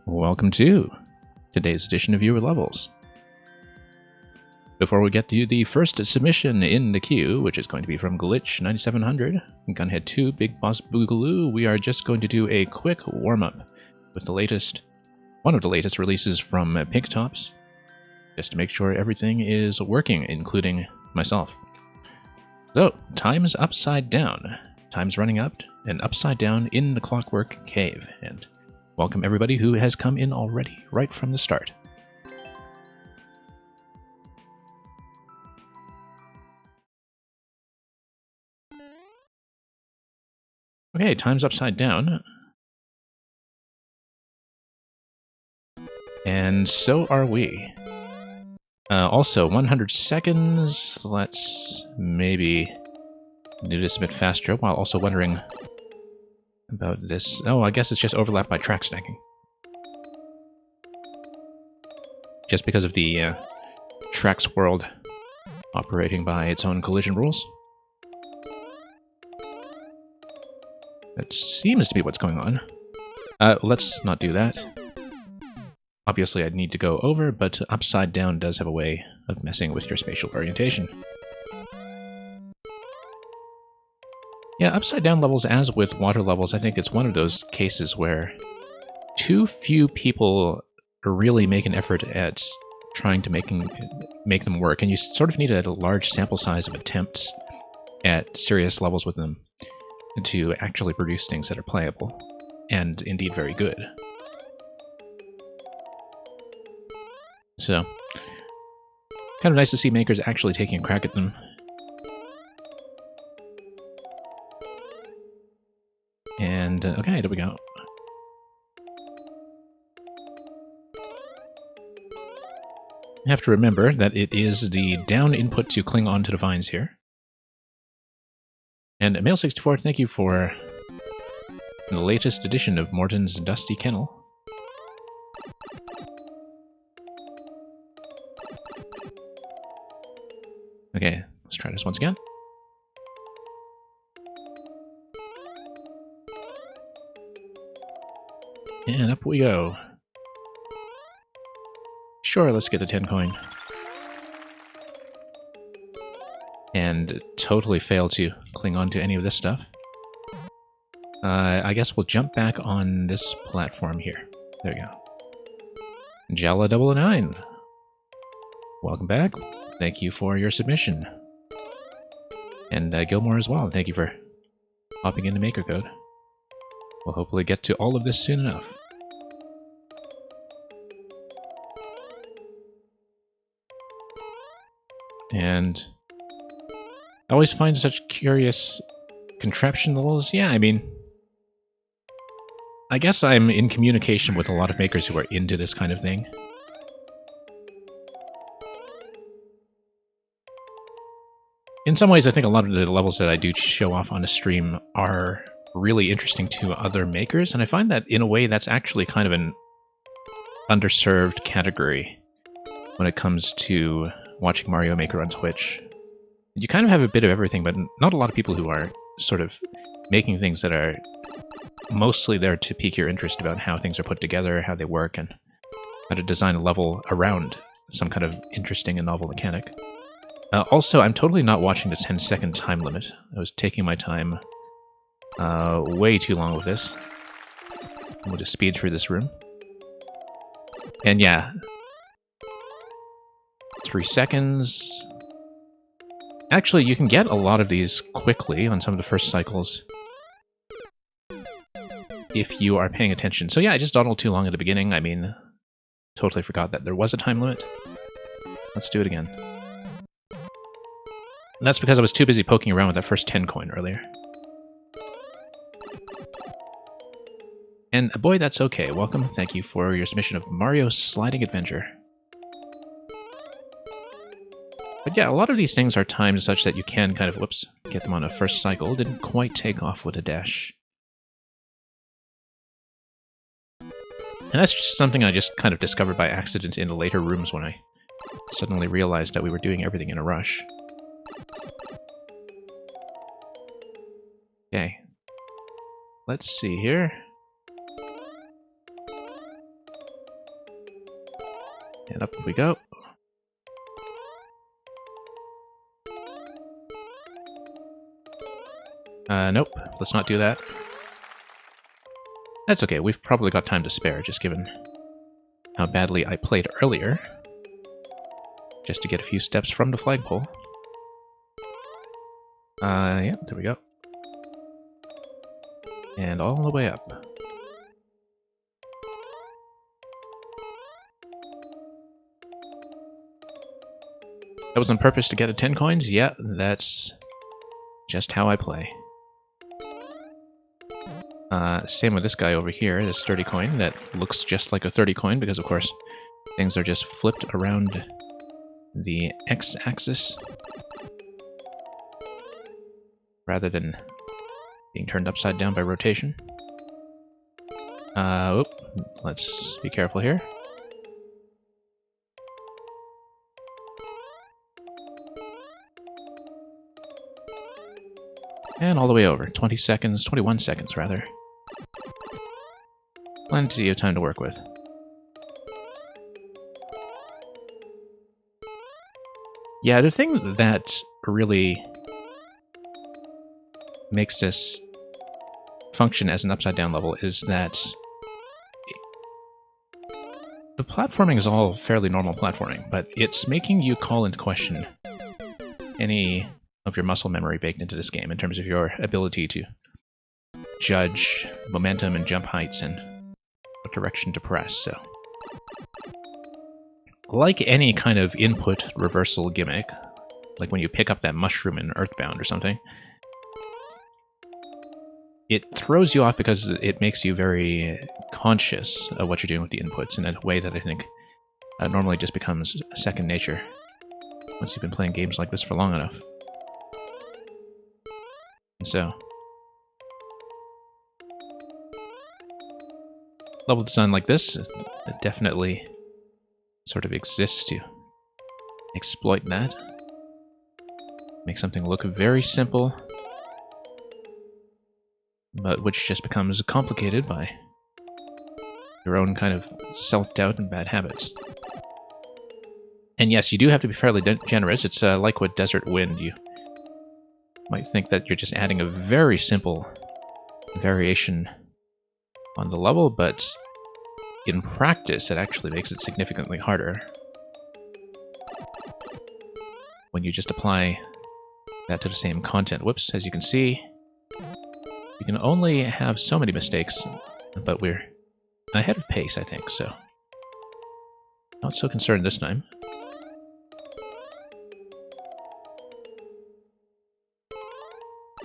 Welcome to today's edition of Viewer Levels. Before we get to the first submission in the queue, which is going to be from Glitch9700 and Gunhead 2 Big Boss Boogaloo, we are just going to do a quick warm-up with one of the latest releases from Pink Tops, just to make sure everything is working, including myself. So, time's upside down. Time's running up and upside down in the Clockwork Cave, and welcome everybody who has come in already, right from the start. Okay, time's upside down. And so are we. Also, 100 seconds. Let's maybe do this a bit faster, while also wondering about this. Oh, I guess it's just overlapped by track stacking. Just because of the Tracks world operating by its own collision rules. That seems to be what's going on. Let's not do that. Obviously, I'd need to go over, but upside down does have a way of messing with your spatial orientation. Yeah, upside down levels, as with water levels, I think it's one of those cases where too few people really make an effort at trying to make them work, and you sort of need a large sample size of attempts at serious levels with them to actually produce things that are playable, and indeed very good. So, kind of nice to see makers actually taking a crack at them. And, okay, there we go. You have to remember that it is the down input to cling on to the vines here. And Mail64, thank you for the latest edition of Morton's Dusty Kennel. Okay, let's try this once again. And up we go. Sure, let's get a 10 coin. And totally fail to cling on to any of this stuff. I guess we'll jump back on this platform here. There we go. Jala009. Welcome back. Thank you for your submission. And Gilmore as well, thank you for hopping into MakerCode. We'll hopefully get to all of this soon enough. And I always find such curious contraption levels. Yeah, I mean, I guess I'm in communication with a lot of makers who are into this kind of thing. In some ways, I think a lot of the levels that I do show off on a stream are really interesting to other makers, and I find that, in a way, that's actually kind of an underserved category when it comes to watching Mario Maker on Twitch. You kind of have a bit of everything, but not a lot of people who are sort of making things that are mostly there to pique your interest about how things are put together, how they work, and how to design a level around some kind of interesting and novel mechanic. Also, I'm totally not watching the 10-second time limit. I was taking my time way too long with this. I'm going to speed through this room. And yeah, 3 seconds. Actually, you can get a lot of these quickly on some of the first cycles if you are paying attention. So yeah, I just dawdled too long at the beginning. I mean, totally forgot that there was a time limit. Let's do it again. And that's because I was too busy poking around with that first 10 coin earlier. And boy, that's okay. Welcome. Thank you for your submission of Mario Sliding Adventure. But yeah, a lot of these things are timed such that you can kind of, whoops, get them on a first cycle. Didn't quite take off with a dash. And that's just something I just kind of discovered by accident in the later rooms when I suddenly realized that we were doing everything in a rush. Okay. Let's see here. And up we go. Nope, let's not do that. That's okay, we've probably got time to spare, just given how badly I played earlier. Just to get a few steps from the flagpole. Yeah, there we go. And all the way up. That was on purpose to get a 10 coins? Yeah, that's just how I play. Same with this guy over here, this 30 coin that looks just like a 30 coin because, of course, things are just flipped around the x-axis rather than being turned upside down by rotation. Let's be careful here. And all the way over. 20 seconds, 21 seconds rather. Plenty of time to work with. Yeah, the thing that really makes this function as an upside-down level is that the platforming is all fairly normal platforming, but it's making you call into question any of your muscle memory baked into this game in terms of your ability to judge momentum and jump heights and what direction to press. So, like any kind of input reversal gimmick, like when you pick up that mushroom in Earthbound or something, it throws you off because it makes you very conscious of what you're doing with the inputs in a way that I think normally just becomes second nature once you've been playing games like this for long enough. And so, level design like this definitely sort of exists to exploit that. Make something look very simple, but which just becomes complicated by your own kind of self-doubt and bad habits. And yes, you do have to be fairly generous. It's like with Desert Wind. You might think that you're just adding a very simple variation on the level, but in practice, it actually makes it significantly harder when you just apply that to the same content. Whoops, as you can see, you can only have so many mistakes, but we're ahead of pace, I think, so not so concerned this time.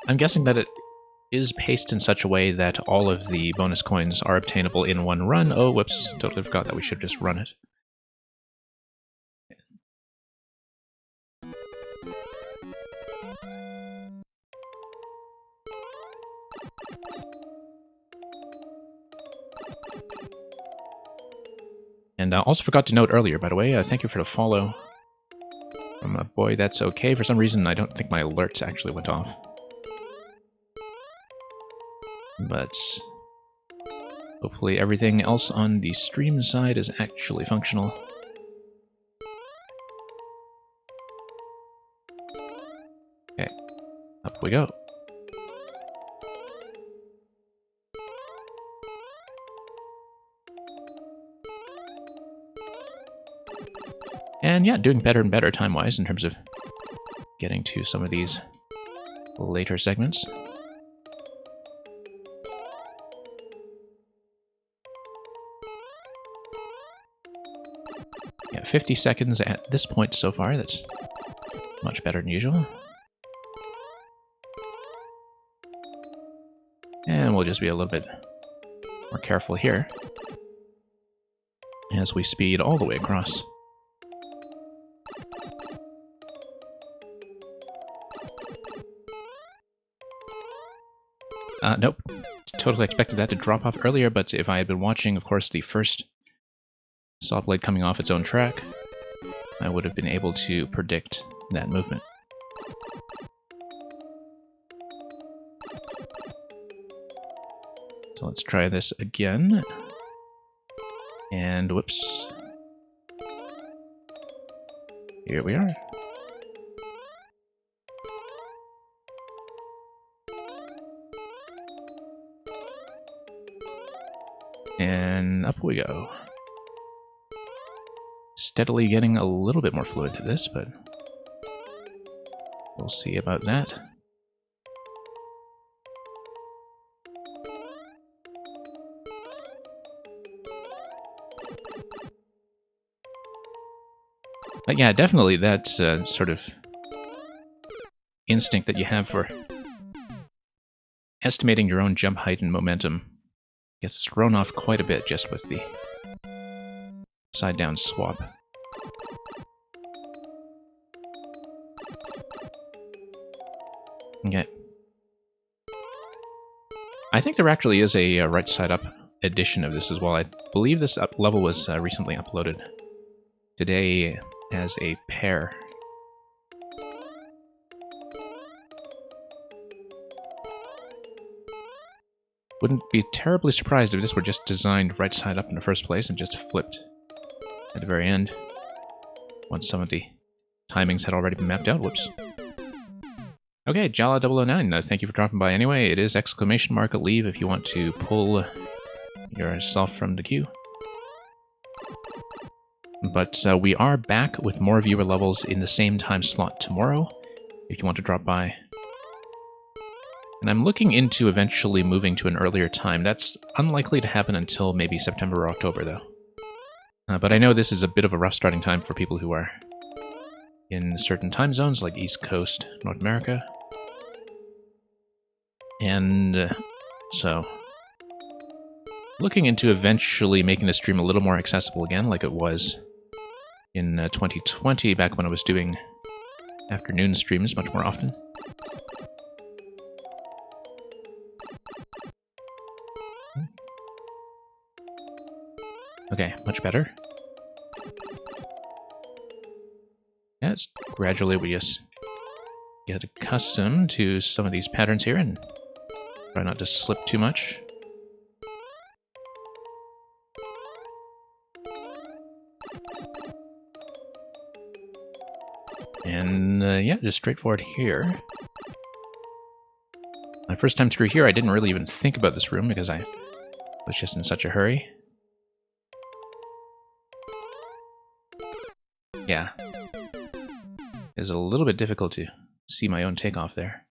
I'm guessing that it is paced in such a way that all of the bonus coins are obtainable in one run. Oh, whoops, totally forgot that we should just run it. And also forgot to note earlier, by the way, thank you for the follow from a boy that's okay. For some reason, I don't think my alerts actually went off. But hopefully everything else on the stream side is actually functional. Okay, up we go. And yeah, doing better and better time-wise in terms of getting to some of these later segments. Yeah, 50 seconds at this point so far. That's much better than usual. And we'll just be a little bit more careful here as we speed all the way across. Nope. Totally expected that to drop off earlier, but if I had been watching, of course, the first saw blade coming off its own track, I would have been able to predict that movement. So let's try this again. And whoops. Here we are. And up we go. Steadily getting a little bit more fluid to this, but we'll see about that. But yeah, definitely that sort of instinct that you have for estimating your own jump height and momentum gets thrown off quite a bit just with the side-down swap. Okay. I think there actually is a right-side-up edition of this as well. I believe this level was recently uploaded today as a pair. Wouldn't be terribly surprised if this were just designed right side up in the first place and just flipped at the very end, once some of the timings had already been mapped out. Whoops. Okay, Jala009, thank you for dropping by anyway. It is exclamation mark leave if you want to pull yourself from the queue. But we are back with more viewer levels in the same time slot tomorrow, if you want to drop by. And I'm looking into eventually moving to an earlier time. That's unlikely to happen until maybe September or October, though. But I know this is a bit of a rough starting time for people who are in certain time zones, like East Coast, North America. And so, looking into eventually making the stream a little more accessible again, like it was in 2020, back when I was doing afternoon streams much more often. Okay, much better. Yeah, it's gradually we just get accustomed to some of these patterns here and try not to slip too much. And yeah, just straightforward here. My first time through here, I didn't really even think about this room because I was just in such a hurry. Yeah. It's a little bit difficult to see my own takeoff there.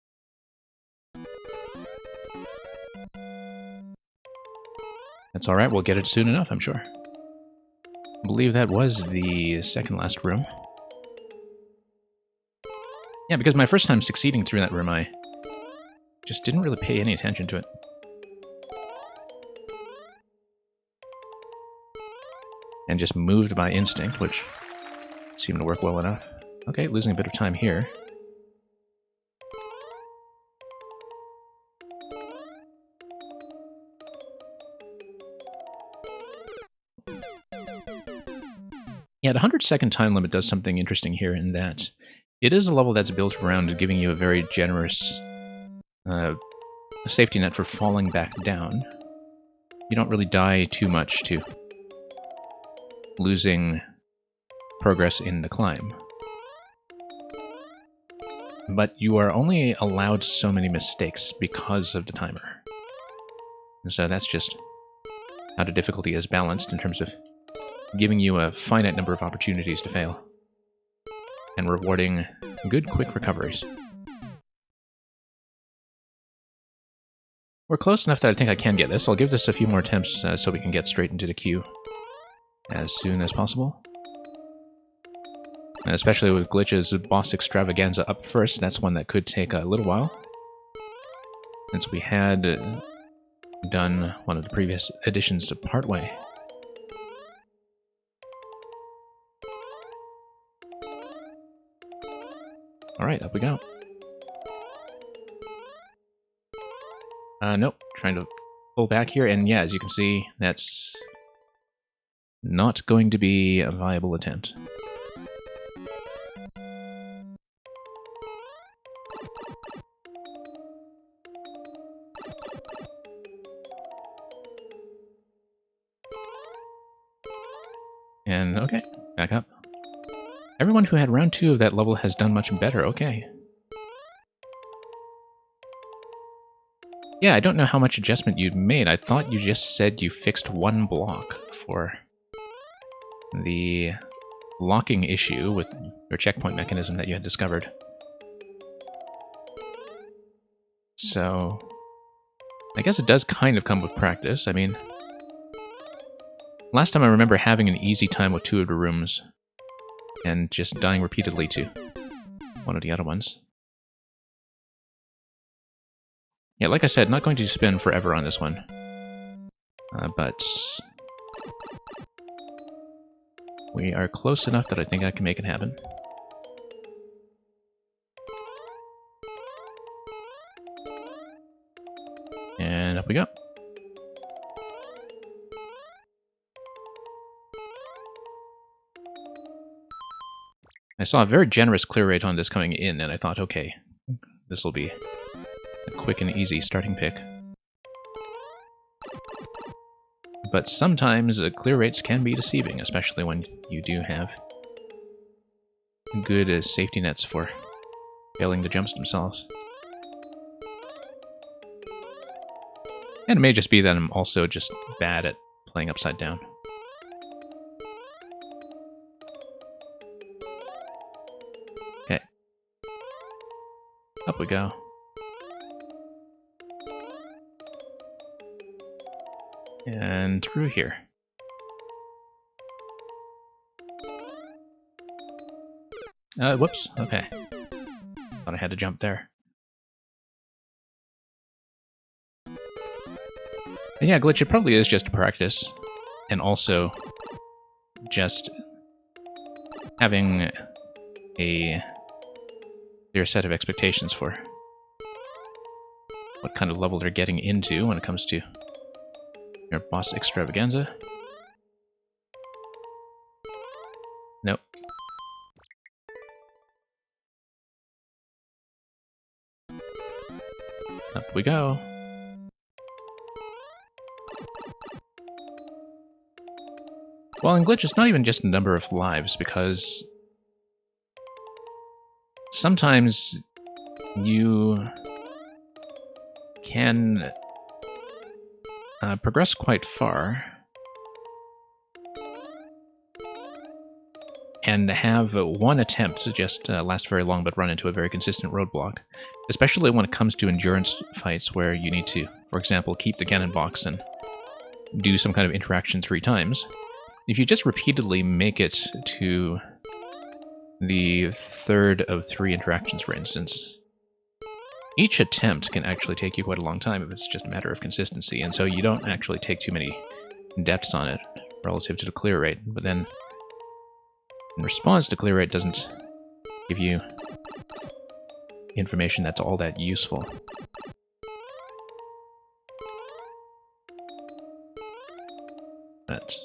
That's alright, we'll get it soon enough, I'm sure. I believe that was the second last room. Yeah, because my first time succeeding through that room, I just didn't really pay any attention to it. And just moved by instinct, which seemed to work well enough. Okay, losing a bit of time here. Yeah, the 100-second time limit does something interesting here in that it is a level that's built around giving you a very generous safety net for falling back down. You don't really die too much to losing progress in the climb. But you are only allowed so many mistakes because of the timer. And so that's just how the difficulty is balanced in terms of giving you a finite number of opportunities to fail and rewarding good quick recoveries. We're close enough that I think I can get this. I'll give this a few more attempts so we can get straight into the queue as soon as possible. And especially with Glitch's Boss Extravaganza up first, that's one that could take a little while, since we had done one of the previous editions of Partway. Alright, up we go. Nope, trying to pull back here, and yeah, as you can see, that's not going to be a viable attempt. And okay, back up. Everyone who had round 2 of that level has done much better. Okay. Yeah, I don't know how much adjustment you'd made. I thought you just said you fixed one block for the locking issue with your checkpoint mechanism that you had discovered. So, I guess it does kind of come with practice. I mean, last time I remember having an easy time with 2 of the rooms and just dying repeatedly to one of the other ones. Yeah, like I said, not going to spin forever on this one. But we are close enough that I think I can make it happen. And up we go. I saw a very generous clear rate on this coming in, and I thought, okay, this will be a quick and easy starting pick. But sometimes clear rates can be deceiving, especially when you do have good safety nets for failing the jumps themselves. And it may just be that I'm also just bad at playing upside down. Okay. Up we go. And through here. Whoops. Okay. Thought I had to jump there. And yeah, glitch, it probably is just practice. And also just having a clear set of expectations for what kind of level they're getting into when it comes to your boss extravaganza. Nope. Up we go. Well, in glitch, it's not even just a number of lives, because sometimes you can progress quite far and have one attempt to just last very long but run into a very consistent roadblock, especially when it comes to endurance fights where you need to, for example, keep the cannon box and do some kind of interaction 3 times. If you just repeatedly make it to the 3rd of 3 interactions, for instance, each attempt can actually take you quite a long time if it's just a matter of consistency, and so you don't actually take too many deaths on it relative to the clear rate, but then in response to clear rate doesn't give you information that's all that useful. But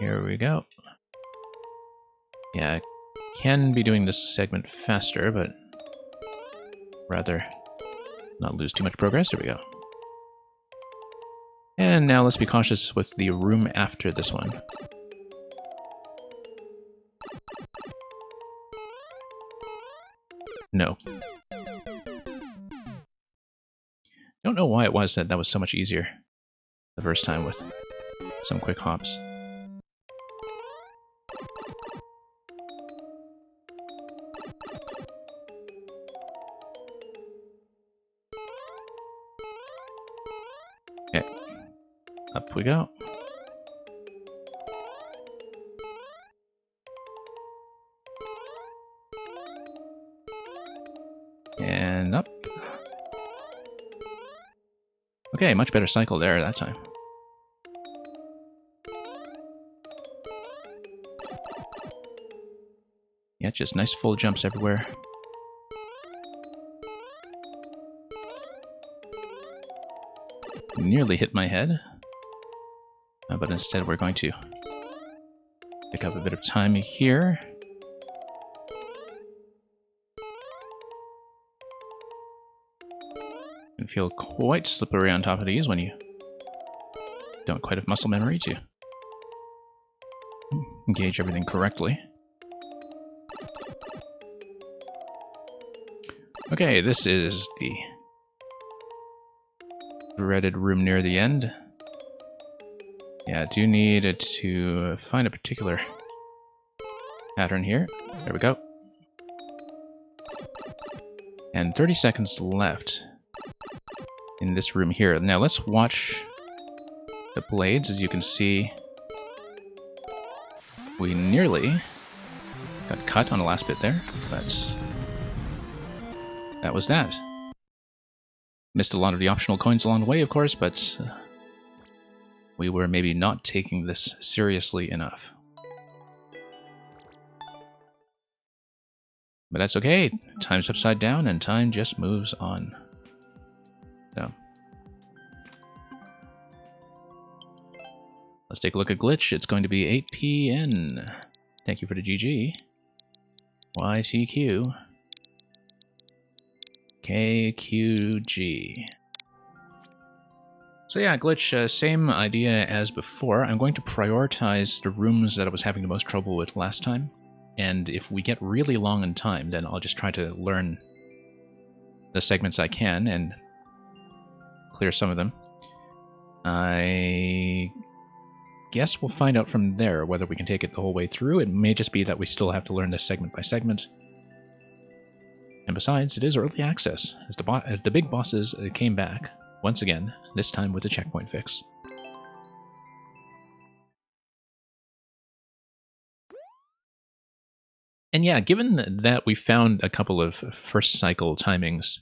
here we go. Yeah, I can be doing this segment faster, but rather not lose too much progress. There we go. And now let's be cautious with the room after this one. No. Don't know why it was that was so much easier the first time with some quick hops. Okay. Up we go. And up. Okay, much better cycle there that time. Yeah, just nice full jumps everywhere. Nearly hit my head. But instead we're going to pick up a bit of time here. Can feel quite slippery on top of these when you don't quite have muscle memory to engage everything correctly. Okay, this is the dreaded room near the end. Yeah, I do need to find a particular pattern here. There we go. And 30 seconds left in this room here. Now let's watch the blades. As you can see, we nearly got cut on the last bit there, but that was that. Missed a lot of the optional coins along the way, of course, but we were maybe not taking this seriously enough. But that's okay. Time's upside down and time just moves on. So let's take a look at Glitch. It's going to be 8 PN. Thank you for the GG. YCQ. KQG. So yeah, Glitch, same idea as before. I'm going to prioritize the rooms that I was having the most trouble with last time. And if we get really long in time, then I'll just try to learn the segments I can and clear some of them. I guess we'll find out from there whether we can take it the whole way through. It may just be that we still have to learn this segment by segment. And besides, it is early access, as the big bosses came back, once again, this time with a checkpoint fix. And yeah, given that we found a couple of first cycle timings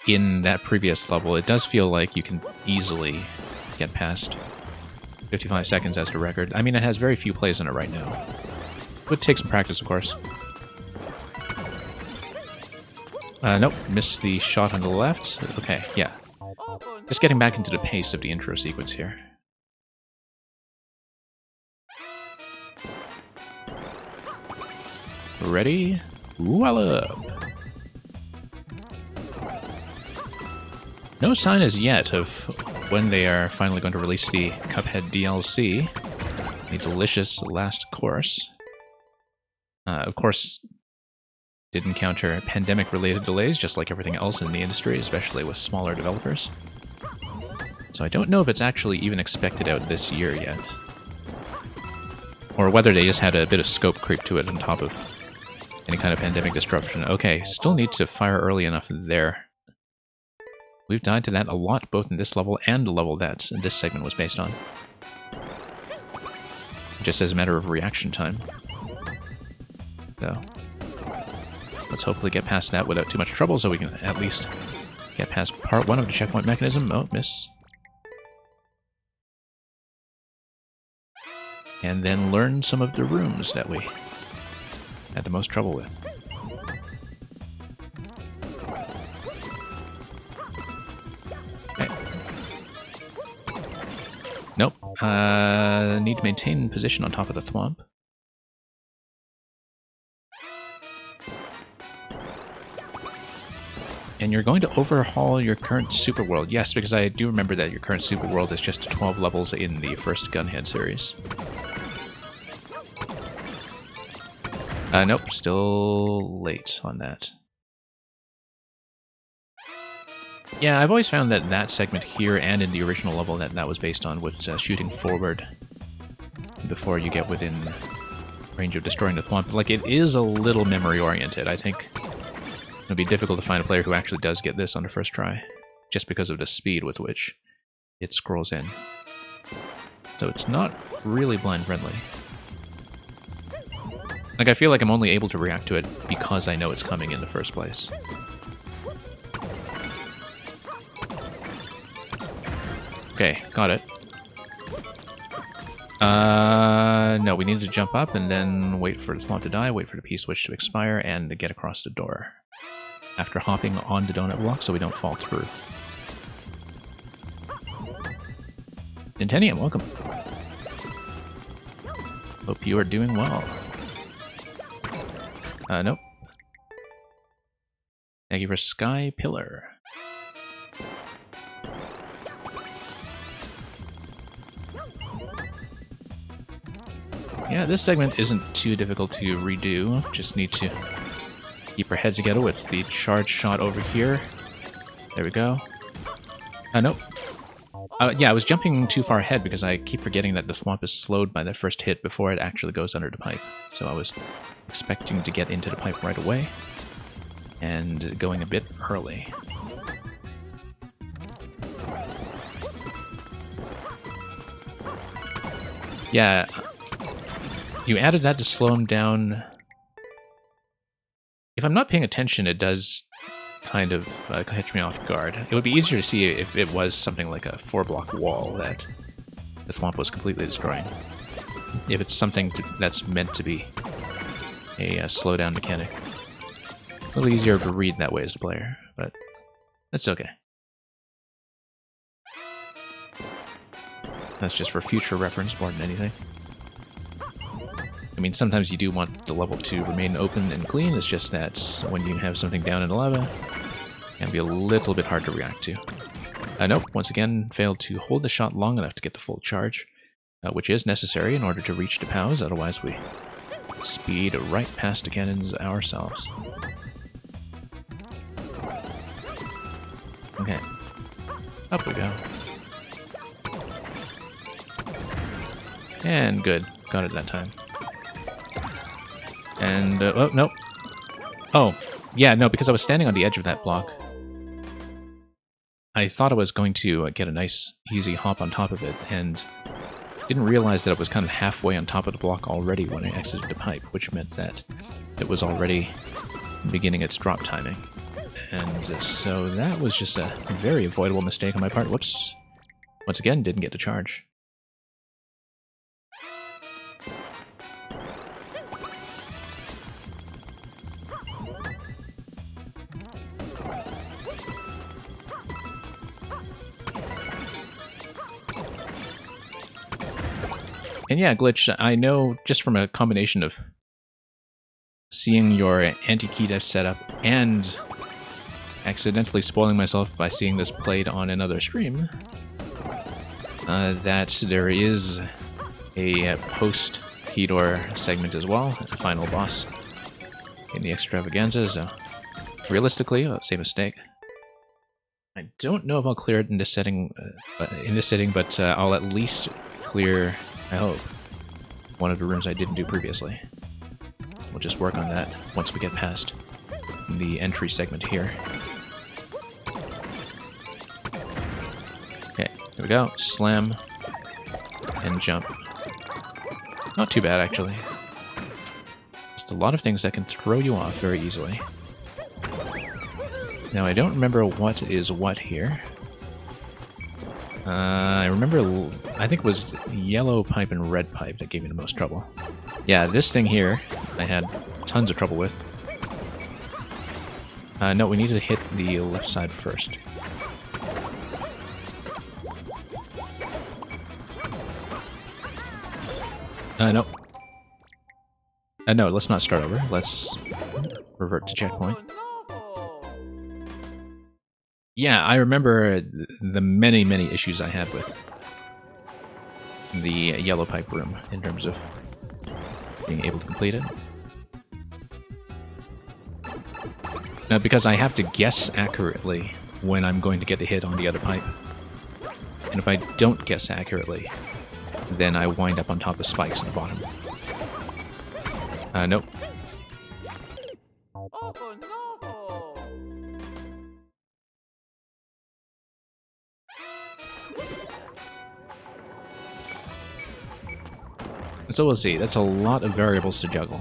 in that previous level, it does feel like you can easily get past 55 seconds as the record. I mean, it has very few plays in it right now. It would take some practice, of course. Nope, missed the shot on the left. Okay, yeah. Just getting back into the pace of the intro sequence here. Ready? Voila! No sign as yet of when they are finally going to release the Cuphead DLC, the delicious last course. Of course, did encounter pandemic-related delays, just like everything else in the industry, especially with smaller developers. So I don't know if it's actually even expected out this year yet. Or whether they just had a bit of scope creep to it on top of any kind of pandemic disruption. Okay, still need to fire early enough there. We've died to that a lot, both in this level and the level that this segment was based on. Just as a matter of reaction time. So let's hopefully get past that without too much trouble so we can at least get past part 1 of the checkpoint mechanism. Oh, miss. And then learn some of the rooms that we had the most trouble with. Okay. Nope. Need to maintain position on top of the thwomp. And you're going to overhaul your current Super World. Yes, because I do remember that your current Super World is just 12 levels in the first Gunhead series. Nope, still late on that. Yeah, I've always found that that segment here and in the original level that was based on with shooting forward before you get within range of destroying the thwomp, like it is a little memory-oriented. I think it'll be difficult to find a player who actually does get this on the first try, just because of the speed with which it scrolls in. So it's not really blind-friendly. Like, I feel like I'm only able to react to it because I know it's coming in the first place. Okay, got it. No, we need to jump up and then wait for the thwomp to die, wait for the P-switch to expire, and to get across the door. After hopping on the donut block so we don't fall through. Nintentium, welcome. Hope you are doing well. Nope. Thank you for Sky Pillar. Yeah, this segment isn't too difficult to redo. Just need to keep our head together with the charge shot over here. There we go. Nope. Yeah, I was jumping too far ahead because I keep forgetting that the Thwomp is slowed by the first hit before it actually goes under the pipe. So I was expecting to get into the pipe right away and going a bit early. Yeah, you added that to slow him down. If I'm not paying attention, it does kind of catch me off guard. It would be easier to see if it was something like a 4-block wall that the Thwomp was completely destroying. If it's something that's meant to be a slowdown mechanic. A little easier to read that way as a player, but that's okay. That's just for future reference more than anything. I mean, sometimes you do want the level to remain open and clean, it's just that when you have something down in the lava, it can be a little bit hard to react to. Nope, once again, failed to hold the shot long enough to get the full charge, which is necessary in order to reach the POWs, otherwise we speed right past the cannons ourselves. Okay, up we go. And good, got it that time. And, oh, nope. Oh, yeah, no, because I was standing on the edge of that block. I thought I was going to get a nice, easy hop on top of it, and didn't realize that it was kind of halfway on top of the block already when I exited the pipe, which meant that it was already beginning its drop timing. And so that was just a very avoidable mistake on my part. Whoops. Once again, didn't get to charge. And yeah, Glitch, I know just from a combination of seeing your anti-key death setup and accidentally spoiling myself by seeing this played on another stream, that there is a post-Keydor segment as well, the final boss in the extravaganza, so realistically, same mistake. I don't know if I'll clear it in this setting, but I'll at least clear, I hope, one of the rooms I didn't do previously. We'll just work on that once we get past the entry segment here. Okay, here we go. Slam and jump. Not too bad, actually. Just a lot of things that can throw you off very easily. Now, I don't remember what is what here. I remember, I think it was yellow pipe and red pipe that gave me the most trouble. Yeah, this thing here, I had tons of trouble with. No, we need to hit the left side first. No. No, let's not start over. Let's revert to checkpoint. Yeah, I remember the many, many issues I had with the yellow pipe room in terms of being able to complete it. Now, because I have to guess accurately when I'm going to get the hit on the other pipe. And if I don't guess accurately, then I wind up on top of spikes in the bottom. Nope. Oh, no. So we'll see. That's a lot of variables to juggle.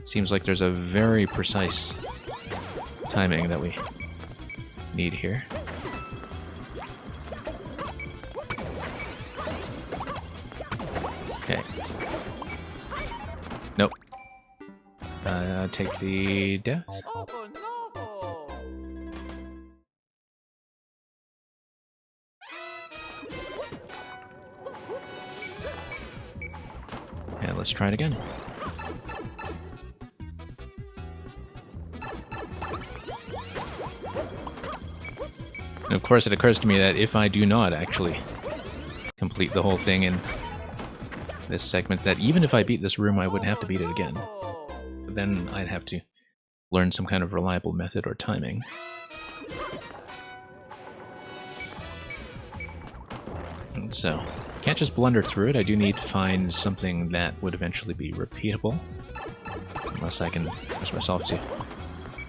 Seems like there's a very precise timing that we need here. Okay. Nope. Take the death. Oh, no. And let's try it again. And of course, it occurs to me that if I do not actually complete the whole thing in this segment that even if I beat this room, I wouldn't have to beat it again. But then I'd have to learn some kind of reliable method or timing. And so, can't just blunder through it. I do need to find something that would eventually be repeatable. Unless I can force myself to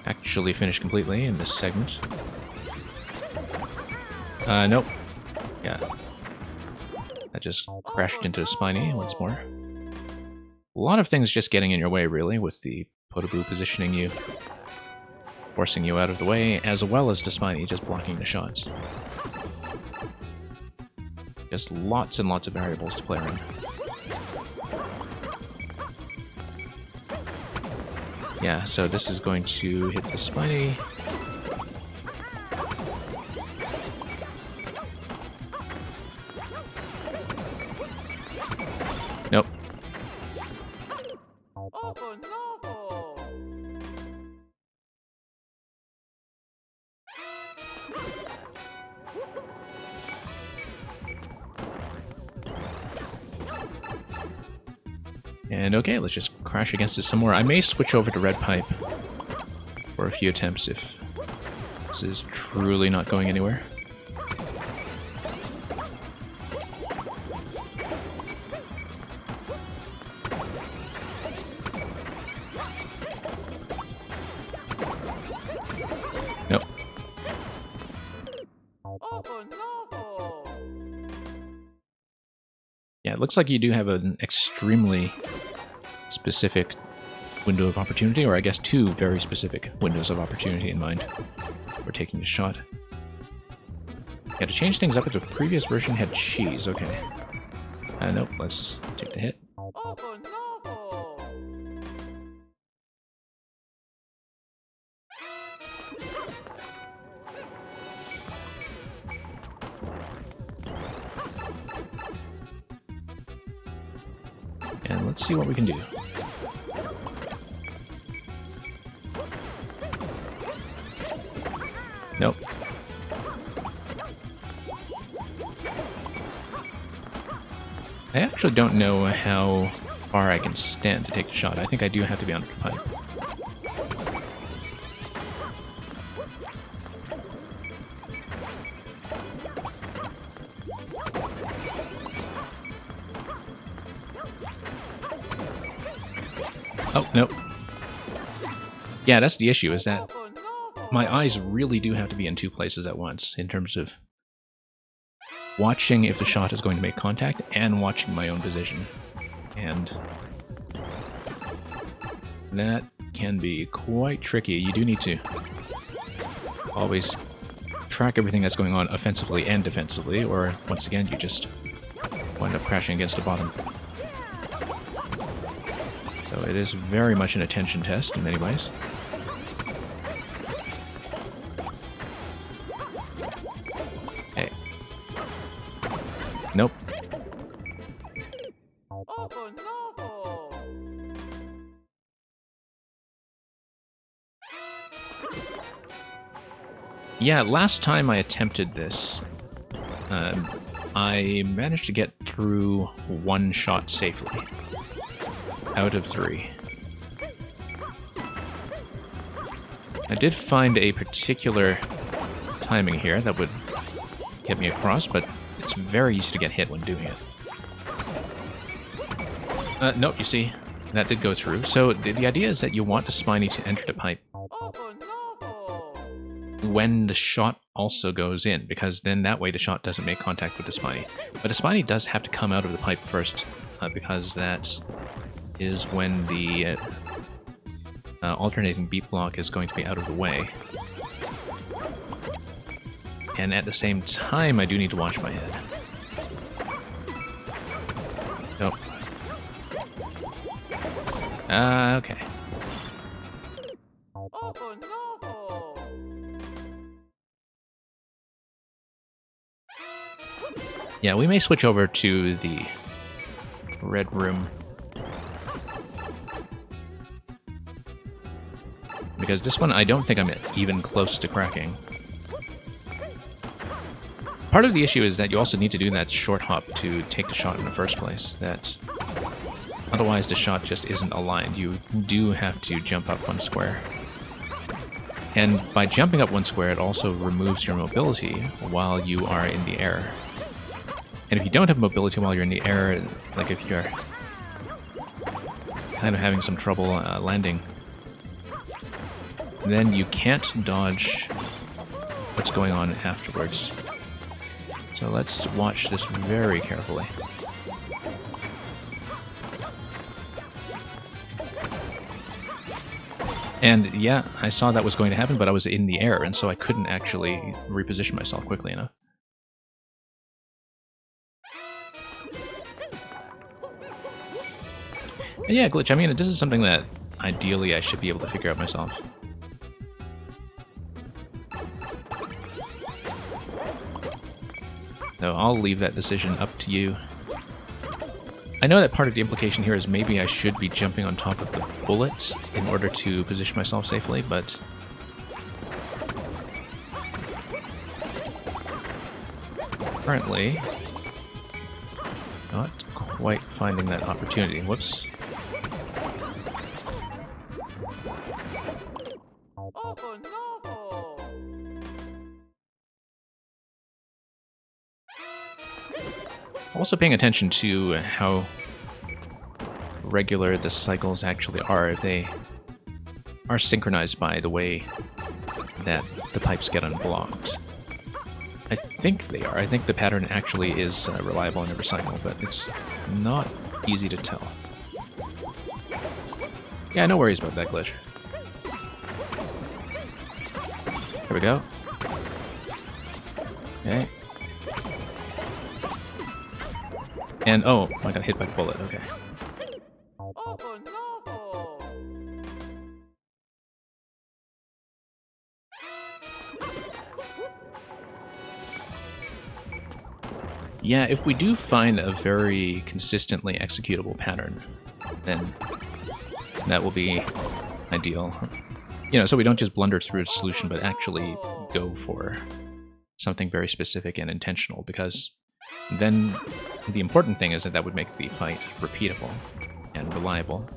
actually finish completely in this segment. Nope. Yeah. I just crashed into Spiny once more. A lot of things just getting in your way, really, with the Podoboo positioning you, forcing you out of the way, as well as the Spiny just blocking the shots. Just lots and lots of variables to play around. Yeah, so this is going to hit the Spiny. Nope. Oh no! And okay, let's just crash against it some more. I may switch over to Red Pipe for a few attempts if this is truly not going anywhere. Nope. Oh no! Yeah, it looks like you do have an extremely specific window of opportunity, or I guess two very specific windows of opportunity in mind for taking a shot. Yeah, to change things up, the previous version had cheese. Okay. Nope, let's take the hit. Oh no! And let's see what we can do. Nope. I actually don't know how far I can stand to take the shot. I think I do have to be under the pipe. Oh, nope. Yeah, that's the issue, is that Oh no! my eyes really do have to be in two places at once in terms of watching if the shot is going to make contact and watching my own position. And that can be quite tricky. You do need to always track everything that's going on offensively and defensively, or once again, you just wind up crashing against the bottom. So it is very much an attention test in many ways. Hey. Nope. Oh no! Yeah, last time I attempted this, I managed to get through one shot safely. Out of 3. I did find a particular timing here that would get me across, but it's very easy to get hit when doing it. Nope, you see, that did go through. So the idea is that you want the Spiny to enter the pipe Oh no! when the shot also goes in, because then that way the shot doesn't make contact with the Spiny. But the Spiny does have to come out of the pipe first, because that is when the alternating beat block is going to be out of the way. And at the same time, I do need to watch my head. Nope. Okay. Oh no! Yeah, we may switch over to the red room. Because this one, I don't think I'm even close to cracking. Part of the issue is that you also need to do that short hop to take the shot in the first place. That Otherwise, the shot just isn't aligned. You do have to jump up one square. And by jumping up one square, it also removes your mobility while you are in the air. And if you don't have mobility while you're in the air, like if you're kind of having some trouble landing, then you can't dodge what's going on afterwards. So let's watch this very carefully. And yeah, I saw that was going to happen, but I was in the air, and so I couldn't actually reposition myself quickly enough. And yeah, glitch, I mean, this is something that ideally I should be able to figure out myself. So I'll leave that decision up to you. I know that part of the implication here is maybe I should be jumping on top of the bullet in order to position myself safely, but currently not quite finding that opportunity. Whoops. Oh no! Also paying attention to how regular the cycles actually are, if they are synchronized by the way that the pipes get unblocked. I think they are. I think the pattern actually is reliable in every cycle, but it's not easy to tell. Yeah, no worries about that glitch. Here we go. Okay. And, oh, I got hit by the bullet, okay. Oh no! Yeah, if we do find a very consistently executable pattern, then that will be ideal. You know, so we don't just blunder through a solution, but actually go for something very specific and intentional, because then the important thing is that that would make the fight repeatable and reliable.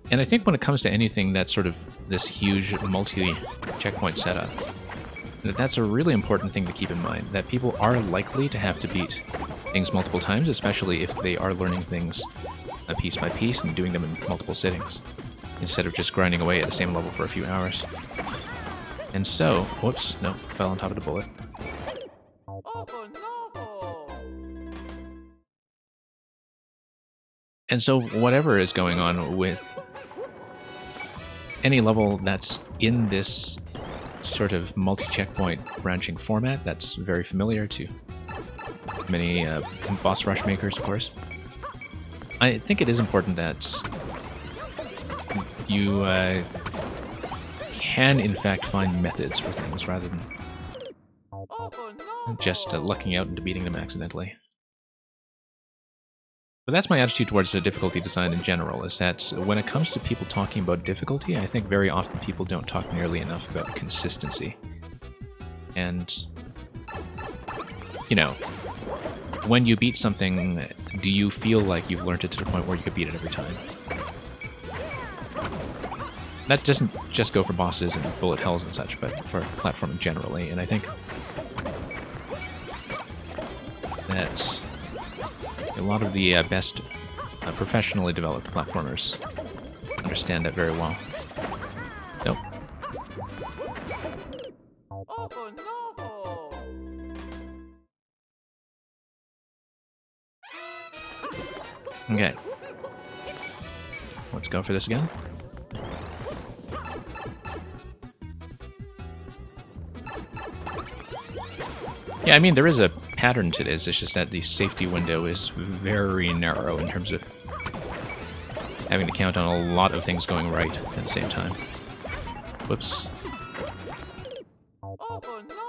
And I think when it comes to anything that's sort of this huge multi-checkpoint setup, that's a really important thing to keep in mind, that people are likely to have to beat things multiple times, especially if they are learning things piece by piece and doing them in multiple sittings, instead of just grinding away at the same level for a few hours. And so, whoops, no, fell on top of the bullet. Oh no! And so whatever is going on with any level that's in this sort of multi-checkpoint branching format that's very familiar to many boss rush makers, of course, I think it is important that you can in fact find methods for things rather than Oh no! just lucking out into beating them accidentally. But that's my attitude towards the difficulty design in general, is that when it comes to people talking about difficulty, I think very often people don't talk nearly enough about consistency. And, you know, when you beat something, do you feel like you've learned it to the point where you could beat it every time? That doesn't just go for bosses and bullet hells and such, but for platforming generally, and I think that a lot of the best professionally developed platformers understand that very well. Nope. Oh no! Okay. Let's go for this again. Yeah, I mean, there is a pattern to this, it's just that the safety window is very narrow in terms of having to count on a lot of things going right at the same time. Whoops. Oh no!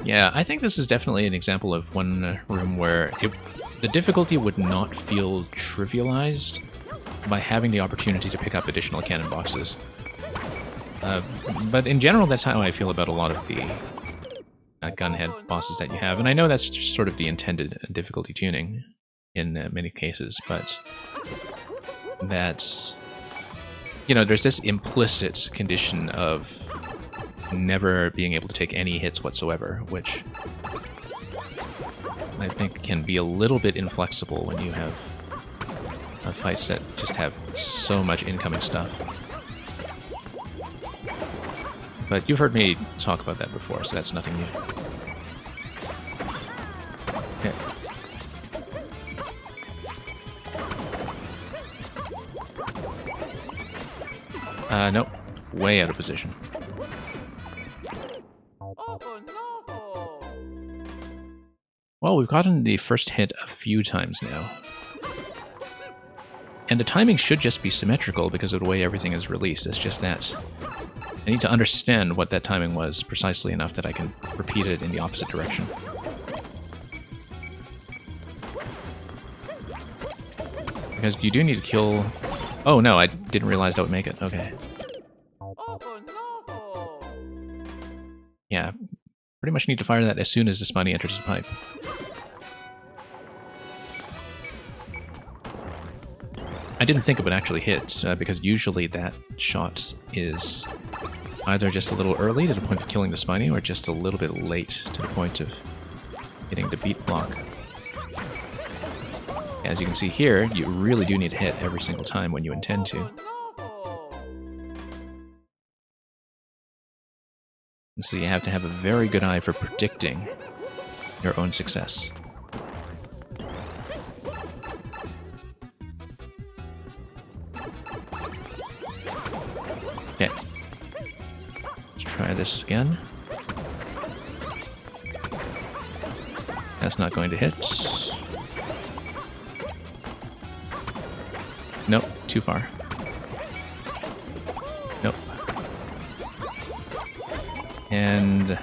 Yeah, I think this is definitely an example of one room where the difficulty would not feel trivialized by having the opportunity to pick up additional cannon boxes. But in general, that's how I feel about a lot of the gunhead bosses that you have. And I know that's just sort of the intended difficulty tuning in many cases, but that's... You know, there's this implicit condition of never being able to take any hits whatsoever, which I think can be a little bit inflexible when you have fights that just have so much incoming stuff. But you've heard me talk about that before, so that's nothing new. Okay. Nope. Way out of position. Oh no! Well, we've gotten the first hit a few times now. And the timing should just be symmetrical because of the way everything is released. It's just that I need to understand what that timing was precisely enough that I can repeat it in the opposite direction. Because you do need to kill... Oh no, I didn't realize that would make it. Okay. Oh no! Yeah, pretty much need to fire that as soon as this money enters the pipe. I didn't think it would actually hit, because usually that shot is either just a little early to the point of killing the Spiny, or just a little bit late to the point of hitting the beat block. As you can see here, you really do need to hit every single time when you intend to. And so you have to have a very good eye for predicting your own success. Okay. Let's try this again. That's not going to hit. Nope, too far. Nope. And...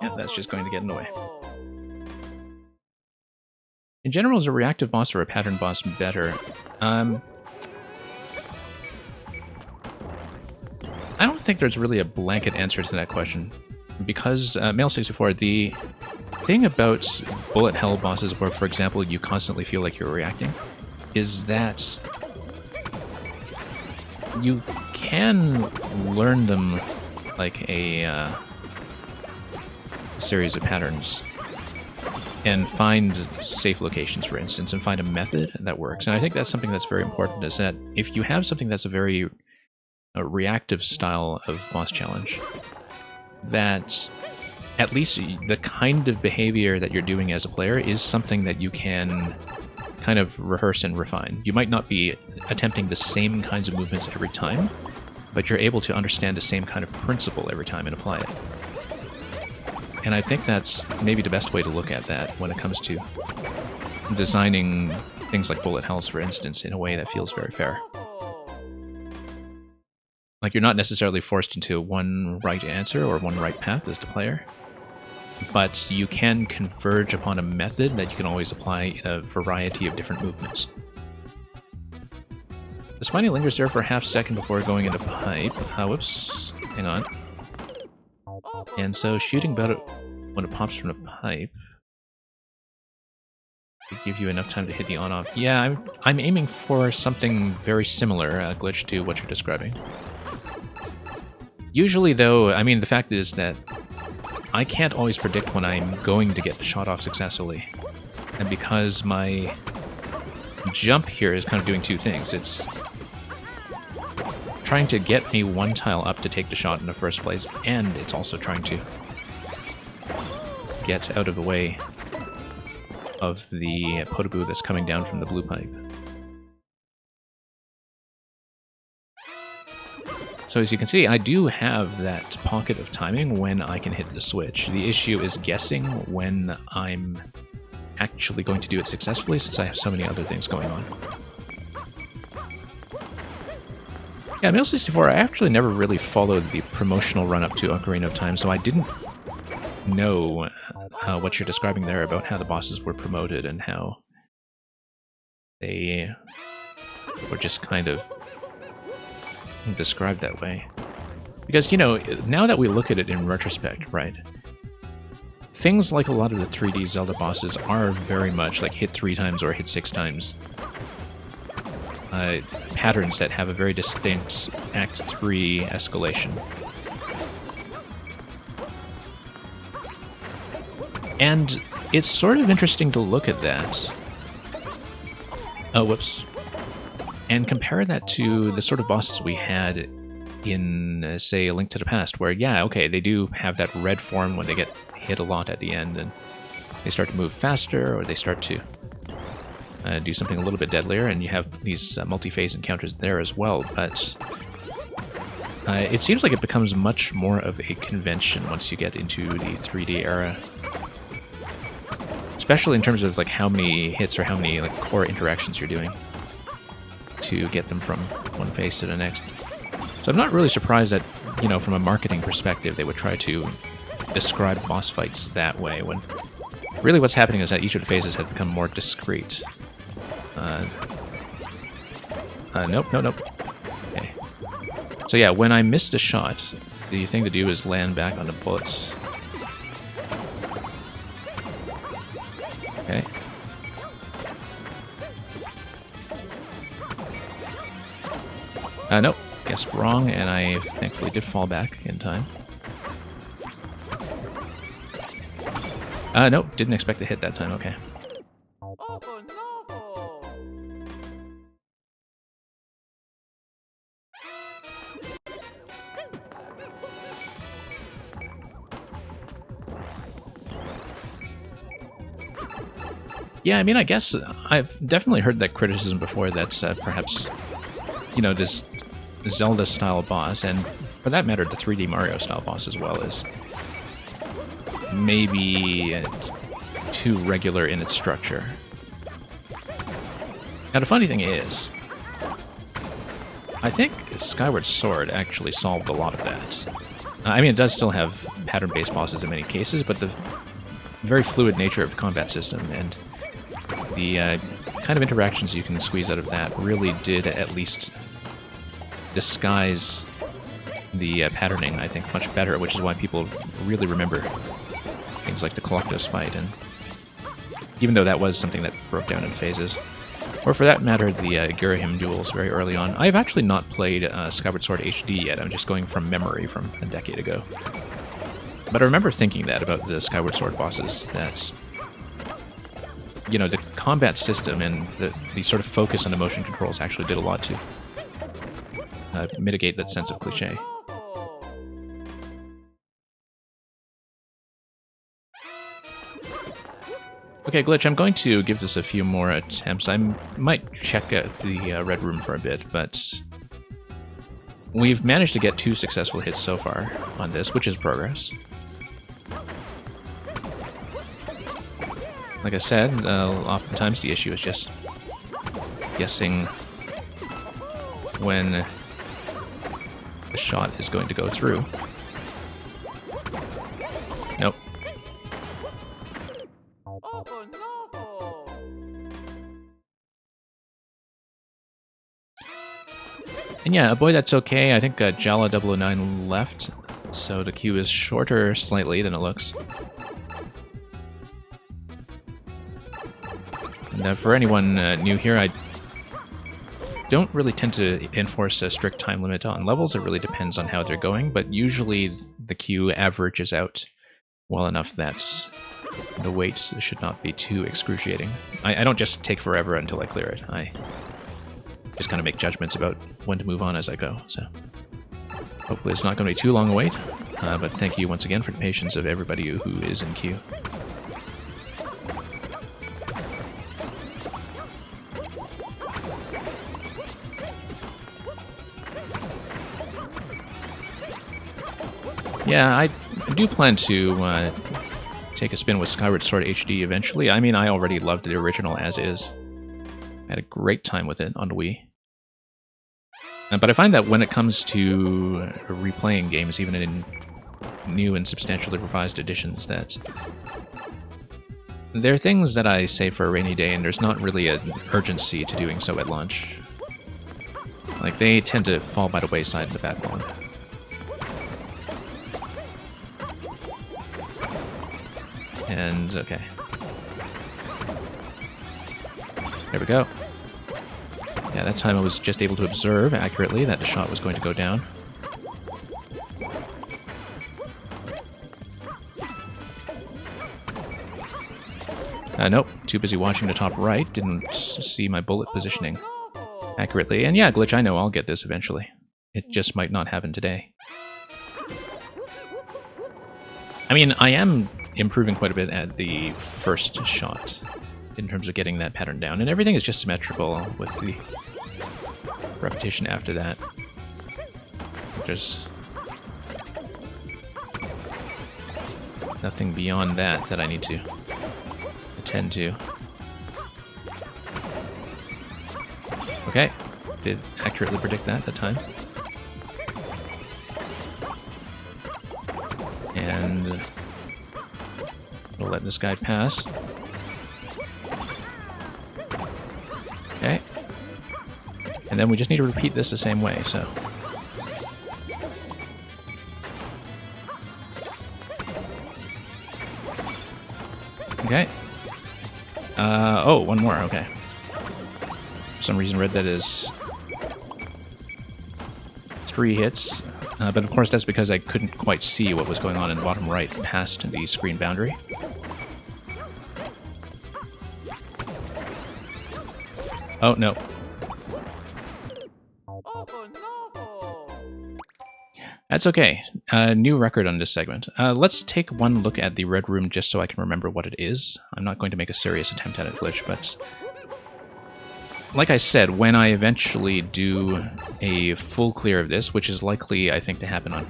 yeah, that's just going to get in the way. In general, is a reactive boss or a pattern boss better? I don't think there's really a blanket answer to that question. Because, Mail64, the thing about bullet hell bosses where, for example, you constantly feel like you're reacting, is that you can learn them like a series of patterns and find safe locations, for instance, and find a method that works. And I think that's something that's very important, is that if you have something that's a very reactive style of boss challenge, that at least the kind of behavior that you're doing as a player is something that you can kind of rehearse and refine. You might not be attempting the same kinds of movements every time, but you're able to understand the same kind of principle every time and apply it. And I think that's maybe the best way to look at that when it comes to designing things like bullet hells, for instance, in a way that feels very fair. Like, you're not necessarily forced into one right answer or one right path as the player, but you can converge upon a method that you can always apply in a variety of different movements. The Spiny lingers there for a half second before going into pipe. Whoops. Hang on. And so shooting about it when it pops from the pipe will give you enough time to hit the on-off. Yeah, I'm aiming for something very similar, Glitch, to what you're describing. Usually, though, I mean, the fact is that I can't always predict when I'm going to get the shot off successfully. And because my jump here is kind of doing two things. It's trying to get me one tile up to take the shot in the first place, and it's also trying to get out of the way of the Podoboo that's coming down from the blue pipe. So as you can see, I do have that pocket of timing when I can hit the switch. The issue is guessing when I'm actually going to do it successfully, since I have so many other things going on. Yeah, Mail64, I actually never really followed the promotional run-up to Ocarina of Time, so I didn't know what you're describing there about how the bosses were promoted and how they or just kind of described that way. Because, you know, now that we look at it in retrospect, right, things like a lot of the 3D Zelda bosses are very much like hit 3 times or hit 6 times patterns that have a very distinct Act 3 escalation. And it's sort of interesting to look at that. Oh, whoops. And compare that to the sort of bosses we had in, say, A Link to the Past, where, yeah, okay, they do have that red form when they get hit a lot at the end, and they start to move faster, or they start to do something a little bit deadlier, and you have these multi-phase encounters there as well, but it seems like it becomes much more of a convention once you get into the 3D era. Especially in terms of like how many hits or how many like core interactions you're doing to get them from one phase to the next. So I'm not really surprised that, you know, from a marketing perspective, they would try to describe boss fights that way, when really what's happening is that each of the phases have become more discrete. Nope. Okay. So yeah, when I missed a shot, the thing to do is land back on the bullets. Okay. Nope. Guessed wrong, and I thankfully did fall back in time. Nope. Didn't expect to hit that time. Okay. Oh no! Yeah, I mean, I guess I've definitely heard that criticism before that perhaps, you know, this Zelda-style boss, and for that matter, the 3D Mario-style boss as well, is maybe too regular in its structure. Now, the funny thing is, I think Skyward Sword actually solved a lot of that. I mean, it does still have pattern-based bosses in many cases, but the very fluid nature of the combat system and the kind of interactions you can squeeze out of that really did at least disguise the patterning, I think, much better, which is why people really remember things like the Colossus fight, and even though that was something that broke down in phases. Or for that matter, the Girahim duels very early on. I've actually not played Skyward Sword HD yet, I'm just going from memory from a decade ago. But I remember thinking that about the Skyward Sword bosses, that, you know, the combat system and the sort of focus on the motion controls actually did a lot to mitigate that sense of cliche. Okay, Glitch, I'm going to give this a few more attempts. I might check out the Red Room for a bit, but we've managed to get 2 successful hits so far on this, which is progress. Like I said, oftentimes the issue is just guessing when the shot is going to go through. Nope. Oh no! And yeah, boy, that's okay. I think Jala 009 left, so the queue is shorter slightly than it looks. And for anyone new here, I don't really tend to enforce a strict time limit on levels. It really depends on how they're going, but usually the queue averages out well enough that the wait should not be too excruciating. I don't just take forever until I clear it. I just kind of make judgments about when to move on as I go, so hopefully it's not going to be too long a wait, but thank you once again for the patience of everybody who is in queue. Yeah, I do plan to take a spin with Skyward Sword HD eventually. I mean, I already loved the original as is. I had a great time with it on the Wii. But I find that when it comes to replaying games, even in new and substantially revised editions, that there are things that I save for a rainy day, and there's not really an urgency to doing so at launch. Like, they tend to fall by the wayside in the backbone. And, okay. There we go. Yeah, that time I was just able to observe accurately that the shot was going to go down. Nope, too busy watching the top right, didn't see my bullet positioning accurately. And yeah, Glitch, I know I'll get this eventually. It just might not happen today. I mean, I am improving quite a bit at the first shot in terms of getting that pattern down, and everything is just symmetrical with the repetition after that. There's nothing beyond that that I need to attend to. Okay, did accurately predict that time. And we'll let this guy pass. Okay. And then we just need to repeat this the same way, so. Okay. Oh, one more, okay. For some reason read that as 3 hits. But of course that's because I couldn't quite see what was going on in the bottom right past the screen boundary. Oh, no. Oh no! That's okay. New record on this segment. Let's take one look at the red room just so I can remember what it is. I'm not going to make a serious attempt at it, Glitch, but like I said, when I eventually do a full clear of this, which is likely, I think, to happen on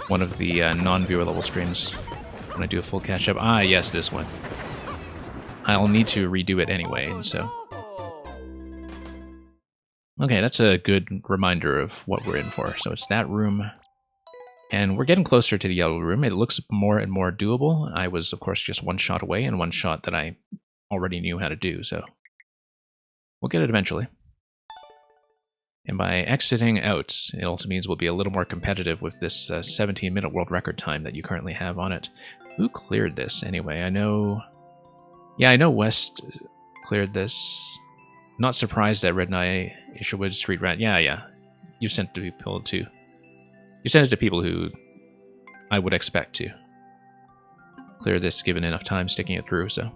one of the non-viewer level streams, when I do a full catch-up. Ah, yes, this one. I'll need to redo it anyway, and so... Okay, that's a good reminder of what we're in for. So it's that room. And we're getting closer to the yellow room. It looks more and more doable. I was, of course, just one shot away, and one shot that I already knew how to do, so... We'll get it eventually. And by exiting out, it also means we'll be a little more competitive with this 17-minute world record time that you currently have on it. Who cleared this, anyway? I know... Yeah, I know West cleared this. Not surprised that Red Knight, Isherwood, Street Rat... Yeah. You sent it to people too. You sent it to people who I would expect to clear this given enough time sticking it through, so...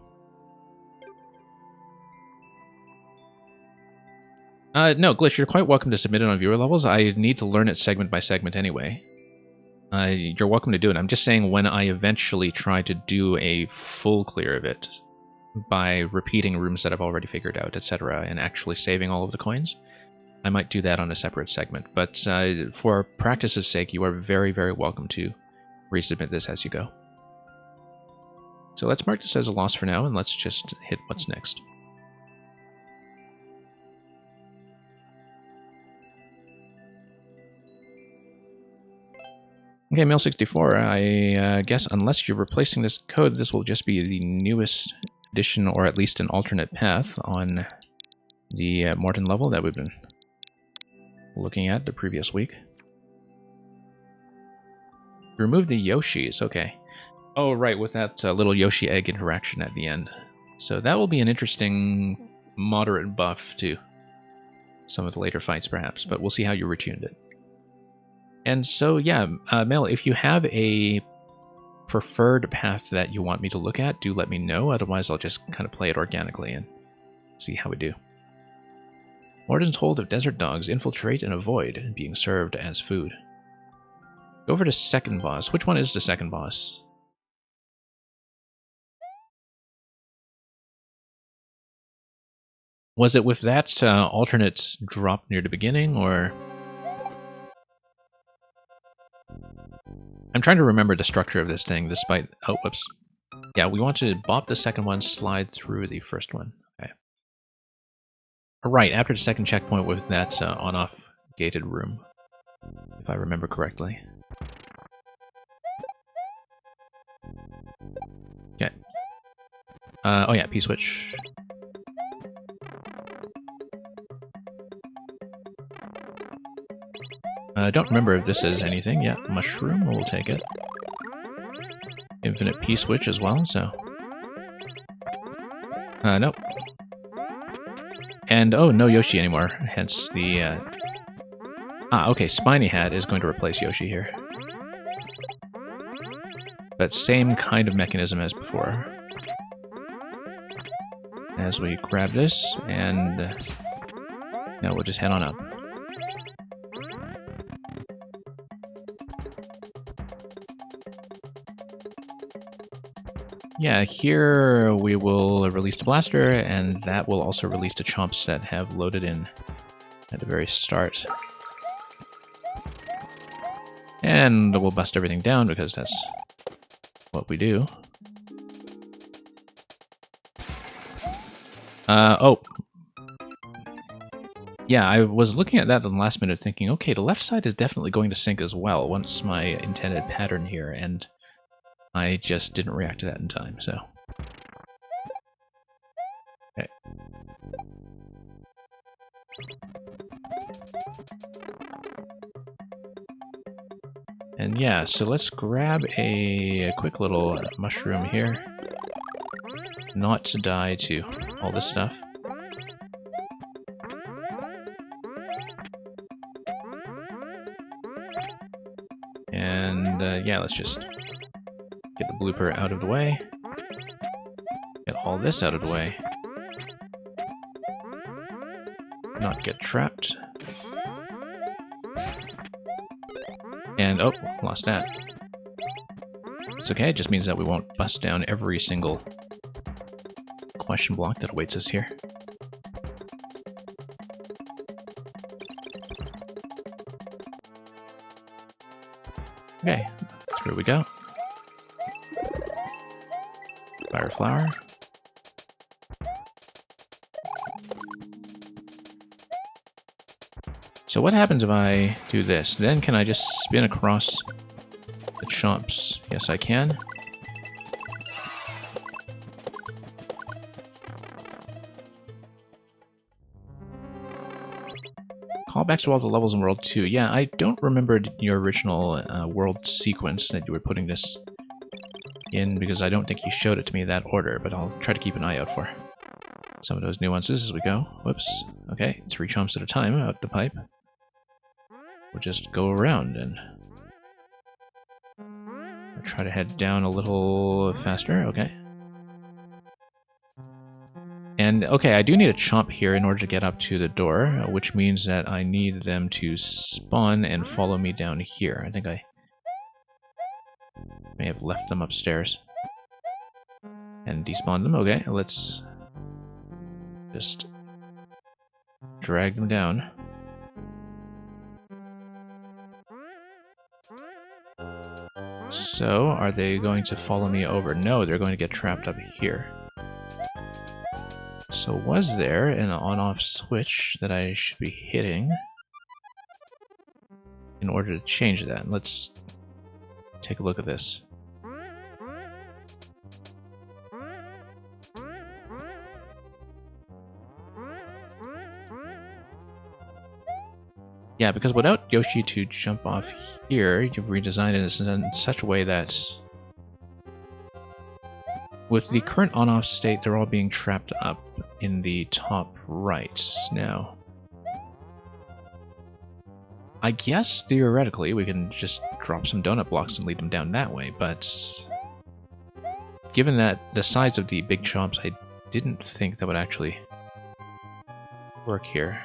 No, Glitch, you're quite welcome to submit it on viewer levels. I need to learn it segment by segment anyway. You're welcome to do it. I'm just saying when I eventually try to do a full clear of it by repeating rooms that I've already figured out, etc., and actually saving all of the coins, I might do that on a separate segment. But for practice's sake, you are very, very welcome to resubmit this as you go. So let's mark this as a loss for now, and let's just hit what's next. Okay, Mail64, I guess unless you're replacing this code, this will just be the newest addition, or at least an alternate path on the Morton level that we've been looking at the previous week. Remove the Yoshis, okay. Oh, right, with that little Yoshi egg interaction at the end. So that will be an interesting moderate buff to some of the later fights, perhaps, but we'll see how you retuned it. And so, yeah, Mel, if you have a preferred path that you want me to look at, do let me know. Otherwise, I'll just kind of play it organically and see how we do. Morton's hold of desert dogs infiltrate and avoid being served as food. Go over to second boss. Which one is the second boss? Was it with that alternate drop near the beginning, or... I'm trying to remember the structure of this thing, despite... Oh, whoops. Yeah, we want to bop the second one, slide through the first one. Okay. Right, after the second checkpoint with that on-off gated room, if I remember correctly. Okay. Oh yeah, P-switch. I don't remember if this is anything. Yeah, mushroom, we'll take it. Infinite P-switch as well, so... nope. And, oh, no Yoshi anymore, hence the, okay, Spiny Hat is going to replace Yoshi here. But same kind of mechanism as before. As we grab this, and... now we'll just head on up. Yeah, here we will release the blaster, and that will also release the chomps that have loaded in at the very start. And we'll bust everything down because that's what we do. Oh. Yeah, I was looking at that in the last minute thinking, okay, the left side is definitely going to sync as well once my intended pattern here, and I just didn't react to that in time, so... okay. And yeah, so let's grab a quick little mushroom here. Not to die to all this stuff. And yeah, let's just get the blooper out of the way. Get all this out of the way. Not get trapped. And, oh, lost that. It's okay, it just means that we won't bust down every single question block that awaits us here. Okay, through we go. Fire flower. So what happens if I do this? Then can I just spin across the chomps? Yes, I can. Callbacks to all the levels in World 2. Yeah, I don't remember your original world sequence that you were putting this in, because I don't think you showed it to me in that order, but I'll try to keep an eye out for some of those nuances as we go. Whoops. Okay, 3 chomps at a time out the pipe. We'll just go around and I'll try to head down a little faster. Okay. And, okay, I do need a chomp here in order to get up to the door, which means that I need them to spawn and follow me down here. I think I may have left them upstairs and despawned them. Okay, let's just drag them down. So, are they going to follow me over? No, they're going to get trapped up here. So was there an on-off switch that I should be hitting in order to change that? Let's take a look at this. Yeah, because without Yoshi to jump off here, you've redesigned it in such a way that with the current on-off state, they're all being trapped up in the top right now. I guess, theoretically, we can just drop some donut blocks and lead them down that way, but given that the size of the big chomps, I didn't think that would actually work here.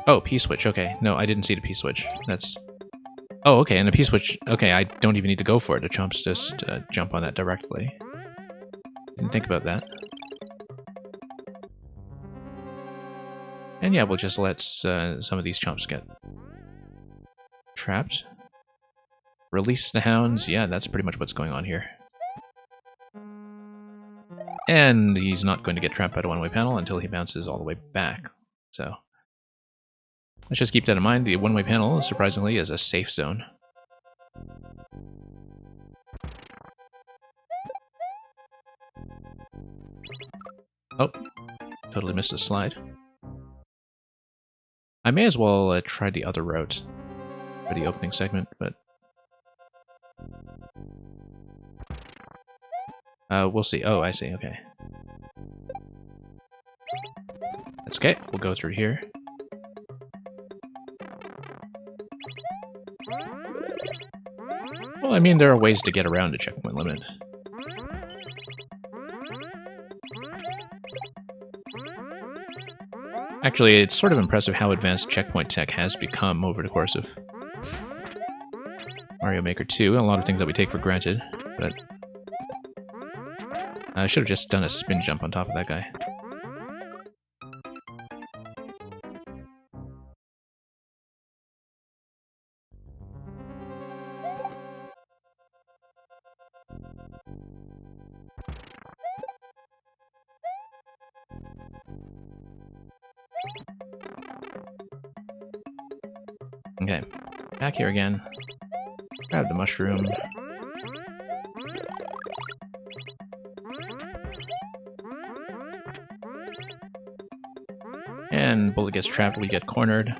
Oh, P-switch, okay. No, I didn't see the P-switch. That's... oh, okay, and the P-switch... okay, I don't even need to go for it. The chomps just jump on that directly. Didn't think about that. And yeah, we'll just let some of these chomps get trapped. Release the hounds. Yeah, that's pretty much what's going on here. And he's not going to get trapped by the one-way panel until he bounces all the way back. So... let's just keep that in mind. The one-way panel, surprisingly, is a safe zone. Oh, Totally missed a slide. I may as well try the other route for the opening segment, but we'll see. Oh, I see. Okay. That's okay. We'll go through here. Well, I mean, there are ways to get around a checkpoint limit. Actually, it's sort of impressive how advanced checkpoint tech has become over the course of Mario Maker 2, and a lot of things that we take for granted, but I should have just done a spin jump on top of that guy. Okay, back here again. Grab the mushroom. And bullet gets trapped, we get cornered.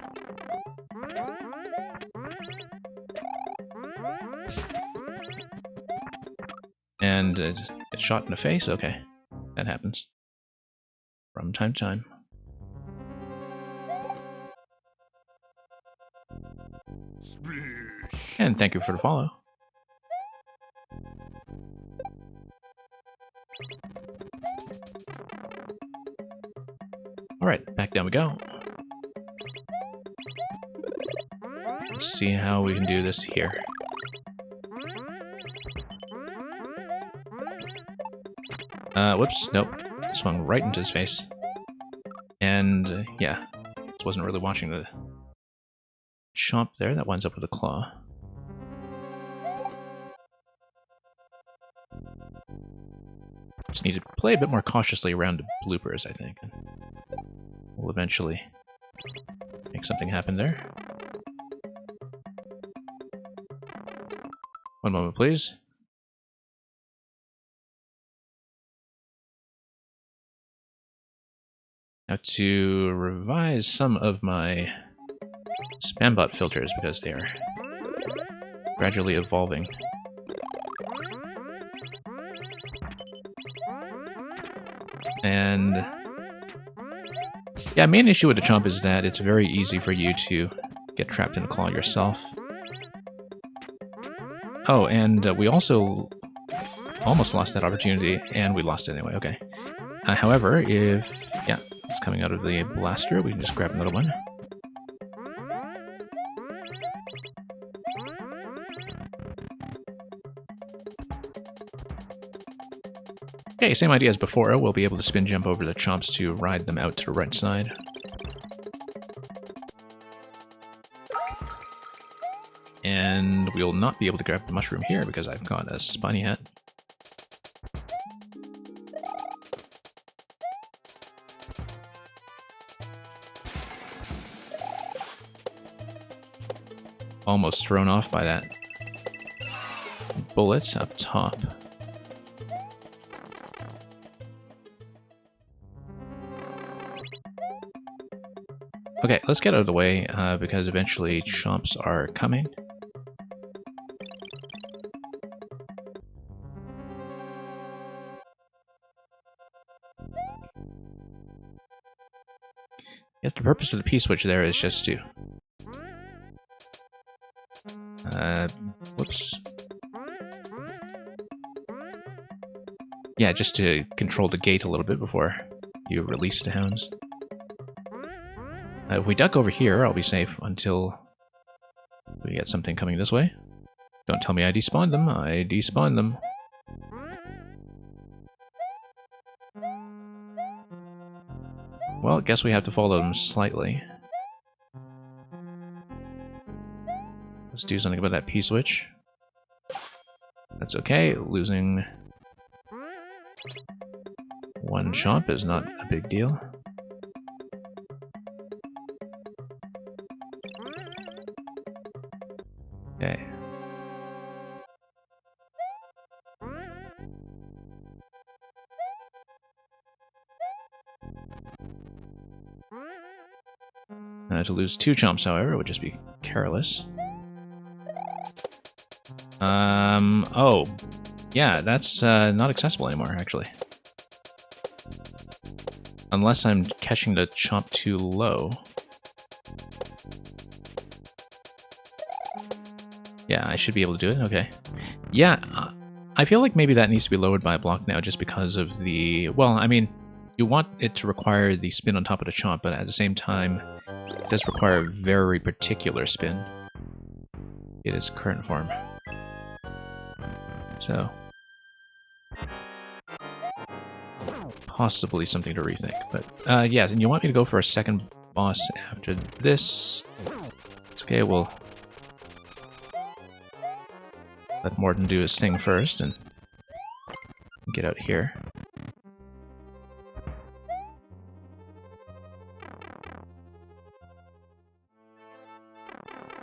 And it gets shot in the face? Okay, that happens. From time to time. And thank you for the follow. Alright, back down we go. Let's see how we can do this here. Whoops, nope. Swung right into his face. And, yeah, just wasn't really watching the chomp there. That winds up with a claw. Just need to play a bit more cautiously around bloopers, I think. We'll eventually make something happen there. One moment, please. Now to revise some of my spambot filters because they are gradually evolving. And yeah, main issue with the chomp is that it's very easy for you to get trapped in a claw yourself. Oh, and we also almost lost that opportunity, and we lost it anyway, okay. However, if, yeah, it's coming out of the blaster, we can just grab another one. Okay, same idea as before. We'll be able to spin jump over the chomps to ride them out to the right side. And we'll not be able to grab the mushroom here because I've got a spiny hat. Almost thrown off by that bullet up top. Okay, let's get out of the way, because eventually chomps are coming. Yes, the purpose of the P-switch there is just to... whoops. Yeah, just to control the gate a little bit before you release the hounds. If we duck over here, I'll be safe until we get something coming this way. Don't tell me I despawned them. I despawned them. Well, I guess we have to follow them slightly. Let's do something about that P-switch. That's okay. Losing one chomp is not a big deal. Okay. To lose 2 chomps, however, would just be careless. Oh. Yeah, that's not accessible anymore, actually. Unless I'm catching the chomp too low. Yeah, I should be able to do it. Okay. Yeah, I feel like maybe that needs to be lowered by a block now just because of the... Well, I mean, you want it to require the spin on top of the chomp, but at the same time, it does require a very particular spin in its current form. So... possibly something to rethink, but yeah, and you want me to go for a second boss after this. It's okay, we'll let Morton do his thing first and get out here.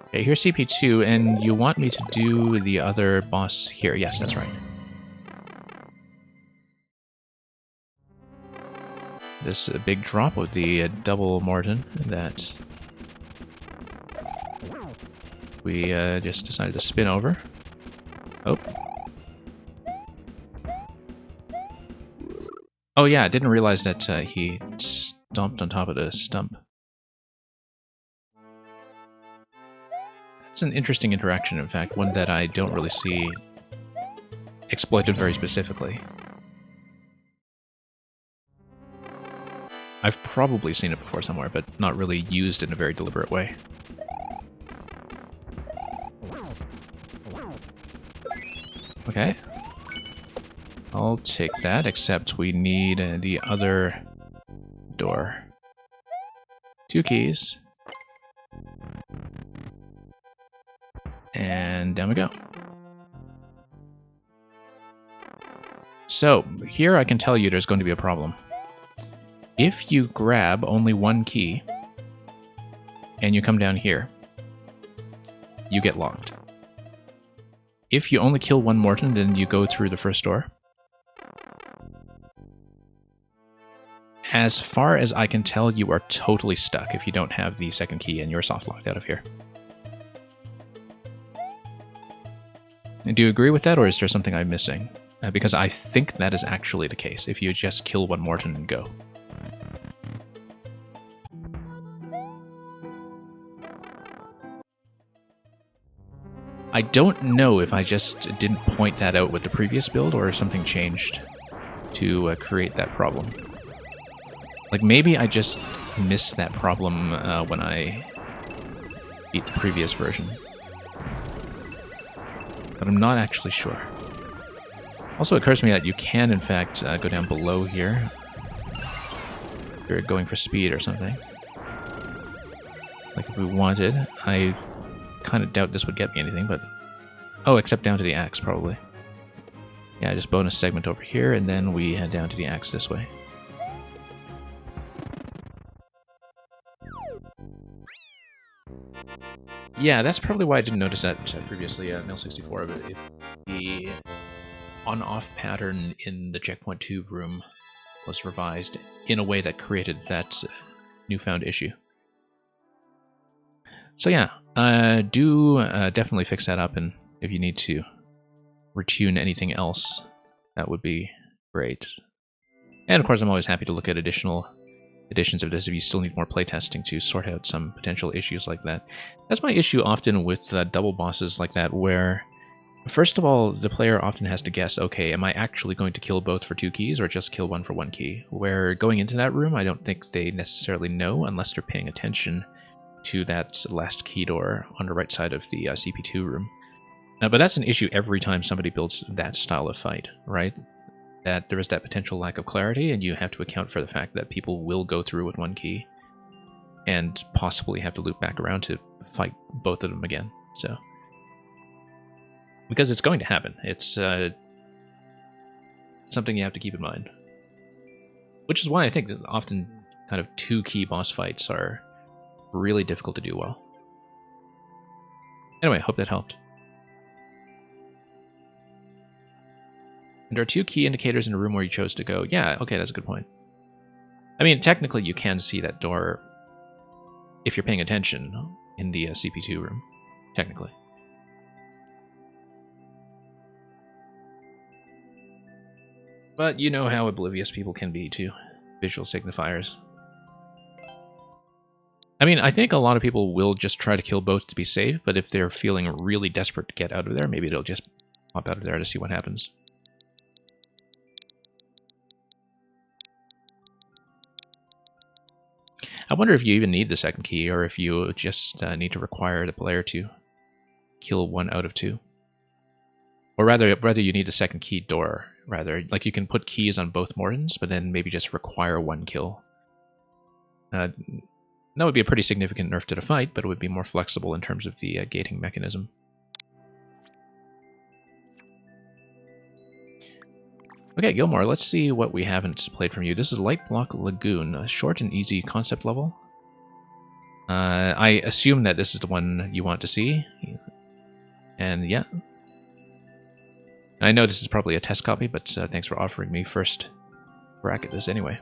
Okay, here's CP2, and you want me to do the other boss here. Yes, that's right. This big drop with the double Morton that we just decided to spin over. Oh. Oh yeah, I didn't realize that he stomped on top of the stump. That's an interesting interaction, in fact, one that I don't really see exploited very specifically. I've probably seen it before somewhere, but not really used in a very deliberate way. Okay. I'll take that, except we need the other door. 2 keys. And down we go. So, here I can tell you there's going to be a problem. If you grab only 1 key, and you come down here, you get locked. If you only kill 1 Morton, then you go through the first door. As far as I can tell, you are totally stuck if you don't have the second key and you're soft locked out of here. Do you agree with that, or is there something I'm missing? Because I think that is actually the case, if you just kill 1 Morton and go. I don't know if I just didn't point that out with the previous build, or if something changed to create that problem. Like, maybe I just missed that problem when I beat the previous version. But I'm not actually sure. Also, it occurs to me that you can, in fact, go down below here. If you're going for speed or something. Like, if we wanted. I kind of doubt this would get me anything, but... Oh, except down to the axe, probably. Yeah, just bonus segment over here, and then we head down to the axe this way. Yeah, that's probably why I didn't notice that previously, Mil64, but if the on-off pattern in the Checkpoint 2 room was revised in a way that created that newfound issue. So yeah, do definitely fix that up, and if you need to retune anything else, that would be great. And of course, I'm always happy to look at additional editions of this if you still need more playtesting to sort out some potential issues like that. That's my issue often with double bosses like that, where first of all, the player often has to guess, okay, am I actually going to kill both for 2 keys or just kill 1 for 1 key? Where going into that room, I don't think they necessarily know unless they're paying attention to that last key door on the right side of the CP2 room. But that's an issue every time somebody builds that style of fight, right? That there is that potential lack of clarity, and you have to account for the fact that people will go through with 1 key and possibly have to loop back around to fight both of them again. So, because it's going to happen. It's something you have to keep in mind. Which is why I think that often kind of 2 key boss fights are really difficult to do well. Anyway, hope that helped. And there are 2 key indicators in a room where you chose to go. Yeah, okay, that's a good point. I mean, technically you can see that door if you're paying attention in the CP2 room, technically. But you know how oblivious people can be to visual signifiers. I mean, I think a lot of people will just try to kill both to be safe, but if they're feeling really desperate to get out of there, maybe they'll just pop out of there to see what happens. I wonder if you even need the second key, or if you just need to require the player to kill 1 out of 2. Or rather you need the second key door, rather. Like, you can put keys on both Mortons, but then maybe just require 1 kill. That would be a pretty significant nerf to the fight, but it would be more flexible in terms of the gating mechanism. Okay, Gilmore, let's see what we haven't played from you. This is Light Block Lagoon, a short and easy concept level. I assume that this is the one you want to see. And yeah. I know this is probably a test copy, but thanks for offering me first crack at this anyway.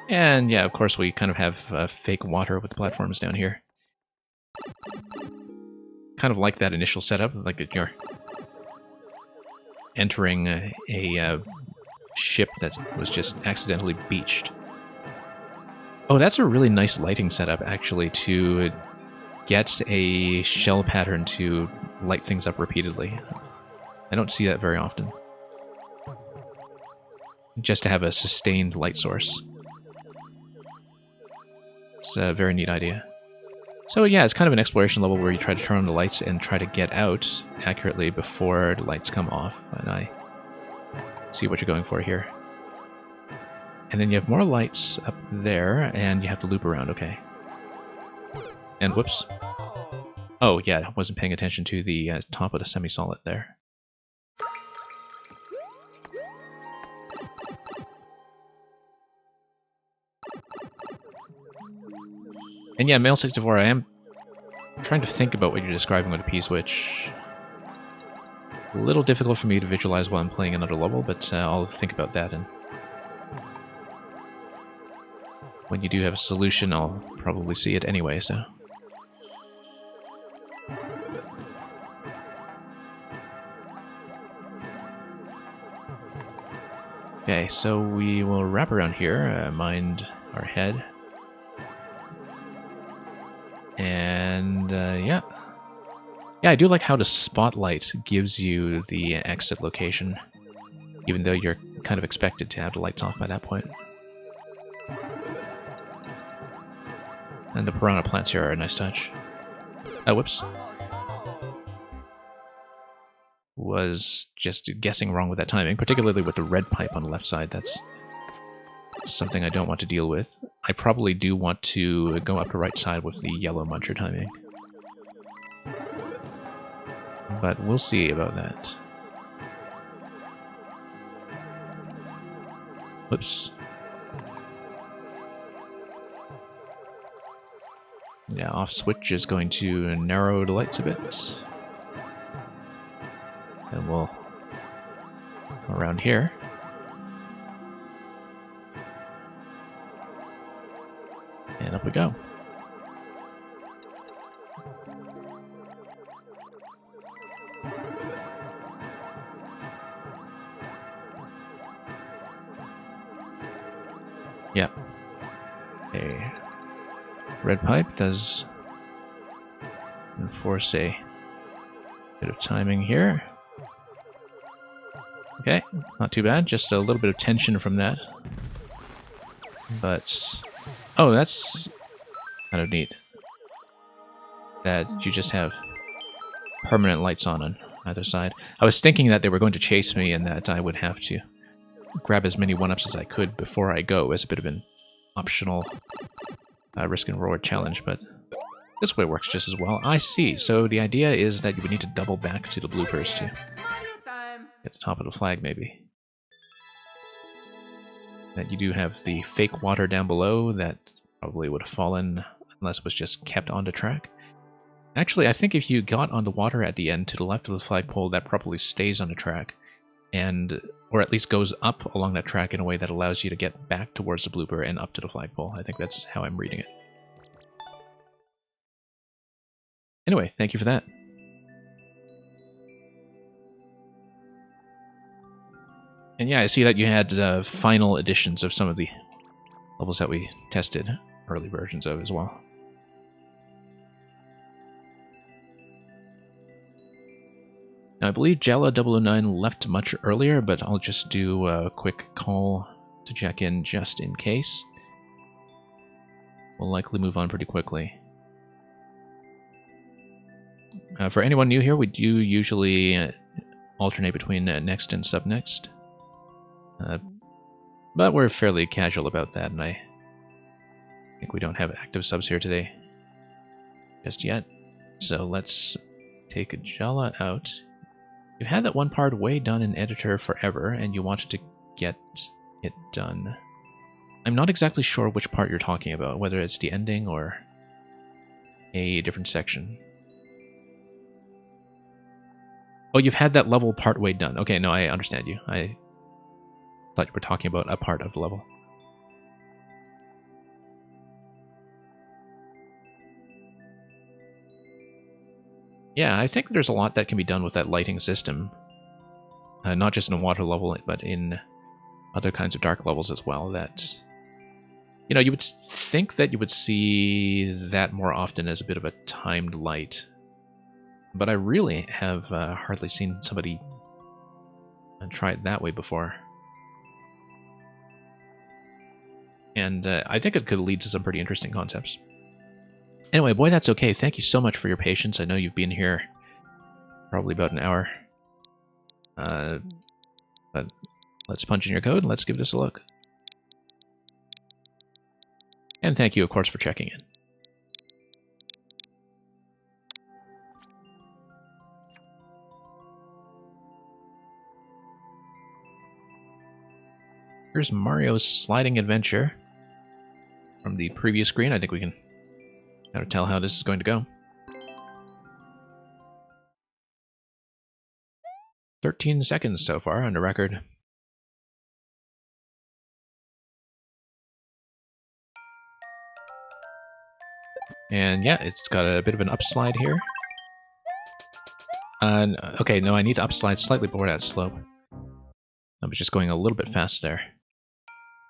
And yeah, of course we kind of have fake water with the platforms down here. Kind of like that initial setup, like you're entering a ship that was just accidentally beached. Oh, that's a really nice lighting setup, actually, to get a shell pattern to light things up repeatedly. I don't see that very often. Just to have a sustained light source. It's a very neat idea. So yeah, it's kind of an exploration level where you try to turn on the lights and try to get out accurately before the lights come off. And I see what you're going for here. And then you have more lights up there, and you have to loop around, okay. And whoops. Oh yeah, I wasn't paying attention to the top of the semi-solid there. And yeah, Male 64, I am trying to think about what you're describing with a P-switch. A little difficult for me to visualize while I'm playing another level, but I'll think about that. And when you do have a solution, I'll probably see it anyway, so... Okay, so we will wrap around here, mind our head. And, yeah. Yeah, I do like how the spotlight gives you the exit location, even though you're kind of expected to have the lights off by that point. And the piranha plants here are a nice touch. Oh, whoops. Was just guessing wrong with that timing, particularly with the red pipe on the left side. That's something I don't want to deal with. I probably do want to go up the right side with the yellow muncher timing. But we'll see about that. Whoops. Yeah, off switch is going to narrow the lights a bit. And we'll go around here. And up we go. Yep. A red pipe does enforce a bit of timing here. Okay, not too bad. Just a little bit of tension from that. But... oh, that's kind of neat. That you just have permanent lights on either side. I was thinking that they were going to chase me and that I would have to grab as many 1-ups as I could before I go as a bit of an optional risk and reward challenge, but this way works just as well. I see. So the idea is that you would need to double back to the bloopers to get the top of the flag, maybe. That you do have the fake water down below that probably would have fallen unless it was just kept on the track. Actually, I think if you got on the water at the end to the left of the flagpole, that probably stays on the track, and or at least goes up along that track in a way that allows you to get back towards the blooper and up to the flagpole. I think that's how I'm reading it. Anyway, thank you for that. And yeah, I see that you had final editions of some of the levels that we tested, early versions of as well. Now, I believe Jella 009 left much earlier, but I'll just do a quick call to check in just in case. We'll likely move on pretty quickly. For anyone new here, we do usually alternate between next and sub-next. But we're fairly casual about that, and I think we don't have active subs here today just yet. So let's take Jella out. You've had that one part way done in editor forever, and you wanted to get it done. I'm not exactly sure which part you're talking about, whether it's the ending or a different section. Oh, you've had that level part way done. Okay, no, I understand you. I thought you were talking about a part of the level. Yeah, I think there's a lot that can be done with that lighting system. Not just in a water level, but in other kinds of dark levels as well. That, you know, you would think that you would see that more often as a bit of a timed light. But I really have hardly seen somebody try it that way before. And I think it could lead to some pretty interesting concepts. Anyway, boy, that's okay. Thank you so much for your patience. I know you've been here probably about an hour. But let's punch in your code and let's give this a look. And thank you, of course, for checking in. Here's Mario's Sliding Adventure from the previous screen. I think we can kind of tell how this is going to go. 13 seconds so far on the record. And yeah, it's got a bit of an upslide here. Okay, no, I need to upslide slightly before that slope. I was just going a little bit fast there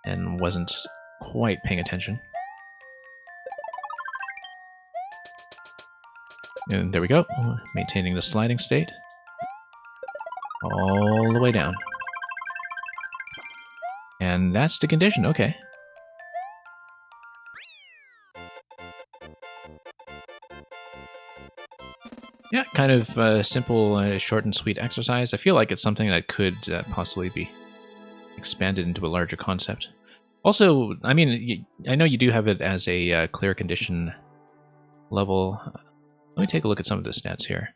and wasn't quite paying attention. And there we go, maintaining the sliding state all the way down. And that's the condition, okay. Yeah, kind of simple, short and sweet exercise. I feel like it's something that could possibly be expanded into a larger concept. Also, I mean, I know you do have it as a clear condition level. Let me take a look at some of the stats here.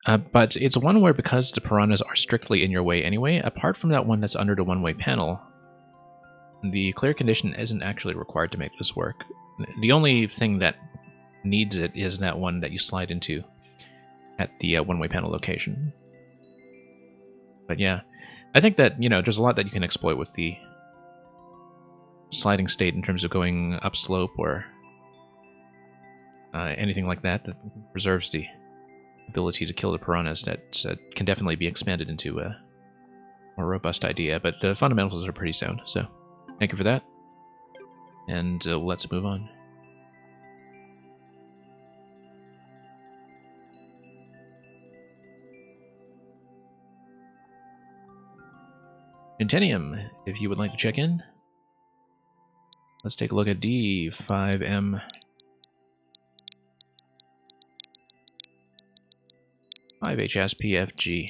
But it's one where, because the piranhas are strictly in your way anyway, apart from that one that's under the one-way panel, the clear condition isn't actually required to make this work. The only thing that needs it is that one that you slide into at the one-way panel location. But yeah, I think that, you know, there's a lot that you can exploit with the sliding state in terms of going upslope or anything like that that preserves the ability to kill the piranhas. That can definitely be expanded into a more robust idea, but the fundamentals are pretty sound, so thank you for that. And let's move on. Intenium, if you would like to check in. Let's take a look at D5M. 5HSPFG.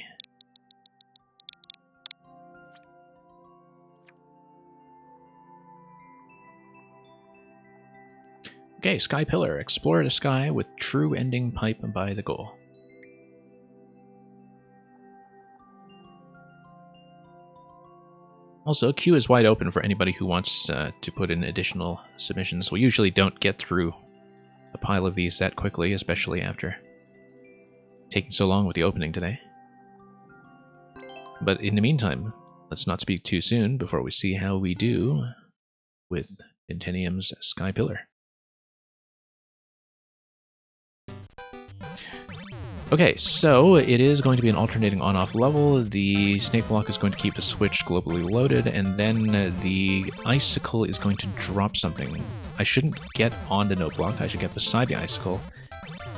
Okay, Sky Pillar. Explore the sky with true ending pipe by the goal. Also, queue is wide open for anybody who wants to put in additional submissions. We usually don't get through a pile of these that quickly, especially after taking so long with the opening today. But in the meantime, let's not speak too soon before we see how we do with Nintinium's Sky Pillar. Okay, so it is going to be an alternating on-off level. The Snake Block is going to keep the Switch globally loaded, and then the Icicle is going to drop something. I shouldn't get on the Note Block, I should get beside the Icicle,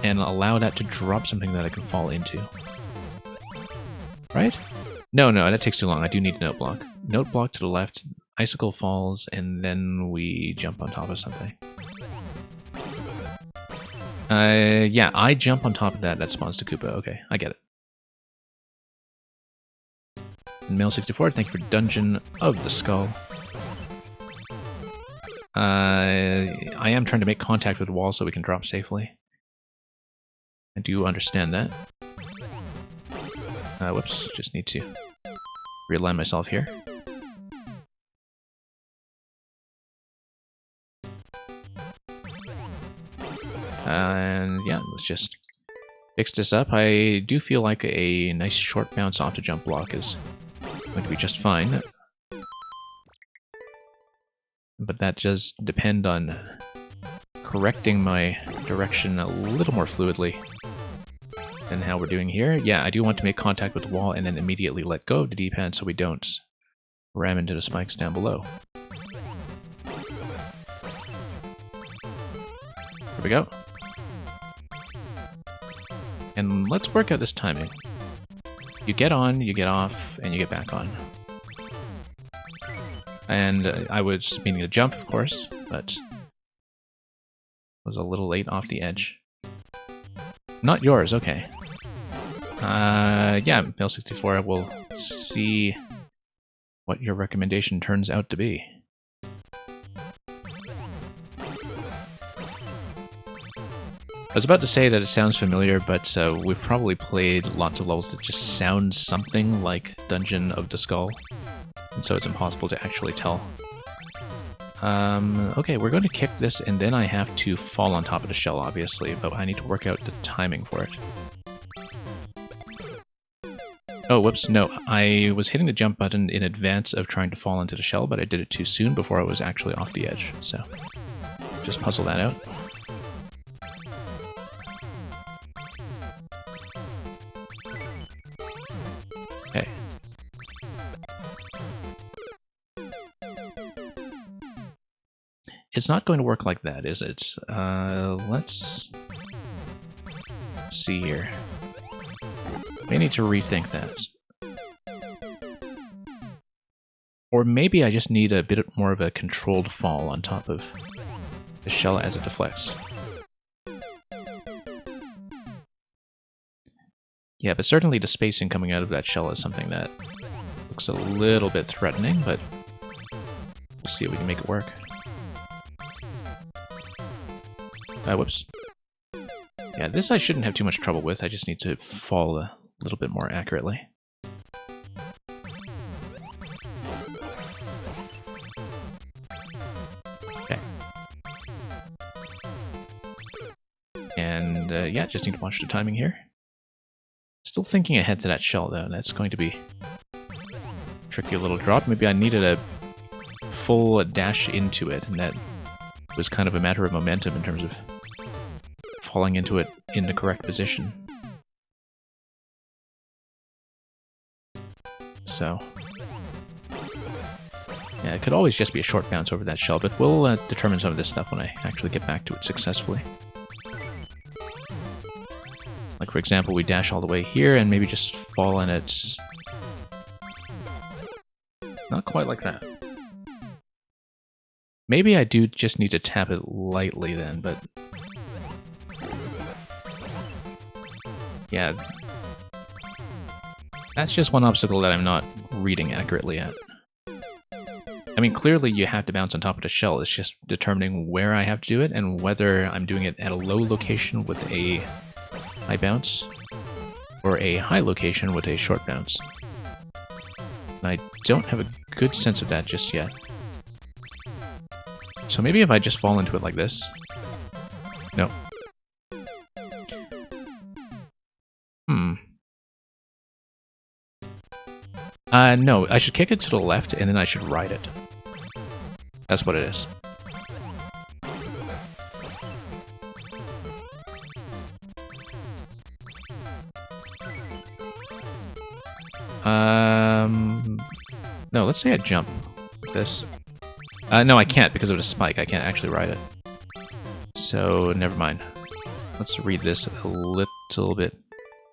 and allow that to drop something that I can fall into. Right? No, that takes too long. I do need a Note Block. Note Block to the left, Icicle falls, and then we jump on top of something. Yeah, I jump on top of that. That spawns to Koopa. Okay, I get it. And Mail64, thank you for Dungeon of the Skull. I am trying to make contact with the wall so we can drop safely. I do understand that. Whoops, just need to realign myself here. And yeah, let's just fix this up. I do feel like a nice short bounce off the jump block is going to be just fine. But that does depend on correcting my direction a little more fluidly than how we're doing here. Yeah, I do want to make contact with the wall and then immediately let go of the D-pad so we don't ram into the spikes down below. Here we go. And let's work out this timing. You get on, you get off, and you get back on. And I was meaning to jump, of course, but was a little late off the edge. Not yours, okay. Yeah, Mail64, we'll see what your recommendation turns out to be. I was about to say that it sounds familiar, but we've probably played lots of levels that just sound something like Dungeon of the Skull, and so it's impossible to actually tell. Okay, we're going to kick this, and then I have to fall on top of the shell, obviously, but I need to work out the timing for it. Oh, whoops, no, I was hitting the jump button in advance of trying to fall into the shell, but I did it too soon before I was actually off the edge, so just puzzle that out. Okay. It's not going to work like that, is it? Let's see here. May need to rethink that. Or maybe I just need a bit more of a controlled fall on top of the shell as it deflects. Yeah, but certainly the spacing coming out of that shell is something that looks a little bit threatening, but we'll see if we can make it work. Whoops. Yeah, this I shouldn't have too much trouble with, I just need to fall a little bit more accurately. Okay. And yeah, just need to watch the timing here. Still thinking ahead to that shell though, that's going to be a tricky little drop. Maybe I needed a full dash into it, and that was kind of a matter of momentum in terms of falling into it in the correct position. So, yeah, it could always just be a short bounce over that shell, but we'll determine some of this stuff when I actually get back to it successfully. Like, for example, we dash all the way here and maybe just fall in it. Not quite like that. Maybe I do just need to tap it lightly then, but yeah, that's just one obstacle that I'm not reading accurately at. I mean, clearly you have to bounce on top of the shell, it's just determining where I have to do it and whether I'm doing it at a low location with a high bounce or a high location with a short bounce. And I don't have a good sense of that just yet. So maybe if I just fall into it like this, No. No, I should kick it to the left, and then I should ride it. That's what it is. No, let's say I jump. This. No, I can't because of the spike. I can't actually ride it. So, never mind. Let's read this a little bit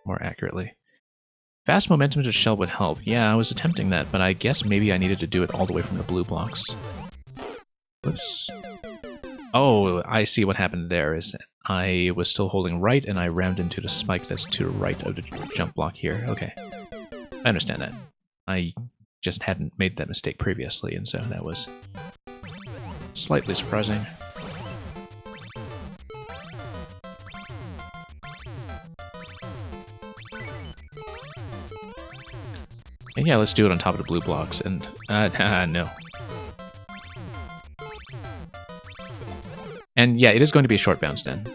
more accurately. Fast momentum to shell would help. Yeah, I was attempting that, but I guess maybe I needed to do it all the way from the blue blocks. Whoops. Oh, I see what happened there is I was still holding right and I rammed into the spike that's to the right of the jump block here. Okay. I understand that. I just hadn't made that mistake previously, and so that was slightly surprising. And yeah, let's do it on top of the blue blocks, and no. And yeah, it is going to be a short bounce then.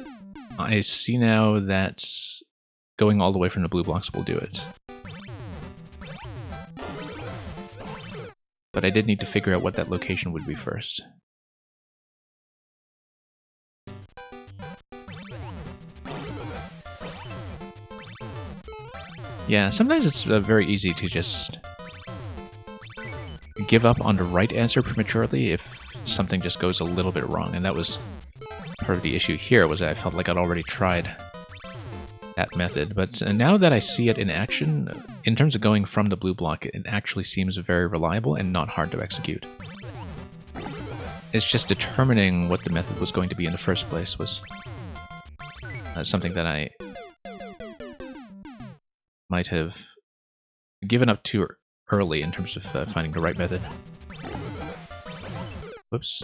I see now that going all the way from the blue blocks will do it. But I did need to figure out what that location would be first. Yeah, sometimes it's very easy to just give up on the right answer prematurely if something just goes a little bit wrong, and that was part of the issue here, was that I felt like I'd already tried that method. But now that I see it in action, in terms of going from the blue block, it actually seems very reliable and not hard to execute. It's just determining what the method was going to be in the first place was something that I might have given up too early in terms of finding the right method. Whoops.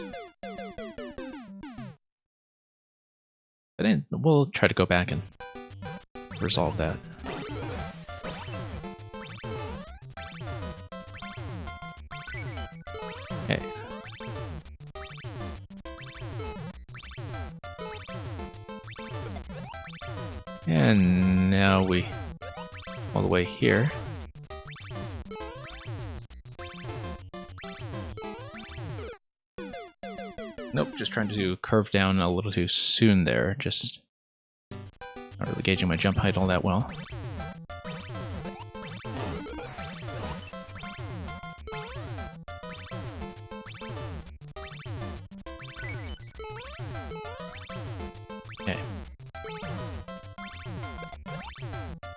But then we'll try to go back and resolve that. Okay. And now we all the way here. Nope, just trying to curve down a little too soon there. Just not really gauging my jump height all that well. Okay.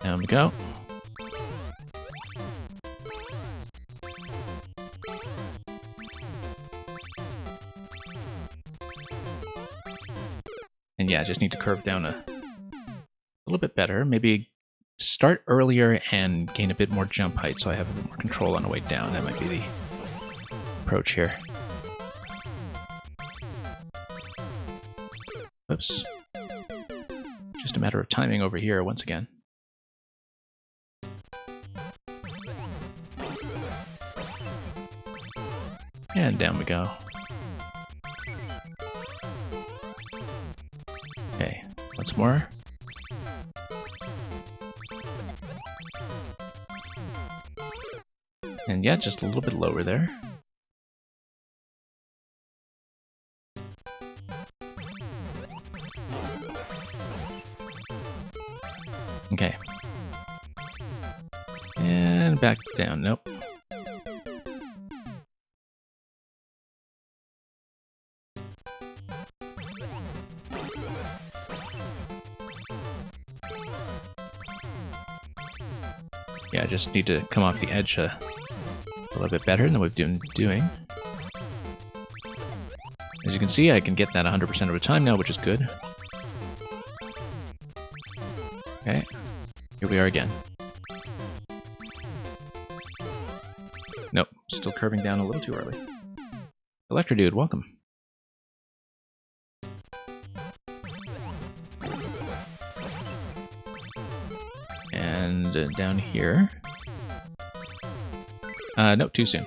Down we go. And yeah, I just need to curve down a little bit better. Maybe start earlier and gain a bit more jump height so I have a bit more control on the way down. That might be the approach here. Oops. Just a matter of timing over here once again. And down we go. Okay, once more. And yeah, just a little bit lower there. Okay. And back down, nope. Yeah, I just need to come off the edge a little bit better than we've been doing. As you can see, I can get that 100% of the time now, which is good. Okay, here we are again. Nope, still curving down a little too early. Electro Dude, welcome. And down here. No, too soon.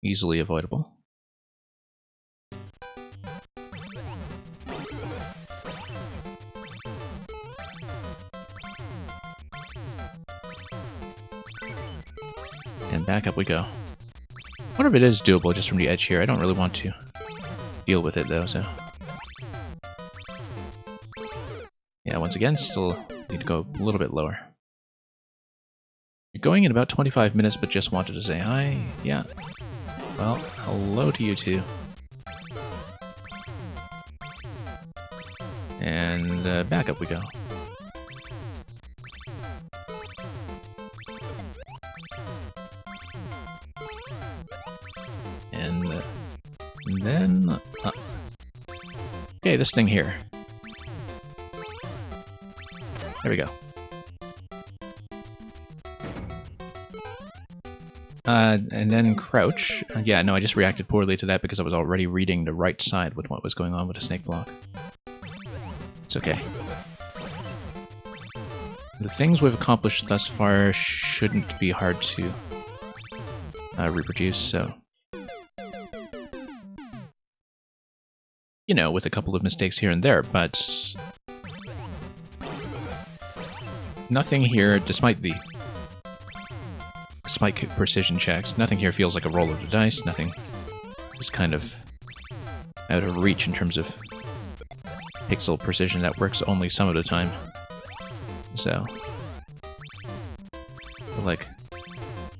Easily avoidable. And back up we go. I wonder if it is doable just from the edge here. I don't really want to deal with it though, so... Yeah, once again, still need to go a little bit lower. You're going in about 25 minutes, but just wanted to say hi. Yeah. Well, hello to you two. And back up we go. And then... okay, this thing here. There we go. And then crouch. Yeah, no, I just reacted poorly to that because I was already reading the right side with what was going on with the snake block. It's okay. The things we've accomplished thus far shouldn't be hard to reproduce, so... You know, with a couple of mistakes here and there, but... Nothing here, despite precision checks, nothing here feels like a roll of the dice, nothing is kind of out of reach in terms of pixel precision. That works only some of the time. So, I feel like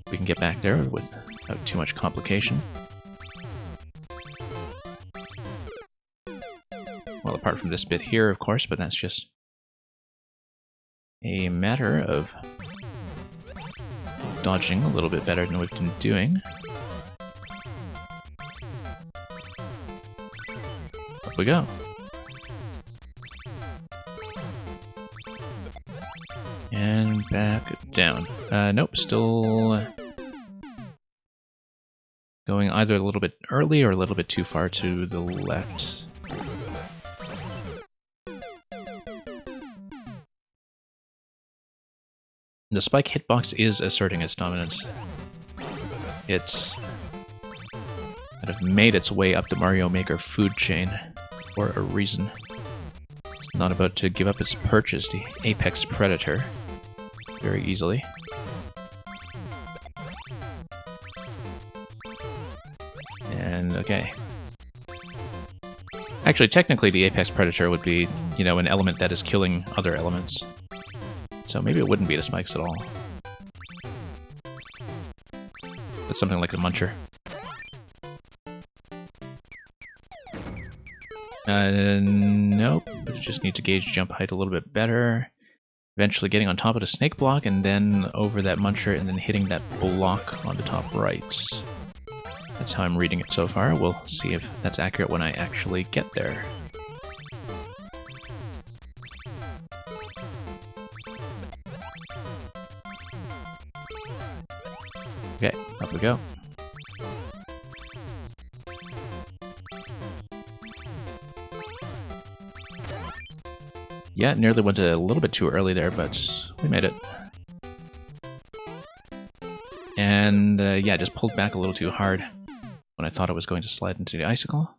we can get back there without too much complication. Well, apart from this bit here, of course, but that's just a matter of dodging a little bit better than we've been doing. Up we go. And back down. Nope, still going either a little bit early or a little bit too far to the left. The spike hitbox is asserting its dominance. It's kind of made its way up the Mario Maker food chain for a reason. It's not about to give up its perch as the apex predator very easily. And okay. Actually, technically the apex predator would be, you know, an element that is killing other elements. So maybe it wouldn't be the spikes at all. But something like a muncher. Nope. Just need to gauge jump height a little bit better. Eventually getting on top of the snake block and then over that muncher and then hitting that block on the top right. That's how I'm reading it so far. We'll see if that's accurate when I actually get there. Okay, up we go. Yeah, nearly went a little bit too early there, but we made it. And yeah, just pulled back a little too hard when I thought I was going to slide into the icicle.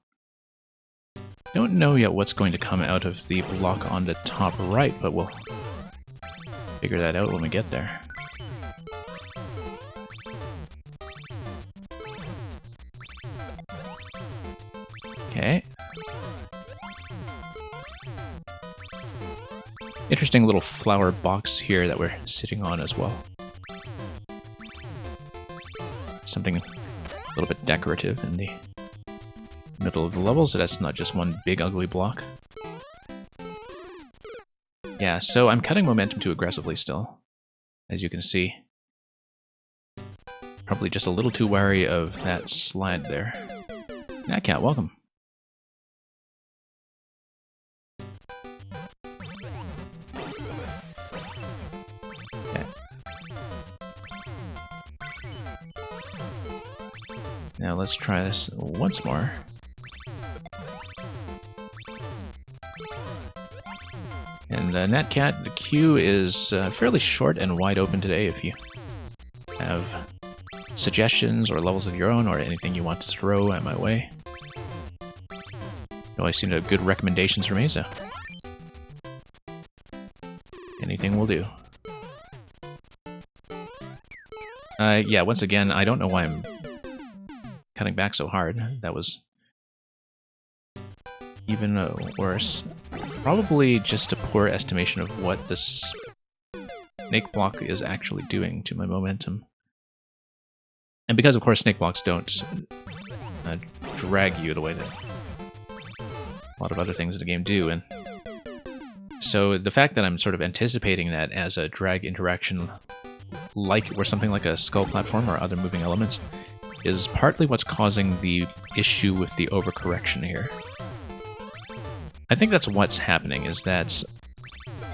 Don't know yet what's going to come out of the block on the top right, but we'll figure that out when we get there. Okay. Interesting little flower box here that we're sitting on as well. Something a little bit decorative in the middle of the level, so that's not just one big ugly block. Yeah, so I'm cutting momentum too aggressively still, as you can see. Probably just a little too wary of that slide there. Natcat, welcome. Okay. Now let's try this once more. And Natcat, the queue is fairly short and wide open today if you have suggestions or levels of your own or anything you want to throw at my way. You always seem to have good recommendations for me, so anything will do. Yeah, once again, I don't know why I'm cutting back so hard. That was even worse. Probably just a poor estimation of what this snake block is actually doing to my momentum. And because, of course, snake blocks don't drag you the way that a lot of other things in the game do, and so the fact that I'm sort of anticipating that as a drag interaction, or something like a skull platform or other moving elements, is partly what's causing the issue with the overcorrection here. I think that's what's happening, is that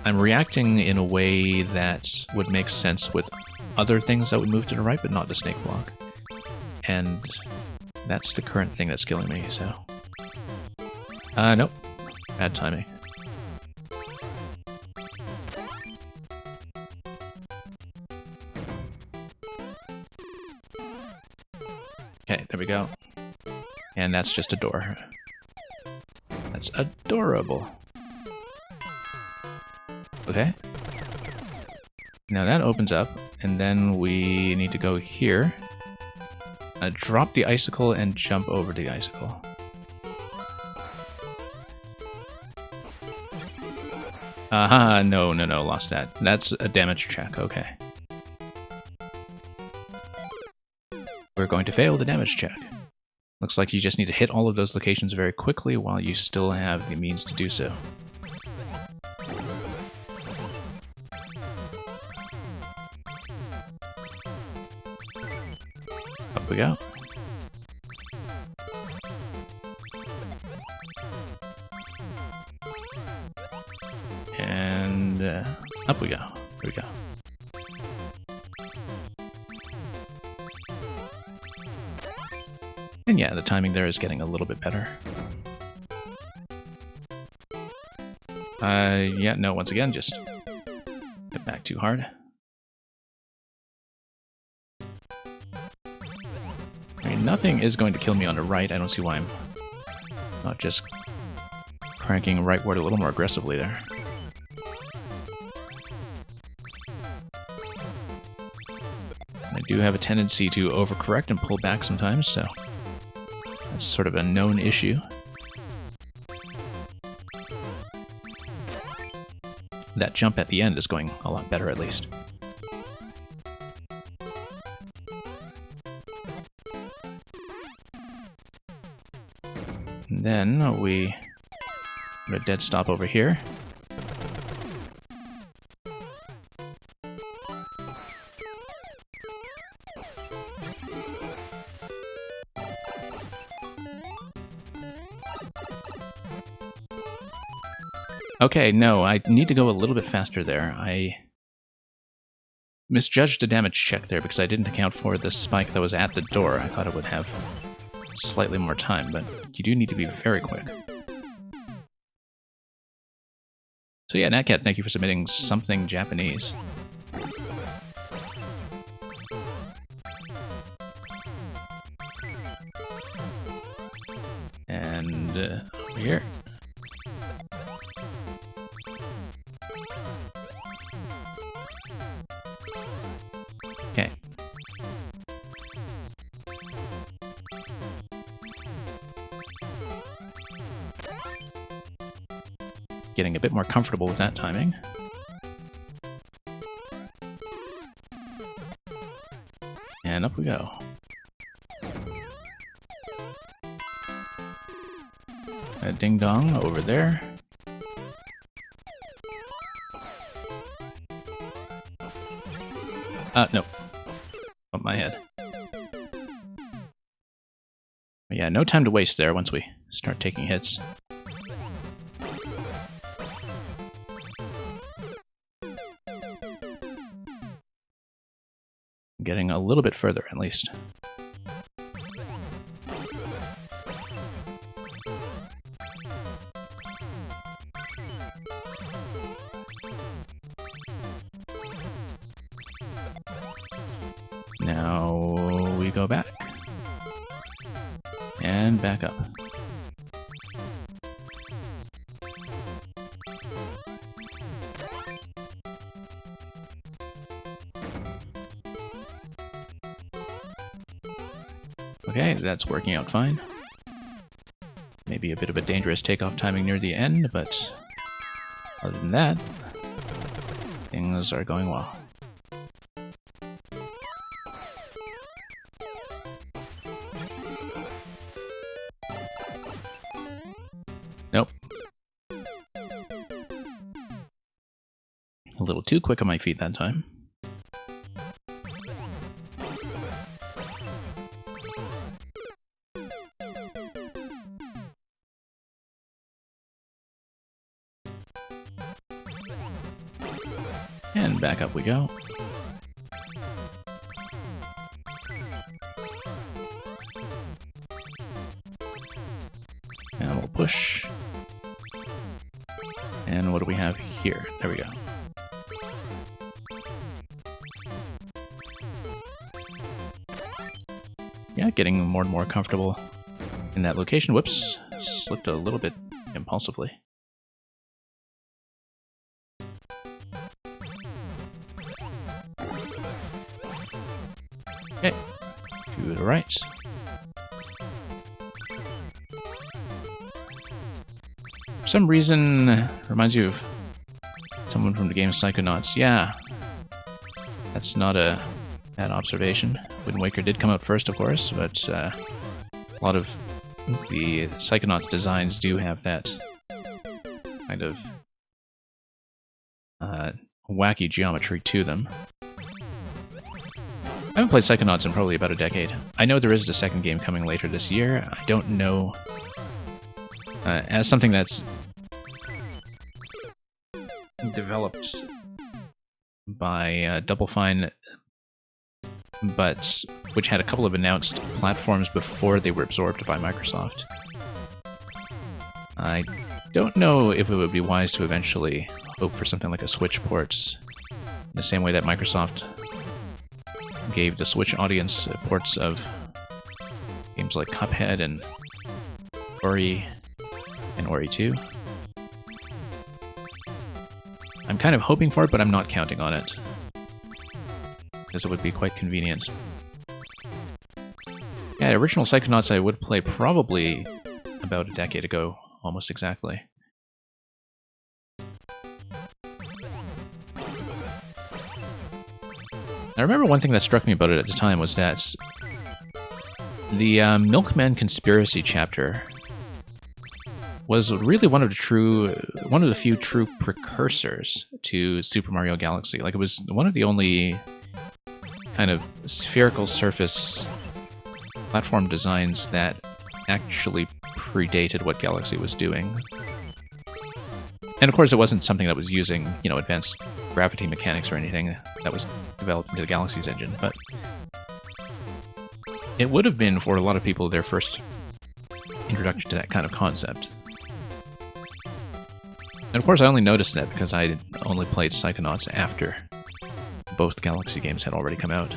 I'm reacting in a way that would make sense with other things that would move to the right, but not the snake block. And that's the current thing that's killing me, so... nope. Bad timing. Okay, there we go. And that's just a door. That's adorable. Okay. Now that opens up, and then we need to go here. Drop the icicle and jump over the icicle. Aha, no, lost that. That's a damage check, okay. We're going to fail the damage check. Looks like you just need to hit all of those locations very quickly while you still have the means to do so. Up we go. And up we go. Here we go. And yeah, the timing there is getting a little bit better. Yeah, no, once again, just get back too hard. I mean, nothing is going to kill me on the right. I don't see why I'm not just cranking rightward a little more aggressively there. I do have a tendency to overcorrect and pull back sometimes, so that's sort of a known issue. That jump at the end is going a lot better, at least. And then we put a dead stop over here. Okay, no, I need to go a little bit faster there. I misjudged the damage check there because I didn't account for the spike that was at the door. I thought it would have slightly more time, but you do need to be very quick. So yeah, Natcat, thank you for submitting something Japanese. And over here. Okay. Getting a bit more comfortable with that timing. And up we go. A ding dong over there. No. Bump my head. But yeah, no time to waste there once we start taking hits. Getting a little bit further, at least. Now we go back. And back up. Okay, that's working out fine. Maybe a bit of a dangerous takeoff timing near the end, but other than that, things are going well. Nope. A little too quick on my feet that time. And back up we go. And we'll push. And what do we have here? There we go. Yeah, getting more and more comfortable in that location. Whoops, slipped a little bit impulsively. Okay, to the right. For some reason, reminds you of someone from the game Psychonauts. Yeah, that's not a bad observation. Wind Waker did come out first, of course, but a lot of the Psychonauts designs do have that kind of wacky geometry to them. I haven't played Psychonauts in probably about a decade. I know there is a second game coming later this year. I don't know... as something that's developed by Double Fine, but which had a couple of announced platforms before they were absorbed by Microsoft. I don't know if it would be wise to eventually hope for something like a Switch port, in the same way that Microsoft gave the Switch audience ports of games like Cuphead and Ori and Ori 2. I'm kind of hoping for it, but I'm not counting on it, because it would be quite convenient. Yeah, original Psychonauts I would play probably about a decade ago, almost exactly. I remember one thing that struck me about it at the time was that the Milkman Conspiracy chapter was really one of the few true precursors to Super Mario Galaxy. Like, it was one of the only kind of spherical surface platform designs that actually predated what Galaxy was doing. And of course, it wasn't something that was using, advanced gravity mechanics or anything that was developed into the Galaxy's engine, but it would have been, for a lot of people, their first introduction to that kind of concept. And of course, I only noticed that because I only played Psychonauts after both Galaxy games had already come out.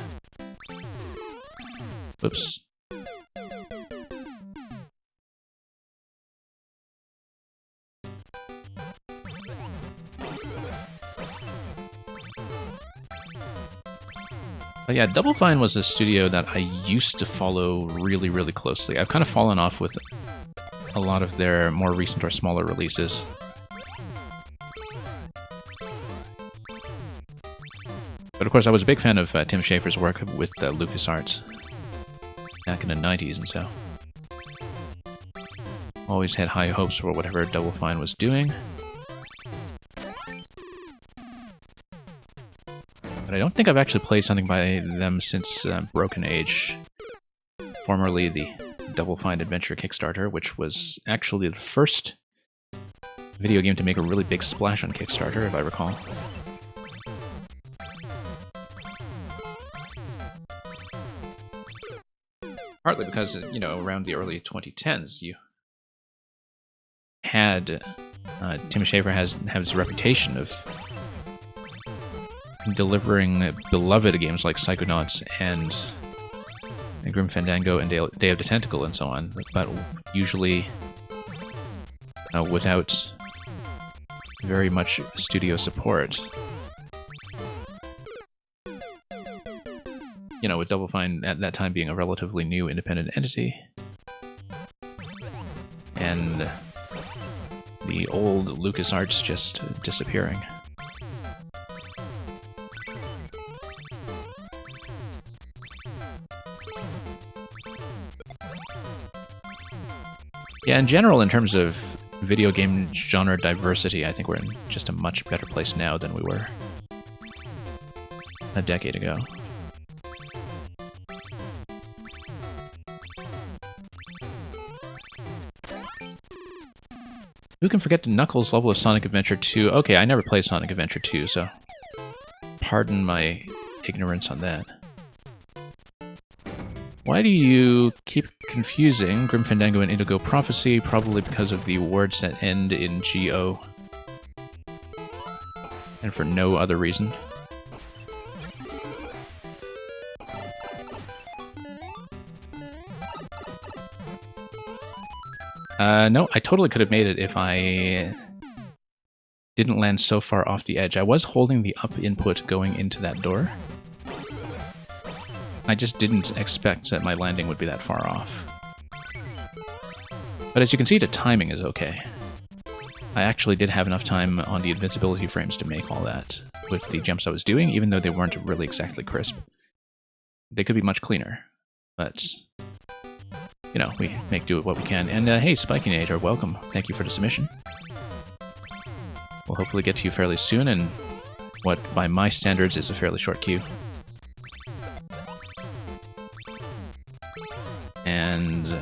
Whoops. But yeah, Double Fine was a studio that I used to follow really, really closely. I've kind of fallen off with a lot of their more recent or smaller releases. But of course, I was a big fan of Tim Schafer's work with LucasArts back in the 90s and so. Always had high hopes for whatever Double Fine was doing. But I don't think I've actually played something by them since Broken Age, formerly the Double Fine Adventure Kickstarter, which was actually the first video game to make a really big splash on Kickstarter, if I recall. Partly because, around the early 2010s, you had Tim Schafer has a reputation of delivering beloved games like Psychonauts and Grim Fandango and Day of the Tentacle and so on, but usually without very much studio support. you know, with Double Fine at that time being a relatively new independent entity. And the old LucasArts just disappearing. Yeah, in general, in terms of video game genre diversity, I think we're in just a much better place now than we were a decade ago. Who can forget Knuckles' level of Sonic Adventure 2? Okay, I never played Sonic Adventure 2, so pardon my ignorance on that. Why do you keep confusing Grim Fandango and Indigo Prophecy? Probably because of the words that end in GO. And for no other reason. No, I totally could have made it if I didn't land so far off the edge. I was holding the up input going into that door. I just didn't expect that my landing would be that far off. But as you can see, the timing is okay. I actually did have enough time on the invincibility frames to make all that with the jumps I was doing, even though they weren't really exactly crisp. They could be much cleaner, but you know, we make do with what we can. And hey, Spikinator, welcome. Thank you for the submission. We'll hopefully get to you fairly soon, and what, by my standards, is a fairly short queue. And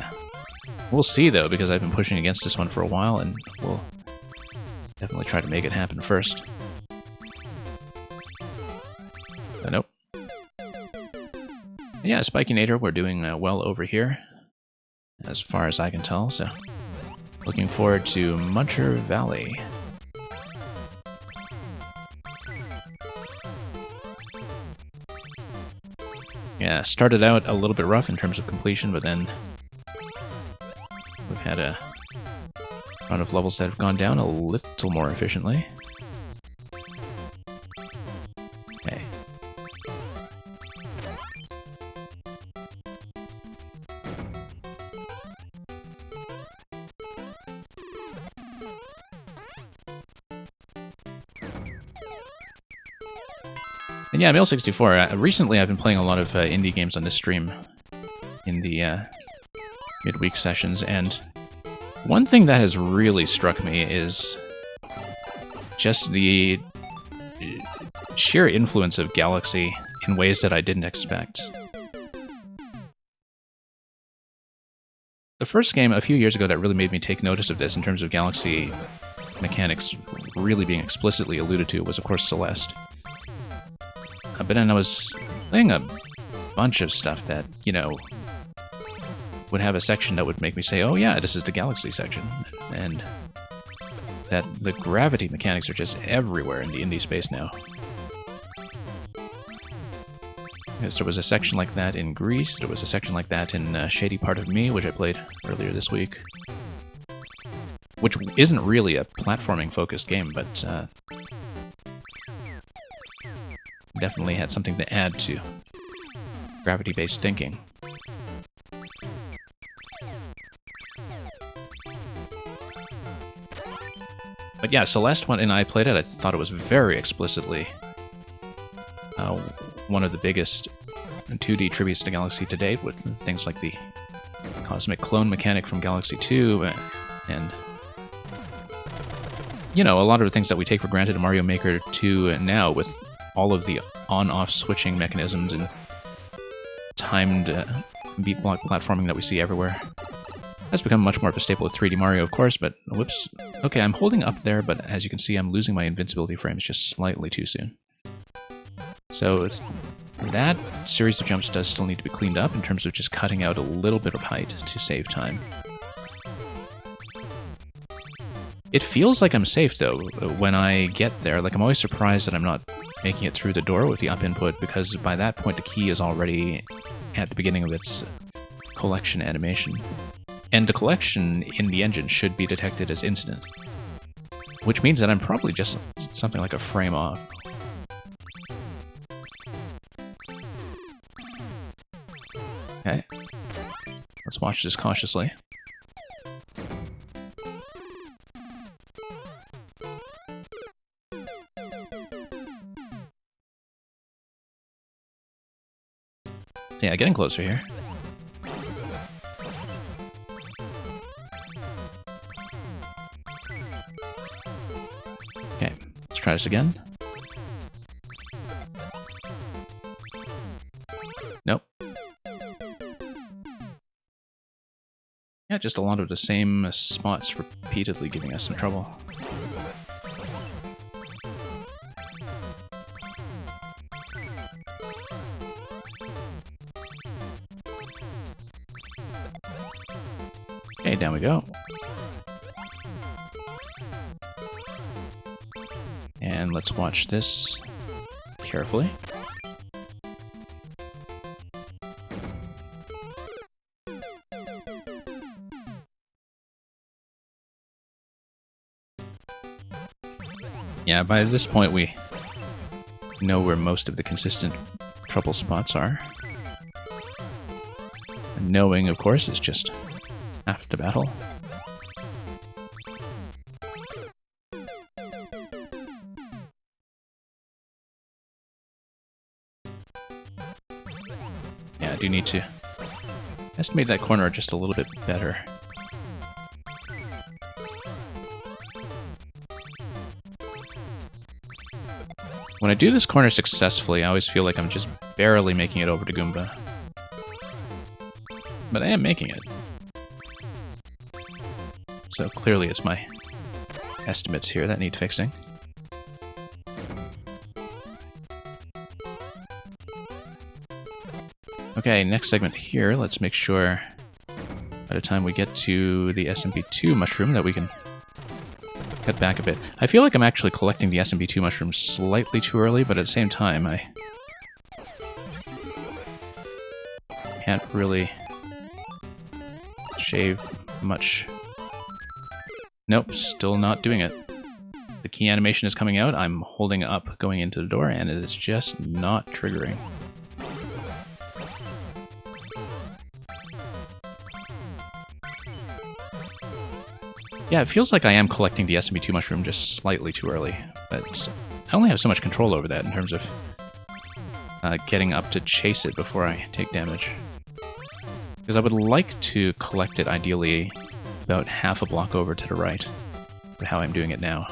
we'll see, though, because I've been pushing against this one for a while, and we'll definitely try to make it happen first. Nope. Yeah, Spikinator, we're doing well over here, as far as I can tell, so looking forward to Muncher Valley. Yeah, started out a little bit rough in terms of completion, but then we've had a run of levels that have gone down a little more efficiently. Okay. And yeah, Mail64, recently I've been playing a lot of indie games on this stream in the midweek sessions, and one thing that has really struck me is just the sheer influence of Galaxy in ways that I didn't expect. The first game a few years ago that really made me take notice of this in terms of Galaxy mechanics really being explicitly alluded to was, of course, Celeste. But then I was playing a bunch of stuff that, you know, would have a section that would make me say, oh yeah, this is the Galaxy section. And that the gravity mechanics are just everywhere in the indie space now. Because there was a section like that in Greece, there was a section like that in Shady Part of Me, which I played earlier this week. Which isn't really a platforming-focused game, but definitely had something to add to gravity-based thinking. But yeah, Celeste, when I played it, I thought it was very explicitly one of the biggest 2D tributes to Galaxy to date, with things like the cosmic clone mechanic from Galaxy 2, and you know, a lot of the things that we take for granted in Mario Maker 2 now, with all of the on-off switching mechanisms and timed beat block platforming that we see everywhere. That's become much more of a staple of 3D Mario, of course, but whoops. Okay, I'm holding up there, but as you can see, I'm losing my invincibility frames just slightly too soon. So that series of jumps does still need to be cleaned up in terms of just cutting out a little bit of height to save time. It feels like I'm safe, though, when I get there. Like, I'm always surprised that I'm not making it through the door with the up input, because by that point the key is already at the beginning of its collection animation. And the collection in the engine should be detected as instant, which means that I'm probably just something like a frame off. watch this cautiously. Yeah, getting closer here. Okay, let's try this again. Nope. Yeah, just a lot of the same spots repeatedly giving us some trouble. Okay, down we go. And let's watch this carefully. Yeah, by this point we know where most of the consistent trouble spots are. And knowing, of course, is just half the battle. Yeah, I do need to estimate that corner just a little bit better. When I do this corner successfully, I always feel like I'm just barely making it over to Goomba. But I am making it. So clearly it's my estimates here that need fixing. Okay, next segment here, let's make sure by the time we get to the SMP2 mushroom that we can cut back a bit. I feel like I'm actually collecting the SMP2 mushrooms slightly too early, but at the same time, I can't really shave much. Nope, still not doing it. The key animation is coming out, I'm holding up going into the door, and it is just not triggering. Yeah, it feels like I am collecting the SMP2 mushroom just slightly too early, but I only have so much control over that in terms of getting up to chase it before I take damage. Because I would like to collect it ideally about half a block over to the right, for how I'm doing it now.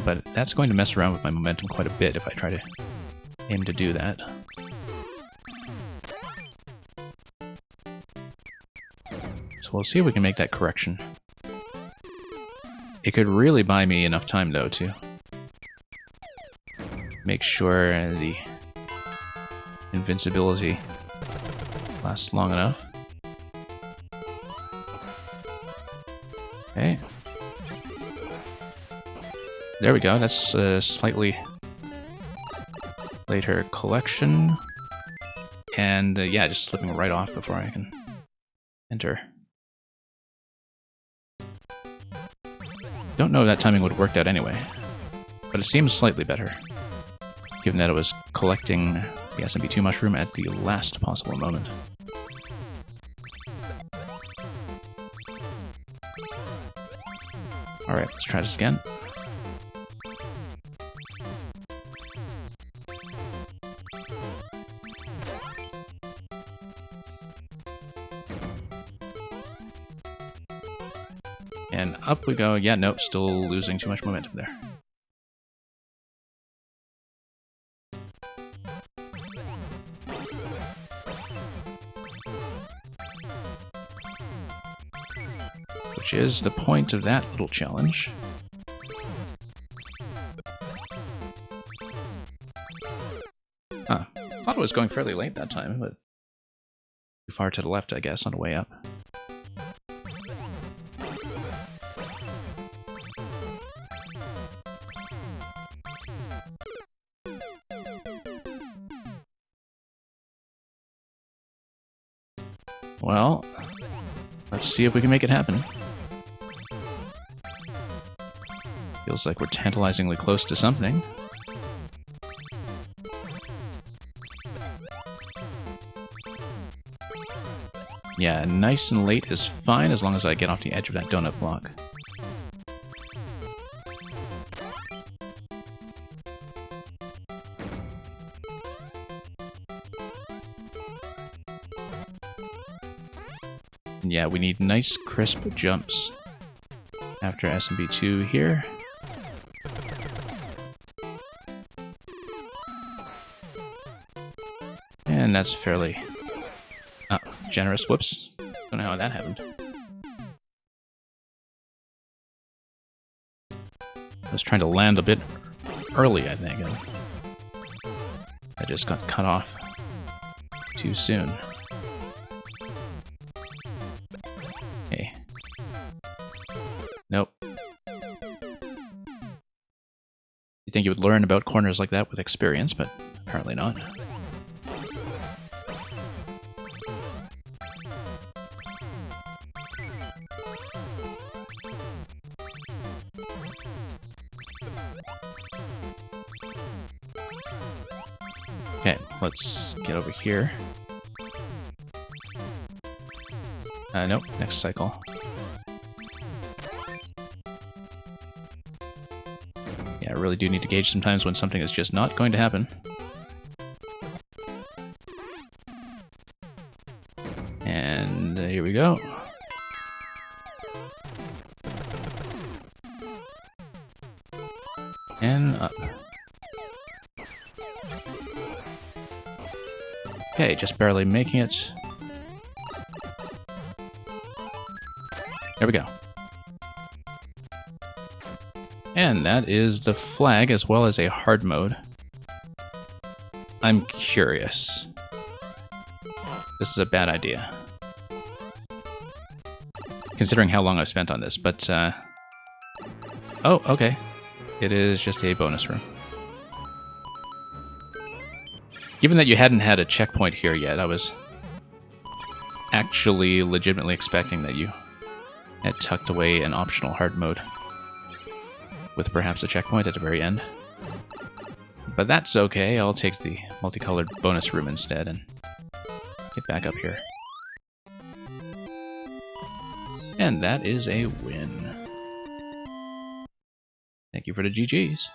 But that's going to mess around with my momentum quite a bit if I try to aim to do that. So we'll see if we can make that correction. It could really buy me enough time, though, to make sure the invincibility lasts long enough. Okay. There we go, that's a slightly later collection. And yeah, just slipping right off before I can enter. Don't know if that timing would have worked out anyway, but it seems slightly better, given that it was collecting the SMP2 mushroom at the last possible moment. Alright, let's try this again. And up we go. Yeah, nope, still losing too much momentum there. Which is the point of that little challenge. Huh. Thought it was going fairly late that time, but too far to the left, I guess, on the way up. Well, let's see if we can make it happen. Feels like we're tantalizingly close to something. Yeah, nice and late is fine as long as I get off the edge of that donut block. Yeah, we need nice, crisp jumps after SMB2 here. And that's fairly generous. Whoops. Don't know how that happened. I was trying to land a bit early, I think. I just got cut off too soon. Okay. Nope. You think you would learn about corners like that with experience, but apparently not. Okay, let's get over here. Nope, next cycle. Yeah, I really do need to gauge sometimes when something is just not going to happen. And here we go. And up. Okay, just barely making it. There we go. And that is the flag as well as a hard mode. I'm curious. This is a bad idea. Considering how long I've spent on this, but oh, okay. It is just a bonus room. Given that you hadn't had a checkpoint here yet, I was actually legitimately expecting that you had tucked away an optional hard mode with perhaps a checkpoint at the very end. But that's okay, I'll take the multicolored bonus room instead and get back up here. And that is a win. Thank you for the GGs.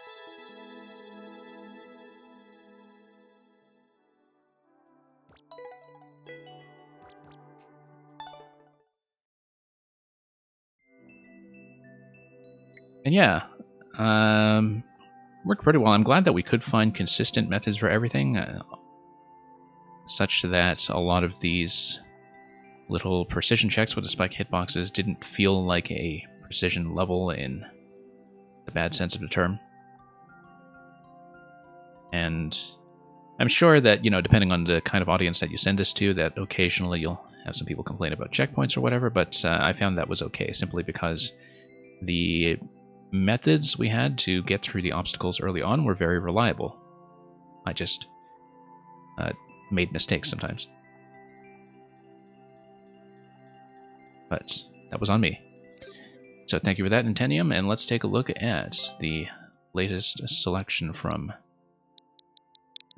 And yeah, worked pretty well. I'm glad that we could find consistent methods for everything, such that a lot of these little precision checks with the spike hitboxes didn't feel like a precision level in the bad sense of the term. And I'm sure that, you know, depending on the kind of audience that you send this to, that occasionally you'll have some people complain about checkpoints or whatever, but I found that was okay, simply because the methods we had to get through the obstacles early on were very reliable. I just made mistakes sometimes. But that was on me. So thank you for that, Nintentium, and let's take a look at the latest selection from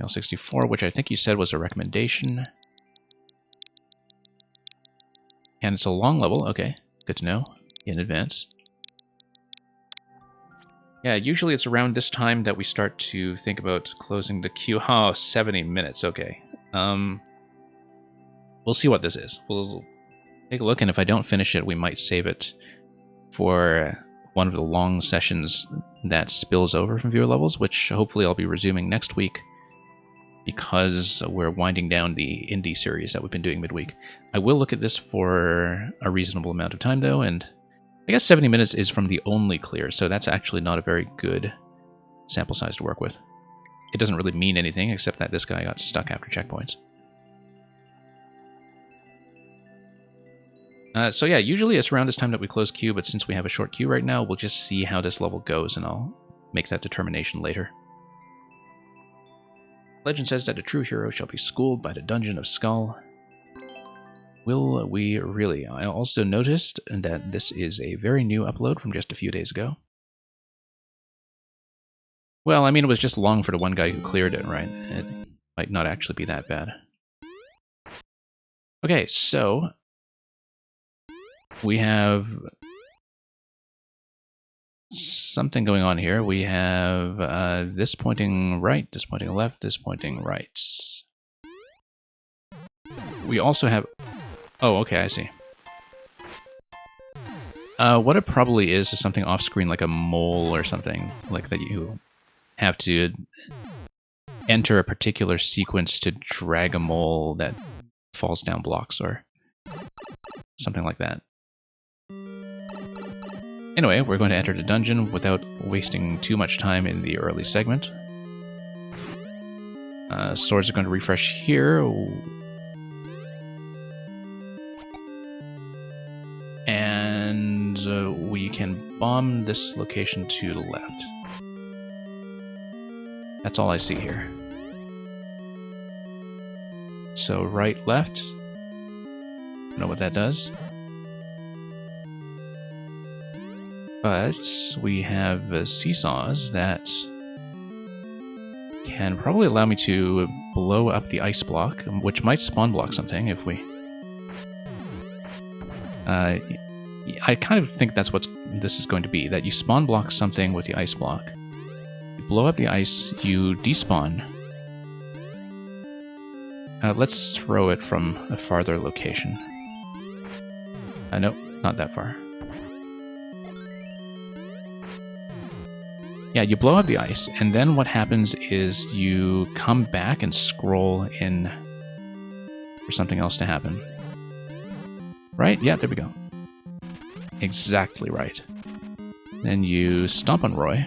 L64, which I think you said was a recommendation. And it's a long level, okay, good to know in advance. Yeah, usually it's around this time that we start to think about closing the queue. Oh, 70 minutes, okay. We'll see what this is. We'll take a look, and if I don't finish it, we might save it for one of the long sessions that spills over from viewer levels, which hopefully I'll be resuming next week because we're winding down the indie series that we've been doing midweek. I will look at this for a reasonable amount of time, though, and I guess 70 minutes is from the only clear, so that's actually not a very good sample size to work with. It doesn't really mean anything, except that this guy got stuck after checkpoints. So yeah, usually it's around this time that we close queue, but since we have a short queue right now, we'll just see how this level goes, and I'll make that determination later. Legend says that a true hero shall be schooled by the Dungeon of Skull. Will we really? I also noticed that this is a very new upload from just a few days ago. Well, I mean, it was just long for the one guy who cleared it, right? It might not actually be that bad. Okay, so we have something going on here. We have this pointing right, this pointing left, this pointing right. We also have... Oh, okay, I see. What it probably is something off-screen, like a mole or something, like that you have to enter a particular sequence to drag a mole that falls down blocks or something like that. Anyway, we're going to enter the dungeon without wasting too much time in the early segment. Swords are going to refresh here. And we can bomb this location to the left. That's all I see here. So right, left. I don't know what that does. But we have seesaws that can probably allow me to blow up the ice block, which might spawn block something if we... I kind of think that's what this is going to be, that you spawn block something with the ice block. You blow up the ice, you despawn. Let's throw it from a farther location. Nope, not that far. Yeah, you blow up the ice, and then what happens is you come back and scroll in for something else to happen. Right? Yeah, there we go. Exactly right. Then you stomp on Roy.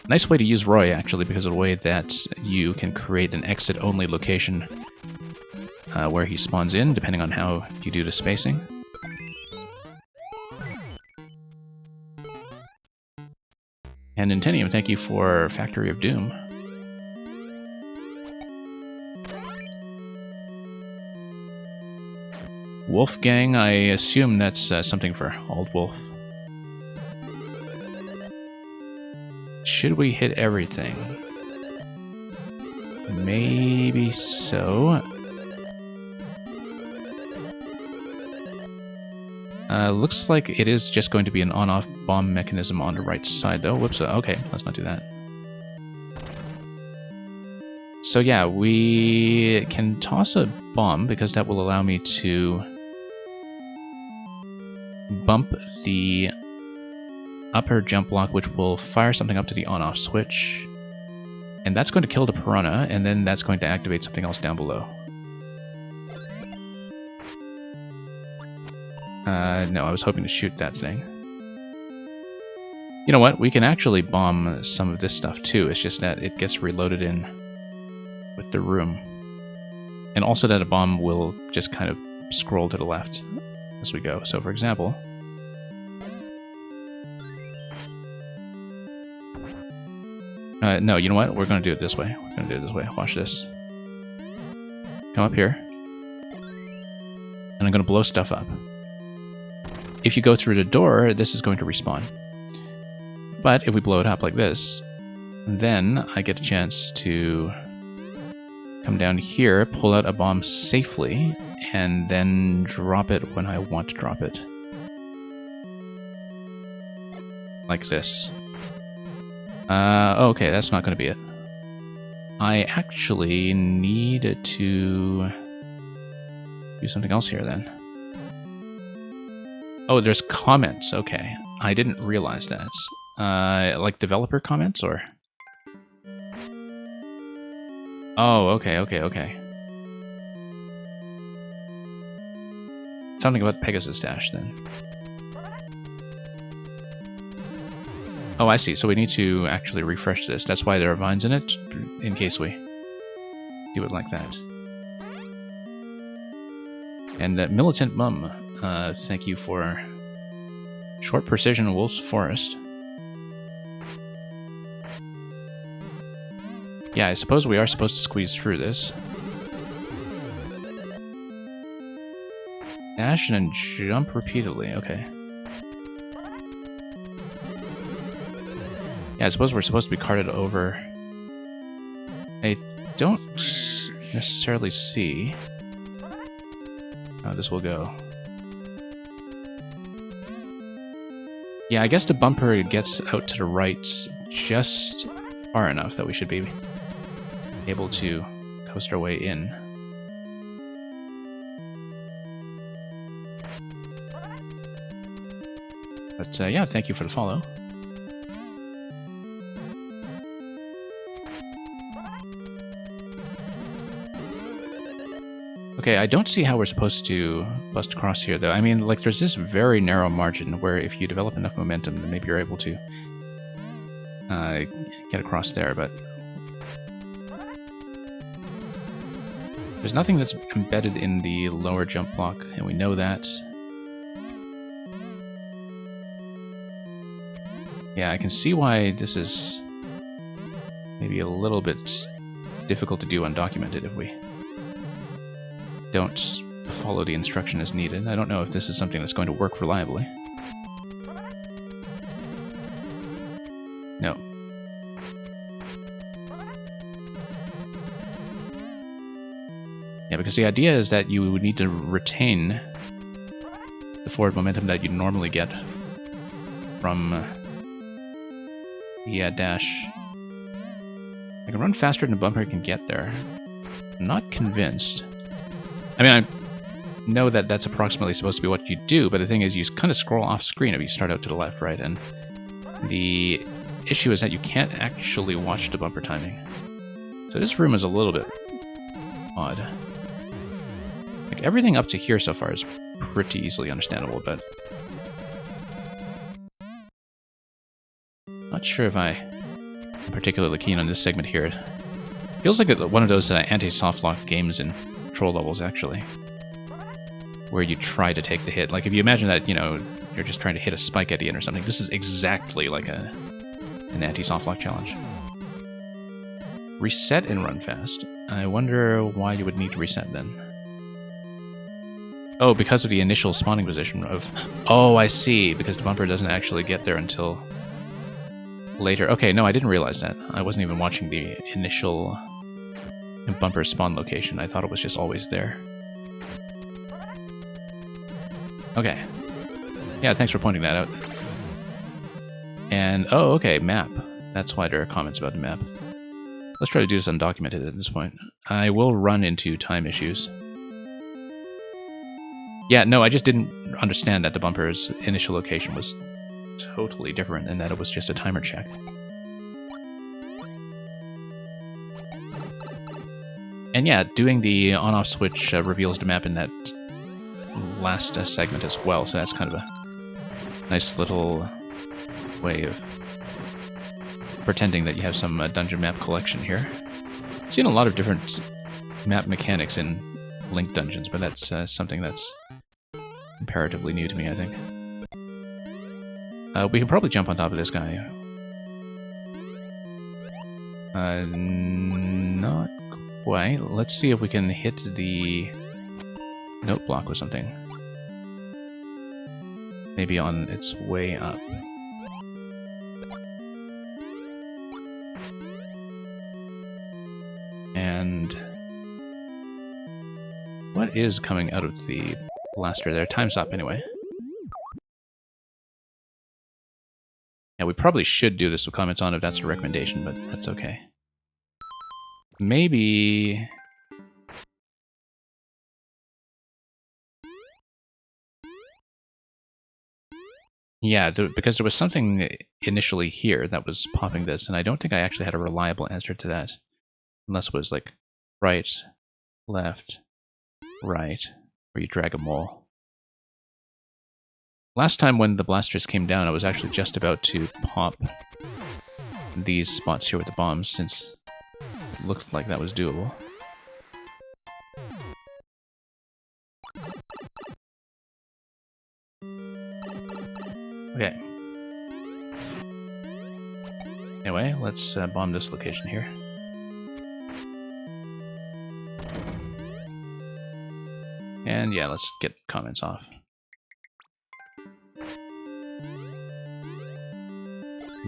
Nice way to use Roy, actually, because of the way that you can create an exit-only location where he spawns in, depending on how you do the spacing. And Nintentium, thank you for Factory of Doom. Wolfgang, I assume that's something for Old Wolf. Should we hit everything? Maybe so. Looks like it is just going to be an on-off bomb mechanism on the right side, though. Whoops, okay, let's not do that. So yeah, we can toss a bomb, because that will allow me to bump the upper jump block, which will fire something up to the on-off switch. And that's going to kill the piranha, and then that's going to activate something else down below. No, I was hoping to shoot that thing. You know what? We can actually bomb some of this stuff too. It's just that it gets reloaded in with the room. And also that a bomb will just kind of scroll to the left as we go. So for example... no, you know what? We're going to do it this way. We're going to do it this way. Watch this. Come up here. And I'm going to blow stuff up. If you go through the door, this is going to respawn. But if we blow it up like this, then I get a chance to come down here, pull out a bomb safely, and then drop it when I want to drop it. Like this. Okay, that's not going to be it. I actually need to do something else here then. Oh, there's comments. Okay. I didn't realize that. Like developer comments, or? Oh, okay. Something about Pegasus Dash, then. Oh, I see. So we need to actually refresh this. That's why there are vines in it, in case we do it like that. And Militant Mum, thank you for Short Precision Wolf's Forest. Yeah, I suppose we are supposed to squeeze through this. Dash and then jump repeatedly, okay. Yeah, I suppose we're supposed to be carted over. I don't necessarily see. how this will go. Yeah, I guess the bumper gets out to the right just far enough that we should be able to coast our way in. But yeah, thank you for the follow. Okay, I don't see how we're supposed to bust across here, though. I mean, like, there's this very narrow margin where if you develop enough momentum, then maybe you're able to get across there, but there's nothing that's embedded in the lower jump block, and we know that. Yeah, I can see why this is maybe a little bit difficult to do undocumented if we don't follow the instruction as needed. I don't know if this is something that's going to work reliably. No. Yeah, because the idea is that you would need to retain the forward momentum that you normally get from the dash. I can run faster than the bumper can get there. I'm not convinced. I mean, I know that that's approximately supposed to be what you do, but the thing is you kind of scroll off screen if you start out to the left, right? And the issue is that you can't actually watch the bumper timing. So this room is a little bit odd. Like, everything up to here so far is pretty easily understandable, but not sure if I'm particularly keen on this segment here. It feels like one of those anti-soft lock games in Control levels, actually, where you try to take the hit. Like, if you imagine that, you know, you're just trying to hit a spike at the end or something, this is exactly like an anti-soft lock challenge. Reset and run fast. I wonder why you would need to reset then. Oh, because of the initial spawning position of... Oh, I see, because the bumper doesn't actually get there until later. Okay, no, I didn't realize that. I wasn't even watching the initial bumper spawn location. I thought it was just always there. Okay. Yeah, thanks for pointing that out. And, oh, okay, map. That's why there are comments about the map. Let's try to do this undocumented at this point. I will run into time issues. Yeah, no, I just didn't understand that the bumper's initial location was totally different and that it was just a timer check. And yeah, doing the on-off switch reveals the map in that last segment as well, so that's kind of a nice little way of pretending that you have some dungeon map collection here. I've seen a lot of different map mechanics in Link dungeons, but that's something that's comparatively new to me, I think. We can probably jump on top of this guy. Not quite. Let's see if we can hit the note block with something. Maybe on its way up. And what is coming out of the blaster there? Time's up anyway. Yeah, we probably should do this with comments on if that's a recommendation, but that's okay. Maybe... Yeah, because there was something initially here that was popping this, and I don't think I actually had a reliable answer to that. Unless it was like right, left, right, where you drag a mole. Last time when the blasters came down, I was actually just about to pop these spots here with the bombs, since it looked like that was doable. Okay. Anyway, let's bomb this location here. And yeah, let's get comments off.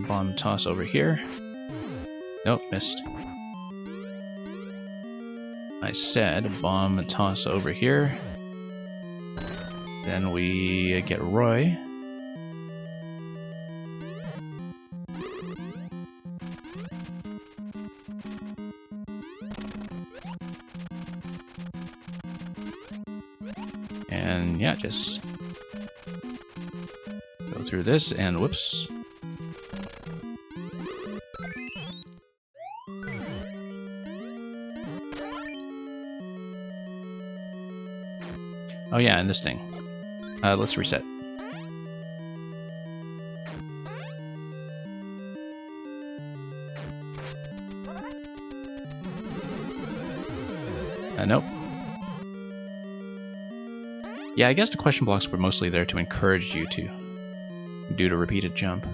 Bomb toss over here. Nope, missed. I said bomb toss over here. Then we get Roy. And yeah, just go through this and whoops. Oh yeah, and this thing. Let's reset. Nope. Yeah, I guess the question blocks were mostly there to encourage you to do the repeated jump.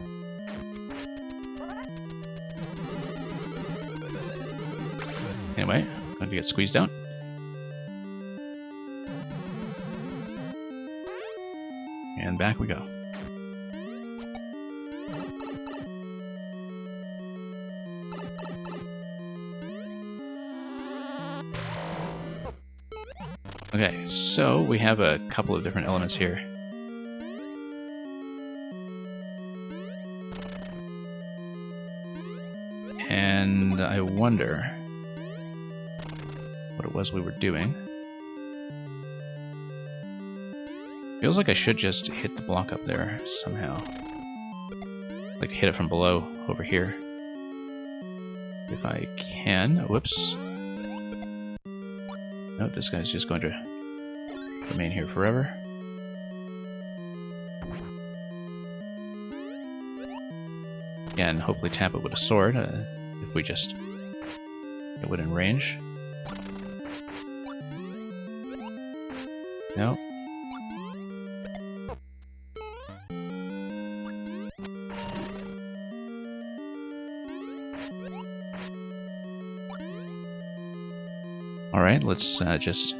Anyway, going to get squeezed out. And back we go. Okay, so we have a couple of different elements here. And I wonder what it was we were doing. Feels like I should just hit the block up there somehow. Like hit it from below over here. If I can. Whoops. Nope, this guy's just going to remain here forever. Again, hopefully tap it with a sword if we just get within range. Nope. Alright, let's just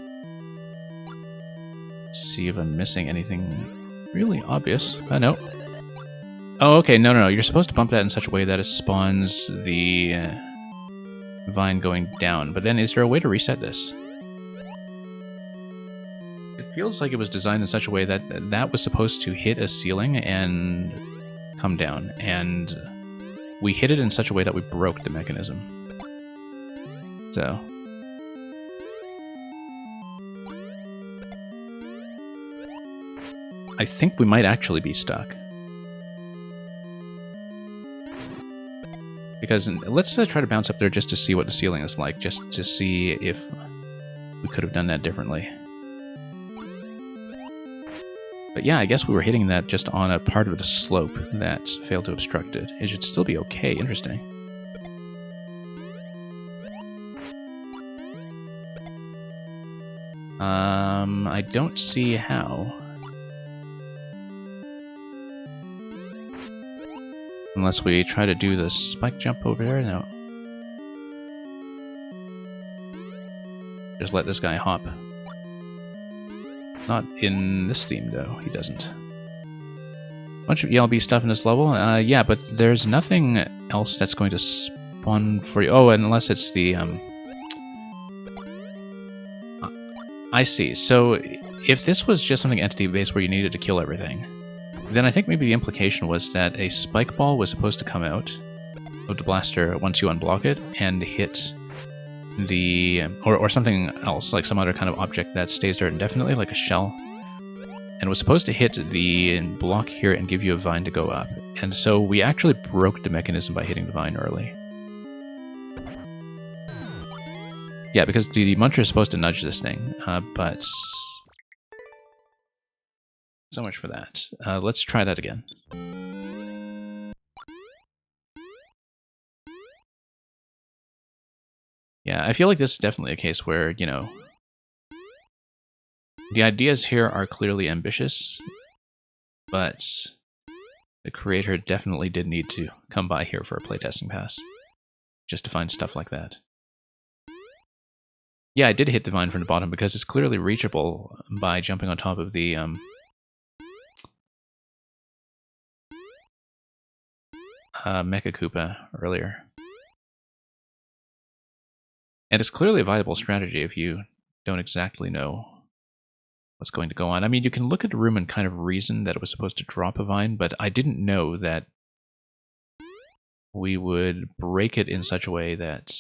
see if I'm missing anything really obvious. No. Oh, okay, no. You're supposed to bump that in such a way that it spawns the vine going down. But then is there a way to reset this? It feels like it was designed in such a way that that was supposed to hit a ceiling and come down. And we hit it in such a way that we broke the mechanism. So... I think we might actually be stuck. Because let's try to bounce up there just to see what the ceiling is like, just to see if we could have done that differently. But yeah, I guess we were hitting that just on a part of the slope that failed to obstruct it. It should still be okay. Interesting. I don't see how. Unless we try to do the spike jump over there? No. Just let this guy hop. Not in this theme, though. He doesn't. Bunch of ELB stuff in this level? Yeah, but there's nothing else that's going to spawn for you. Oh, unless it's the, I see. So, if this was just something entity-based where you needed to kill everything, then I think maybe the implication was that a spike ball was supposed to come out of the blaster once you unblock it and hit the... or something else, like some other kind of object that stays there indefinitely, like a shell. And was supposed to hit the block here and give you a vine to go up. And so we actually broke the mechanism by hitting the vine early. Yeah, because the muncher is supposed to nudge this thing, but... So much for that. Let's try that again. Yeah, I feel like this is definitely a case where, you know, the ideas here are clearly ambitious, but the creator definitely did need to come by here for a playtesting pass, just to find stuff like that. Yeah, I did hit the vine from the bottom because it's clearly reachable by jumping on top of the, Mecha Koopa earlier. And it's clearly a viable strategy if you don't exactly know what's going to go on. I mean, you can look at the room and kind of reason that it was supposed to drop a vine, but I didn't know that we would break it in such a way that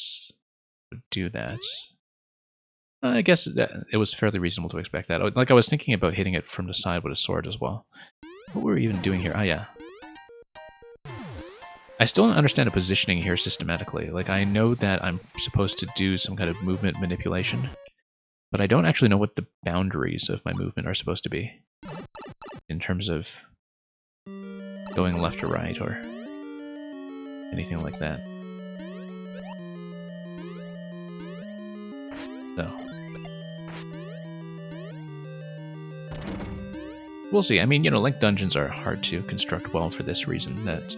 would do that. I guess that it was fairly reasonable to expect that. Like, I was thinking about hitting it from the side with a sword as well. What were we even doing here? Oh, yeah. I still don't understand the positioning here systematically. Like, I know that I'm supposed to do some kind of movement manipulation, but I don't actually know what the boundaries of my movement are supposed to be in terms of going left or right or anything like that. So we'll see. I mean, you know, Link dungeons are hard to construct well for this reason, that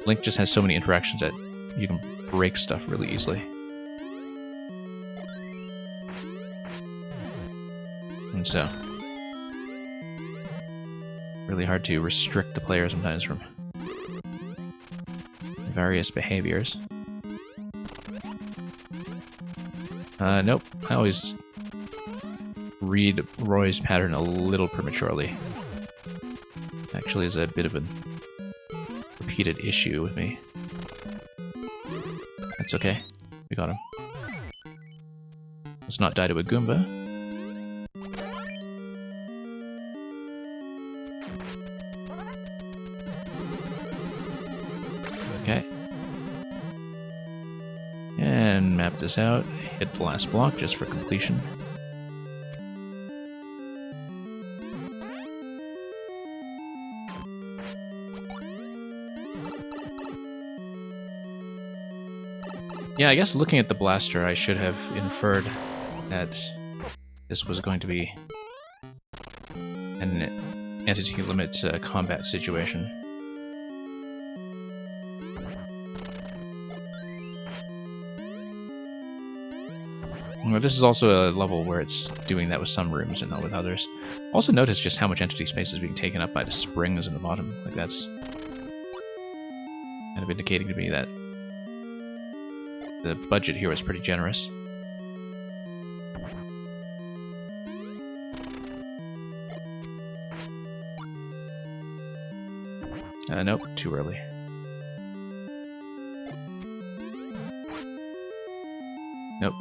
Link just has so many interactions that you can break stuff really easily. And so, really hard to restrict the player sometimes from various behaviors. Nope. I always read Roy's pattern a little prematurely. Actually, is a bit of a repeated issue with me. That's okay. We got him. Let's not die to a Goomba. Okay. And map this out. Hit the last block just for completion. Yeah, I guess looking at the blaster, I should have inferred that this was going to be an entity limit combat situation. Well, this is also a level where it's doing that with some rooms and not with others. Also notice just how much entity space is being taken up by the springs in the bottom. Like, that's kind of indicating to me that the budget here was pretty generous. Nope, too early. Nope.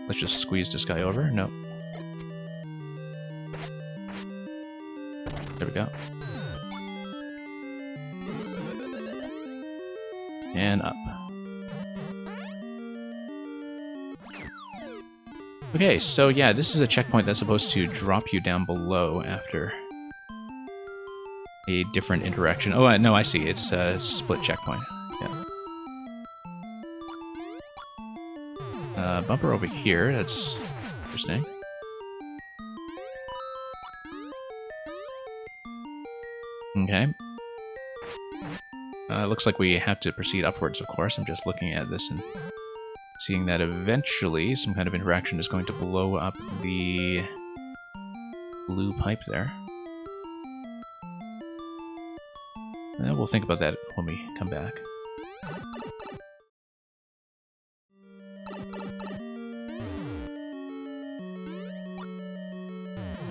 Let's just squeeze this guy over. Nope. There we go. And up. Okay, so yeah, this is a checkpoint that's supposed to drop you down below after a different interaction. Oh, no, I see. It's a split checkpoint. Yeah. Bumper over here. That's interesting. Okay. Looks like we have to proceed upwards, of course. I'm just looking at this and seeing that eventually some kind of interaction is going to blow up the blue pipe there. We'll think about that when we come back.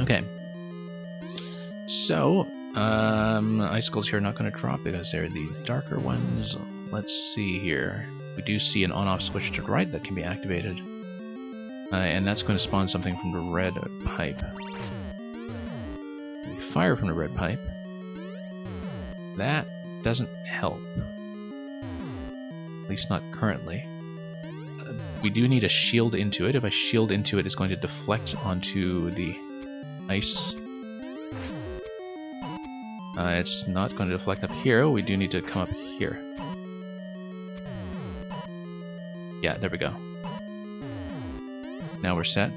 Okay. So, icicles here are not going to drop because they're the darker ones. Let's see here. We do see an on-off switch to the right that can be activated. And that's going to spawn something from the red pipe. We fire from the red pipe. That doesn't help. At least not currently. We do need a shield into it. If I shield into it, it's going to deflect onto the ice. It's not going to deflect up here. We do need to come up here. Yeah, there we go. Now we're set.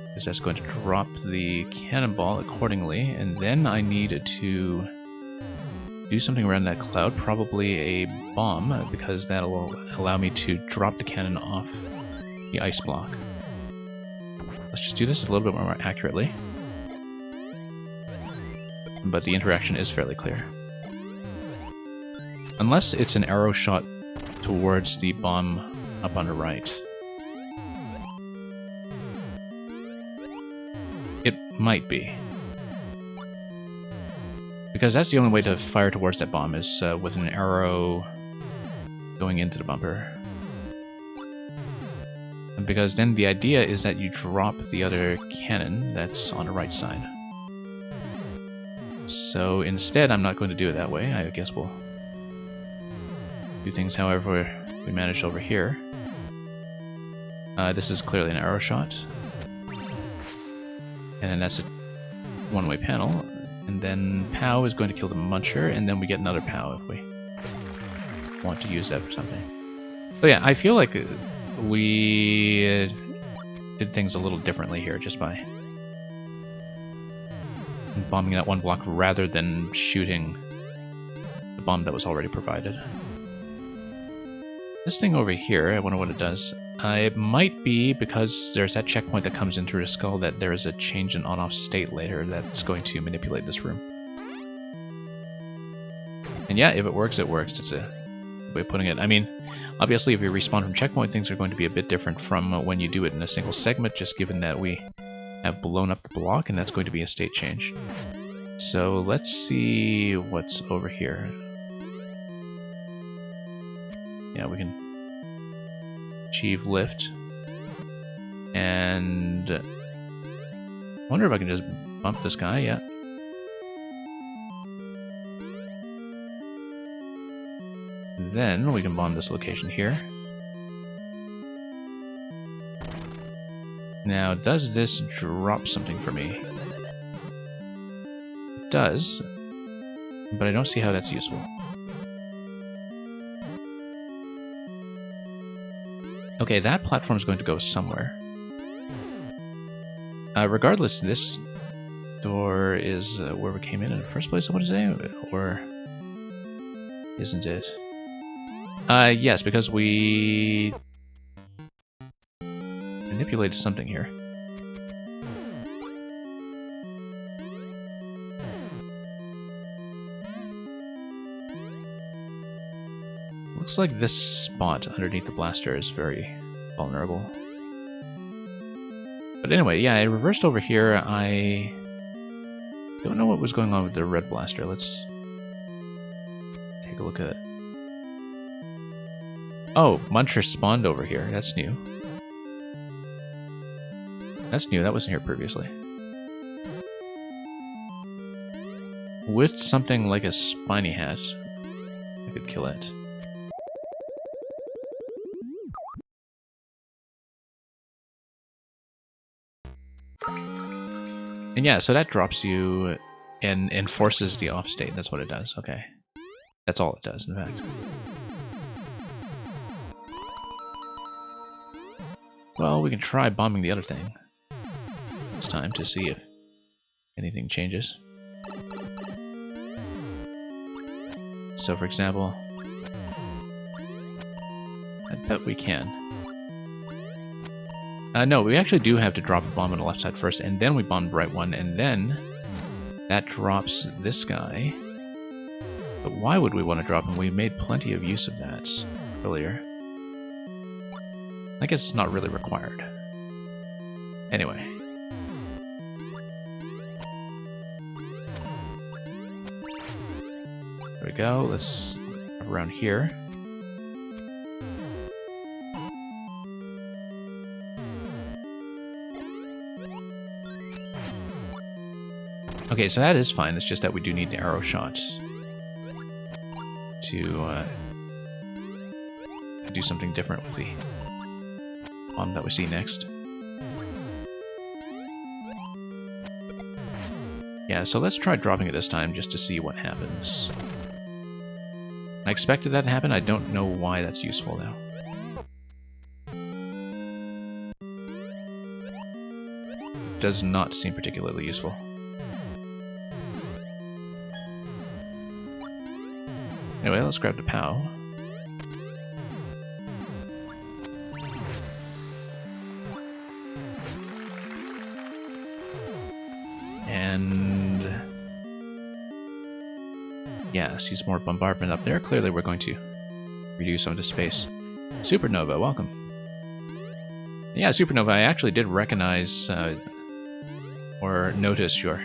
Because that's going to drop the cannonball accordingly. And then I need to do something around that cloud, probably a bomb, because that'll allow me to drop the cannon off the ice block. Let's just do this a little bit more accurately. But the interaction is fairly clear. Unless it's an arrow shot towards the bomb up on the right. It might be. Because that's the only way to fire towards that bomb is with an arrow going into the bumper. And because then the idea is that you drop the other cannon that's on the right side. So instead, I'm not going to do it that way. I guess we'll do things however we managed over here. This is clearly an arrow shot. And then that's a one-way panel. And then POW is going to kill the Muncher, and then we get another POW if we want to use that for something. So yeah, I feel like we did things a little differently here just by bombing that one block rather than shooting the bomb that was already provided. This thing over here, I wonder what it does. It might be because there's that checkpoint that comes in through the skull that there is a change in on-off state later that's going to manipulate this room. And yeah, if it works, it works. It's a way of putting it. I mean, obviously if you respawn from checkpoint, things are going to be a bit different from when you do it in a single segment, just given that we have blown up the block, and that's going to be a state change. So let's see what's over here. Yeah, we can achieve lift. And I wonder if I can just bump this guy, yeah. Then we can bomb this location here. Now, does this drop something for me? It does, but I don't see how that's useful. Okay, that platform is going to go somewhere. Regardless, this door is where we came in the first place, I want to say, or isn't it? Yes, because we manipulated something here. Looks like this spot underneath the blaster is very vulnerable. But anyway, yeah, I reversed over here. I don't know what was going on with the red blaster. Let's take a look at it. Oh, Muncher spawned over here. That's new. That's new. That wasn't here previously. With something like a spiny hat, I could kill it. And yeah, so that drops you and enforces the off state. That's what it does. Okay. That's all it does, in fact. Well, we can try bombing the other thing this time to see if anything changes. So, for example, I bet we can. No, we actually do have to drop a bomb on the left side first, and then we bomb the right one, and then that drops this guy. But why would we want to drop him? We made plenty of use of that earlier. I guess it's not really required. Anyway. There we go. Let's have around here. Okay, so that is fine. It's just that we do need the arrow shots to do something different with the bomb that we see next. Yeah, so let's try dropping it this time just to see what happens. I expected that to happen. I don't know why that's useful though. It does not seem particularly useful. Anyway, let's grab the POW. And Yeah, see some more bombardment up there. Clearly we're going to reduce some of the space. Supernova, welcome. Yeah, Supernova, I actually did recognize or notice your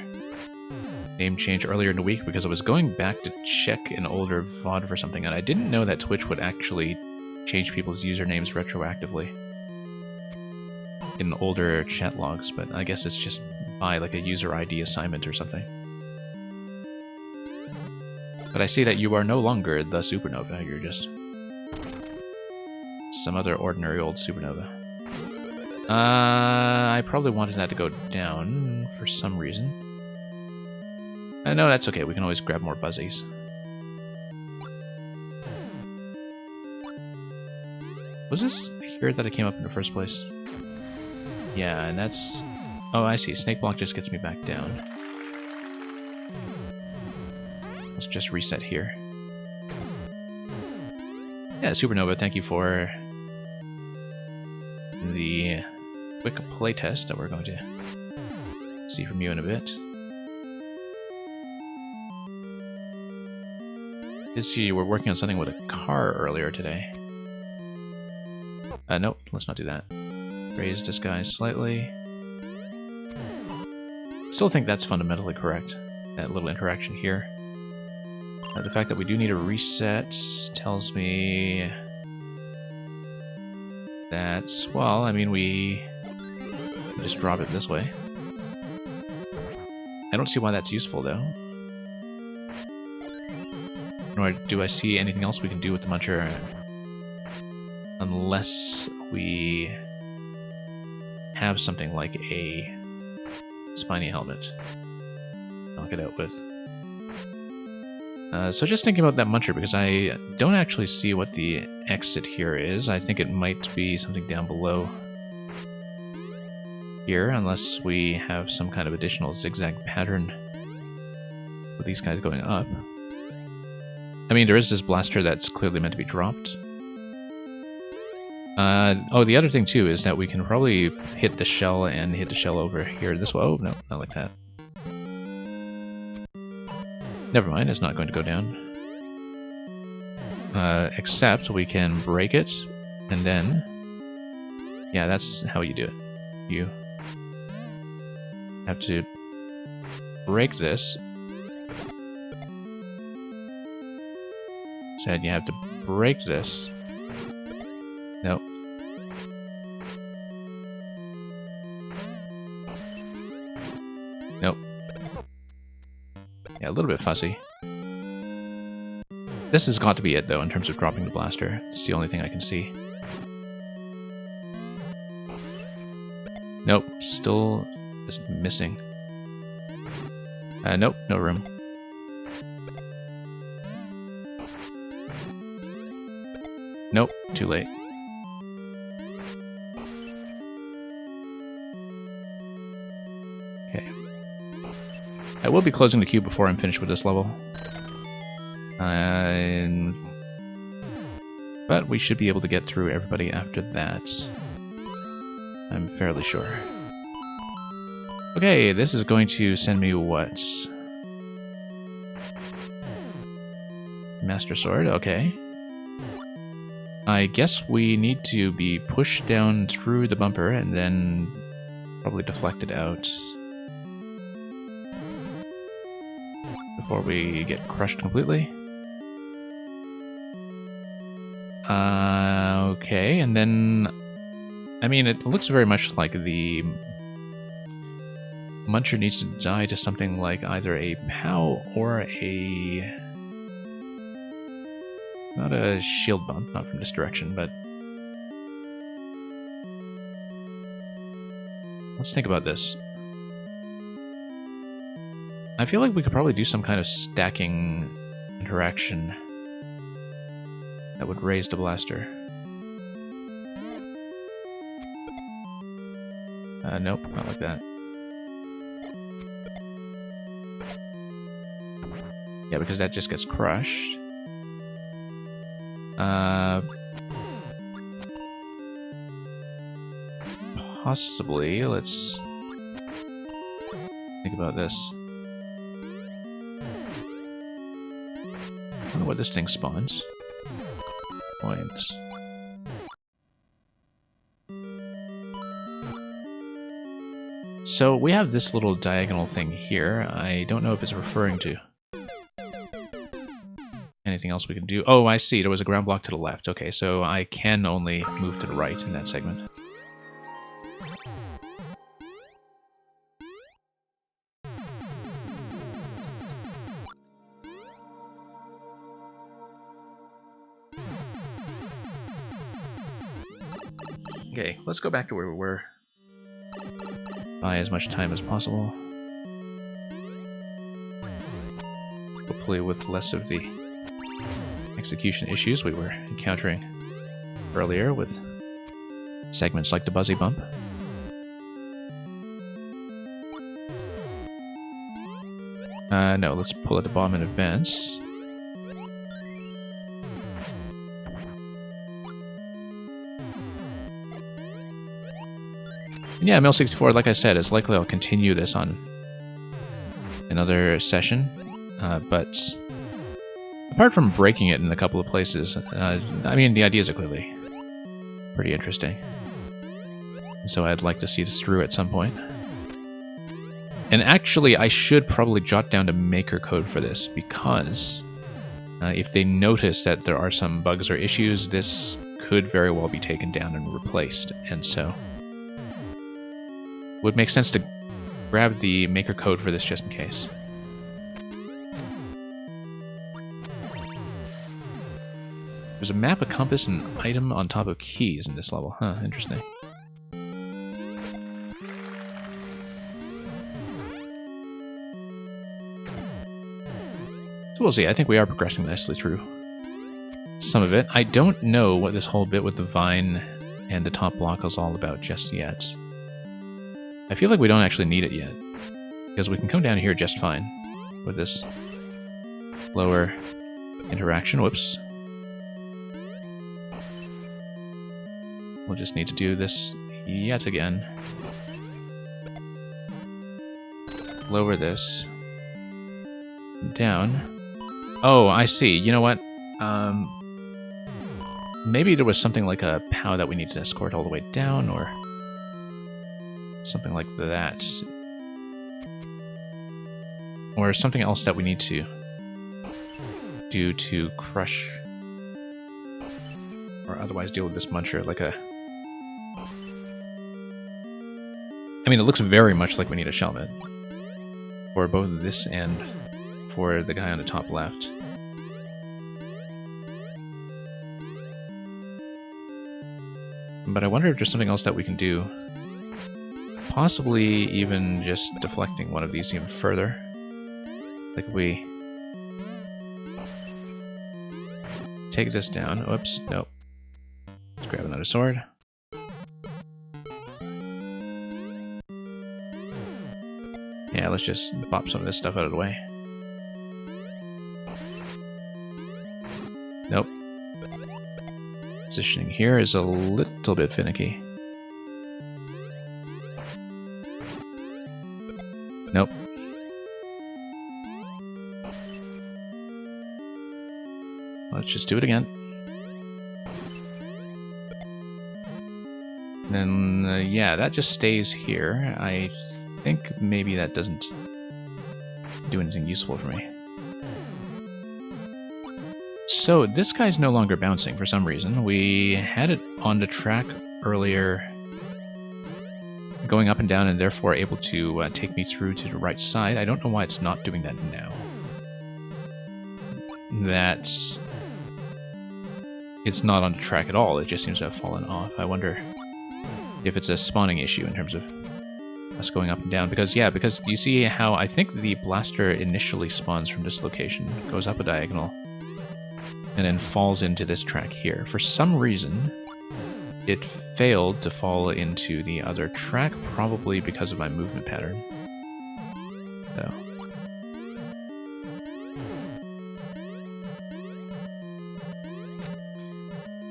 name change earlier in the week because I was going back to check an older VOD for something, and I didn't know that Twitch would actually change people's usernames retroactively in older chat logs, but I guess it's just by like a user ID assignment or something. But I see that you are no longer the Supernova, you're just some other ordinary old Supernova. I probably wanted that to go down for some reason. No, that's okay, we can always grab more buzzies. Was this here that I came up in the first place? Yeah, and that's... Oh, I see. Snake block just gets me back down. Let's just reset here. Yeah, Supernova, thank you for the quick playtest that we're going to see from you in a bit. I see you were working on something with a car earlier today. Nope, let's not do that. Raise disguise slightly. Still think that's fundamentally correct. That little interaction here. The fact that we do need a reset tells me that, well, I mean, we just drop it this way. I don't see why that's useful, though. Nor do I see anything else we can do with the Muncher unless we have something like a spiny helmet to knock it out with. So just thinking about that Muncher, because I don't actually see what the exit here is. I think it might be something down below here, unless we have some kind of additional zigzag pattern with these guys going up. I mean, there is this blaster that's clearly meant to be dropped. Oh, the other thing too is that we can probably hit the shell and hit the shell over here this way. Oh, no, not like that. Never mind, it's not going to go down. Except we can break it, and then... Yeah, that's how you do it. You have to break this. Said you have to break this. Nope. Nope. Yeah, a little bit fussy. This has got to be it, though, in terms of dropping the blaster. It's the only thing I can see. Nope, still just missing. Nope, no room. Nope, too late. Okay. I will be closing the queue before I'm finished with this level. But we should be able to get through everybody after that. I'm fairly sure. Okay, this is going to send me what? Master Sword, okay. I guess we need to be pushed down through the bumper and then probably deflected out before we get crushed completely. Okay, and then... I mean, it looks very much like the Muncher needs to die to something like either a POW or a... Not a shield bump, not from this direction, but... Let's think about this. I feel like we could probably do some kind of stacking interaction that would raise the blaster. Nope, not like that. Yeah, because that just gets crushed. Possibly, let's think about this. what this thing spawns. Coins. So we have this little diagonal thing here. I don't know if it's referring to anything else we can do. Oh, I see. There was a ground block to the left. Okay, so I can only move to the right in that segment. Okay, let's go back to where we were. Buy as much time as possible. Hopefully with less of the execution issues we were encountering earlier with segments like the Buzzy Bump. No, let's pull at the bottom and advance. Yeah, Mill64, like I said, it's likely I'll continue this on another session, but apart from breaking it in a couple of places, I mean, the ideas are clearly pretty interesting. So I'd like to see this through at some point. And actually, I should probably jot down a maker code for this, because if they notice that there are some bugs or issues, this could very well be taken down and replaced, and so would make sense to grab the maker code for this just in case. There's a map, a compass, and an item on top of keys in this level. Huh, interesting. So we'll see. I think we are progressing nicely through some of it. I don't know what this whole bit with the vine and the top block is all about just yet. I feel like we don't actually need it yet, because we can come down here just fine with this lower interaction. Whoops. We'll just need to do this yet again. Lower this. Down. Oh, I see. You know what? Maybe there was something like a POW that we need to escort all the way down, or something like that. Or something else that we need to do to crush or otherwise deal with this muncher, like a... I mean, it looks very much like we need a Shelmet for both this and for the guy on the top left. But I wonder if there's something else that we can do. Possibly even just deflecting one of these even further. Like if we take this down. Oops, nope. Let's grab another sword. Yeah, let's just pop some of this stuff out of the way. Nope. Positioning here is a little bit finicky. Nope. Let's just do it again. And then, yeah, that just stays here. I think maybe that doesn't do anything useful for me. So, this guy's no longer bouncing for some reason. We had it on the track earlier, going up and down, and therefore able to take me through to the right side. I don't know why it's not doing that now. It's not on the track at all. It just seems to have fallen off. I wonder if it's a spawning issue in terms of us going up and down. Because you see how I think the blaster initially spawns from this location, goes up a diagonal, and then falls into this track here. For some reason, it failed to fall into the other track, probably because of my movement pattern. So.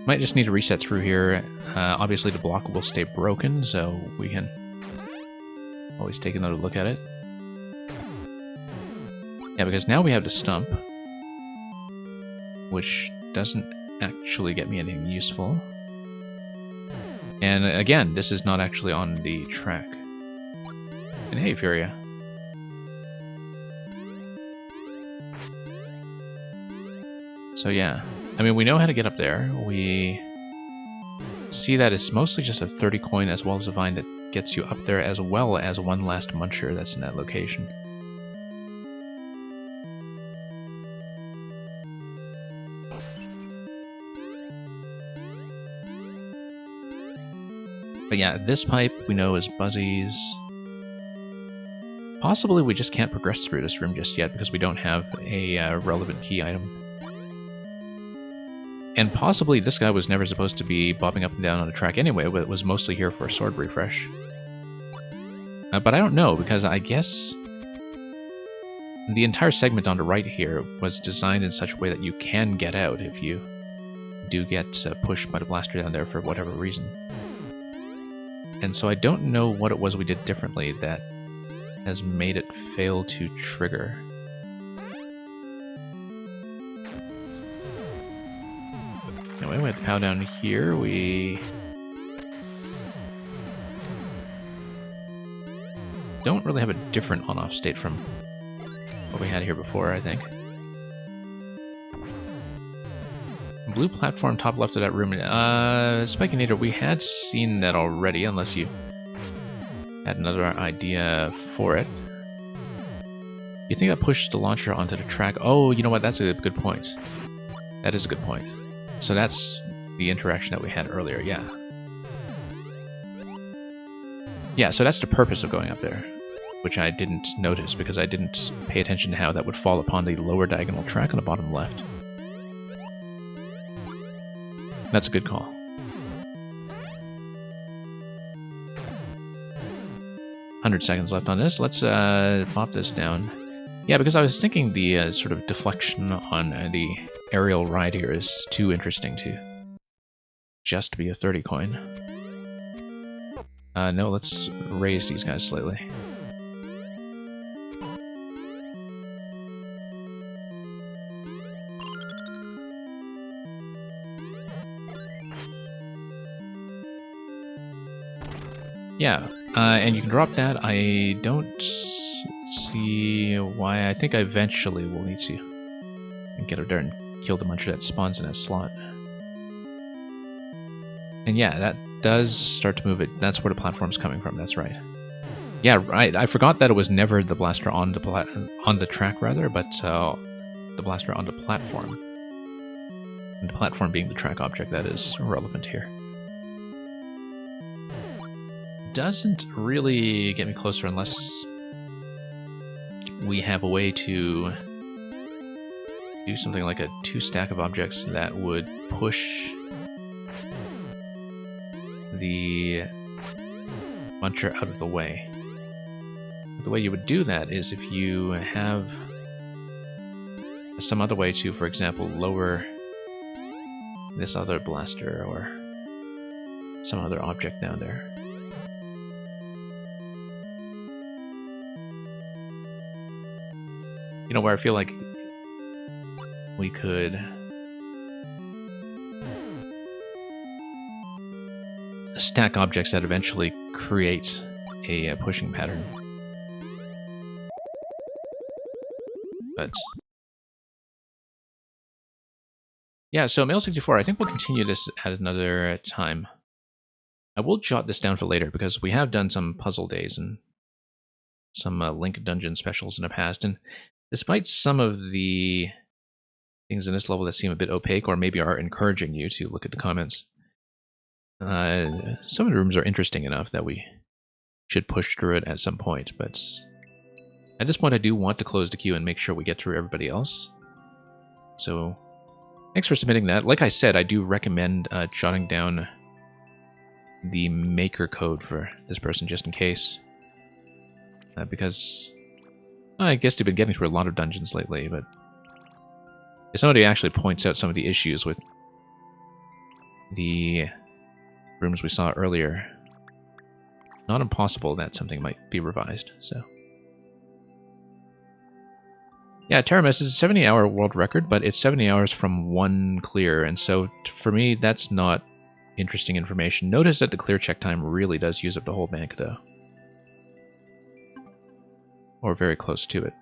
Might just need to reset through here. Obviously the block will stay broken, so we can always take another look at it. Yeah, because now we have the stump. which doesn't actually get me anything useful. And again, this is not actually on the track. And hey, Furia. So yeah, I mean, we know how to get up there. We see that it's mostly just a 30 coin as well as a vine that gets you up there, as well as one last muncher that's in that location. But yeah, this pipe we know is Buzzy's. Possibly we just can't progress through this room just yet because we don't have a relevant key item. And possibly this guy was never supposed to be bobbing up and down on the track anyway, but was mostly here for a sword refresh. But I don't know, because I guess the entire segment on the right here was designed in such a way that you can get out if you do get pushed by the blaster down there for whatever reason. And so I don't know what it was we did differently that has made it fail to trigger. Anyway, we have to pow down here. We don't really have a different on-off state from what we had here before, I think. Blue platform, top left of that room. Spikinator, we had seen that already, unless you had another idea for it. You think that pushed the launcher onto the track? Oh, you know what? That's a good point. That is a good point. So that's the interaction that we had earlier, yeah. Yeah, so that's the purpose of going up there, which I didn't notice because I didn't pay attention to how that would fall upon the lower diagonal track on the bottom left. That's a good call. $100 left on this. Let's pop this down. Yeah, because I was thinking the sort of deflection on the aerial ride here is too interesting to just be a 30 coin. No, let's raise these guys slightly. Yeah, and you can drop that. I don't see why. I think I eventually will need to get up there and kill the muncher that spawns in that slot. And yeah, that does start to move it. That's where the platform's coming from. That's right. Yeah, right. I forgot that it was never the blaster on the track, rather, but the blaster on the platform. And the platform being the track object that is relevant here. Doesn't really get me closer unless we have a way to do something like a 2-stack of objects that would push the muncher out of the way. The way you would do that is if you have some other way to, for example, lower this other blaster or some other object down there. You know, where I feel like we could stack objects that eventually create a pushing pattern. But yeah, so Mail64, I think we'll continue this at another time. I will jot this down for later because we have done some puzzle days and some Link Dungeon specials in the past, and despite some of the things in this level that seem a bit opaque or maybe are encouraging you to look at the comments, some of the rooms are interesting enough that we should push through it at some point, but at this point I do want to close the queue and make sure we get through everybody else. So thanks for submitting that. Like I said, I do recommend jotting down the maker code for this person just in case. Because I guess they've been getting through a lot of dungeons lately, but if somebody actually points out some of the issues with the rooms we saw earlier, not impossible that something might be revised, so. Yeah, Teramis is a 70-hour world record, but it's 70 hours from one clear, and so for me, that's not interesting information. Notice that the clear check time really does use up the whole bank, though. Or very close to it.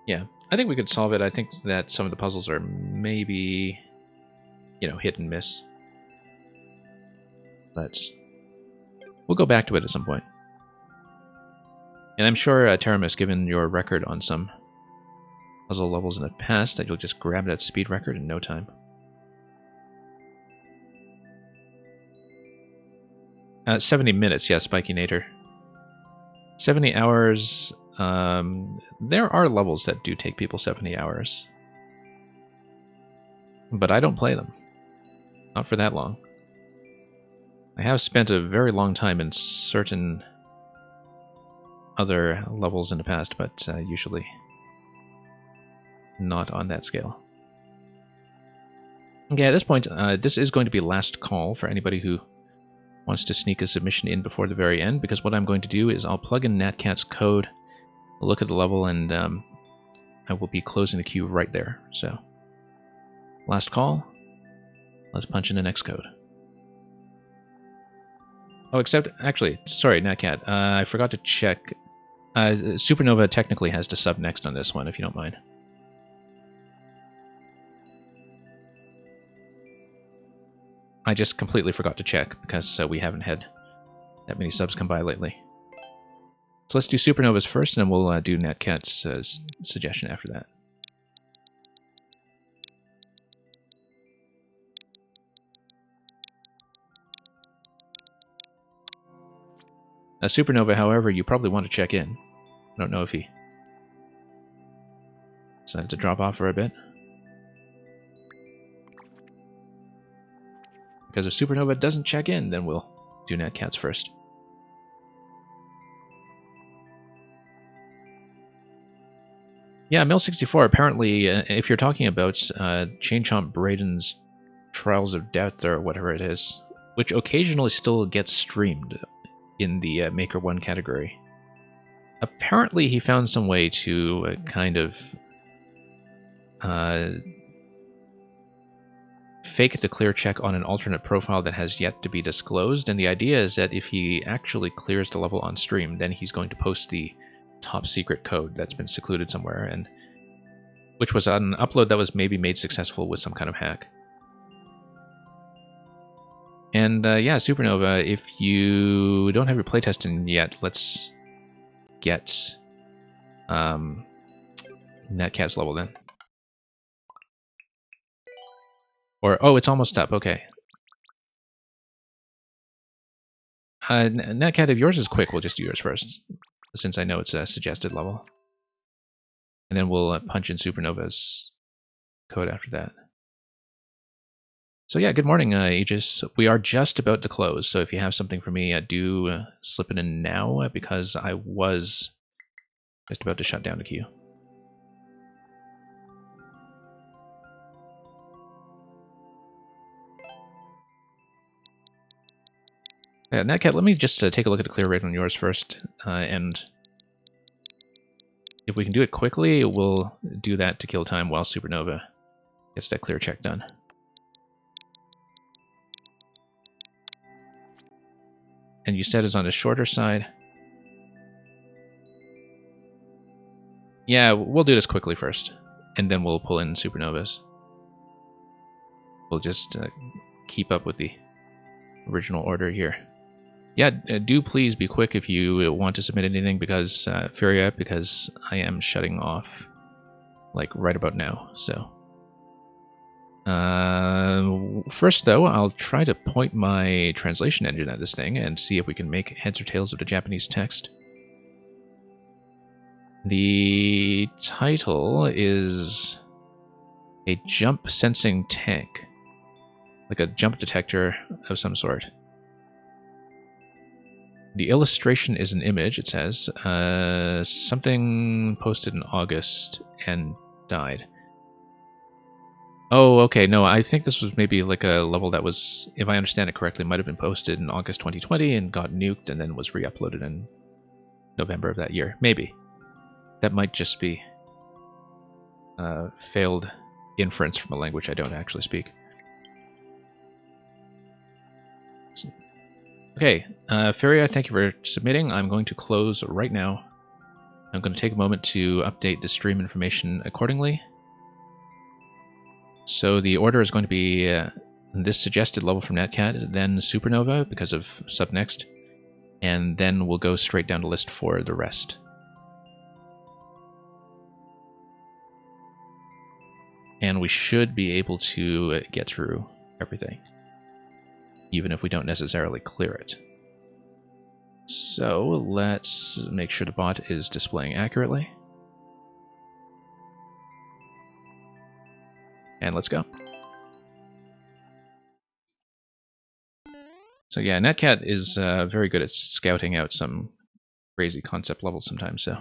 Yeah, I think we could solve it. I think that some of the puzzles are maybe, you know, hit and miss. We'll go back to it at some point. And I'm sure, Teramis, given your record on some puzzle levels in the past, that you'll just grab that speed record in no time. 70 minutes, yeah, Spiky Nader. 70 hours. There are levels that do take people 70 hours. But I don't play them. Not for that long. I have spent a very long time in certain other levels in the past, but usually not on that scale. Okay, at this point, this is going to be last call for anybody who wants to sneak a submission in before the very end, because what I'm going to do is I'll plug in Natcat's code, look at the level, and I will be closing the queue right there. So, last call. Let's punch in the next code. Oh, except, actually, sorry, Natcat, I forgot to check. Supernova technically has to sub next on this one, if you don't mind. I just completely forgot to check, because we haven't had that many subs come by lately. So let's do Supernova's first, and then we'll do Natcat's suggestion after that. Supernova, however, you probably want to check in. I don't know if he decided to drop off for a bit. Because if Supernova doesn't check in, then we'll do Natcats first. Yeah, Mill64, apparently, if you're talking about Chain Chomp Brayden's Trials of Death or whatever it is, which occasionally still gets streamed in the Maker 1 category, apparently he found some way to kind of fake the clear check on an alternate profile that has yet to be disclosed, and the idea is that if he actually clears the level on stream, then he's going to post the top secret code that's been secluded somewhere, and which was an upload that was maybe made successful with some kind of hack. And yeah, Supernova, if you don't have your playtest in yet, let's get Natcat's level then. Or, oh, it's almost up, okay. Natcat, if yours is quick, we'll just do yours first, since I know it's a suggested level. And then we'll punch in Supernova's code after that. So yeah, good morning, Aegis. We are just about to close, so if you have something for me, do slip it in now, because I was just about to shut down the queue. Yeah, Natcat, let me just take a look at the clear rate on yours first, and if we can do it quickly, we'll do that to kill time while Supernova gets that clear check done. And you said it's on the shorter side. Yeah, we'll do this quickly first, and then we'll pull in Supernovas. We'll just keep up with the original order here. Yeah, do please be quick if you want to submit anything, because Furia, because I am shutting off like right about now. So first though, I'll try to point my translation engine at this thing and see if we can make heads or tails of the Japanese text. The title is a jump sensing tank, like a jump detector of some sort. The illustration is an image, it says. Something posted in August and died. Oh, okay, no, I think this was maybe like a level that was, if I understand it correctly, might have been posted in August 2020 and got nuked and then was re-uploaded in November of that year. Maybe. That might just be failed inference from a language I don't actually speak. Okay, Feria, thank you for submitting. I'm going to close right now. I'm going to take a moment to update the stream information accordingly. So the order is going to be this suggested level from Netcat, then Supernova because of Subnext, and then we'll go straight down the list for the rest. And we should be able to get through everything, even if we don't necessarily clear it. So let's make sure the bot is displaying accurately. And let's go. So yeah, Netcat is very good at scouting out some crazy concept levels sometimes, so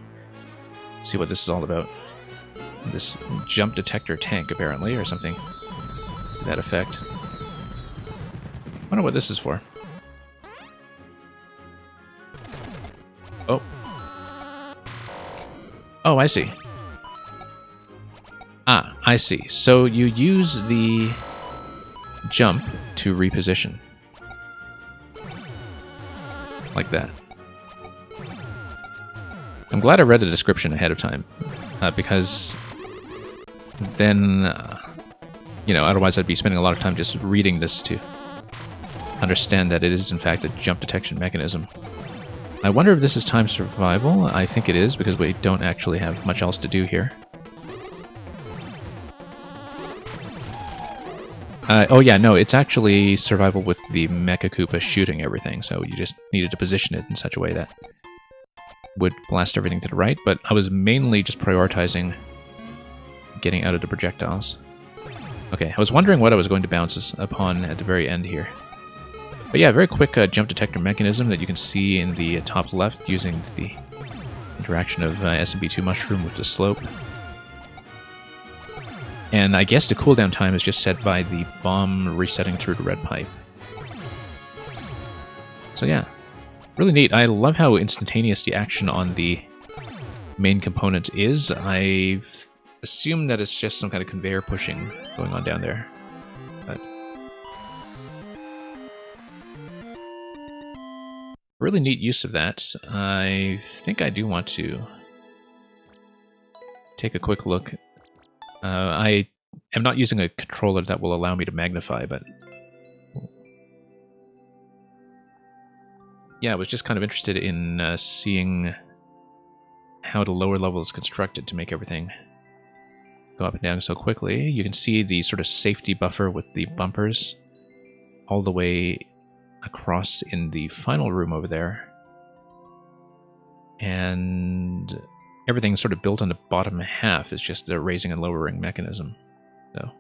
let's see what this is all about. This jump detector tank, apparently, or something to that effect. I wonder what this is for. Oh. Oh, I see. Ah, I see. So you use the jump to reposition. Like that. I'm glad I read the description ahead of time, because then, you know, otherwise I'd be spending a lot of time just reading this to understand that it is in fact a jump detection mechanism. I wonder if this is time survival. I think it is, because we don't actually have much else to do here. Oh yeah, no, it's actually survival with the Mecha Koopa shooting everything, so you just needed to position it in such a way that would blast everything to the right, but I was mainly just prioritizing getting out of the projectiles. Okay, I was wondering what I was going to bounce upon at the very end here. But yeah, very quick jump detector mechanism that you can see in the top left using the interaction of SMB2 Mushroom with the slope. And I guess the cooldown time is just set by the bomb resetting through the red pipe. So yeah, really neat. I love how instantaneous the action on the main component is. I assume that it's just some kind of conveyor pushing going on down there. But really neat use of that. I think I do want to take a quick look. I am not using a controller that will allow me to magnify, but yeah, I was just kind of interested in seeing how the lower level is constructed to make everything go up and down so quickly. You can see the sort of safety buffer with the bumpers all the way across in the final room over there. And everything's sort of built on the bottom half. It's just a raising and lowering mechanism. So.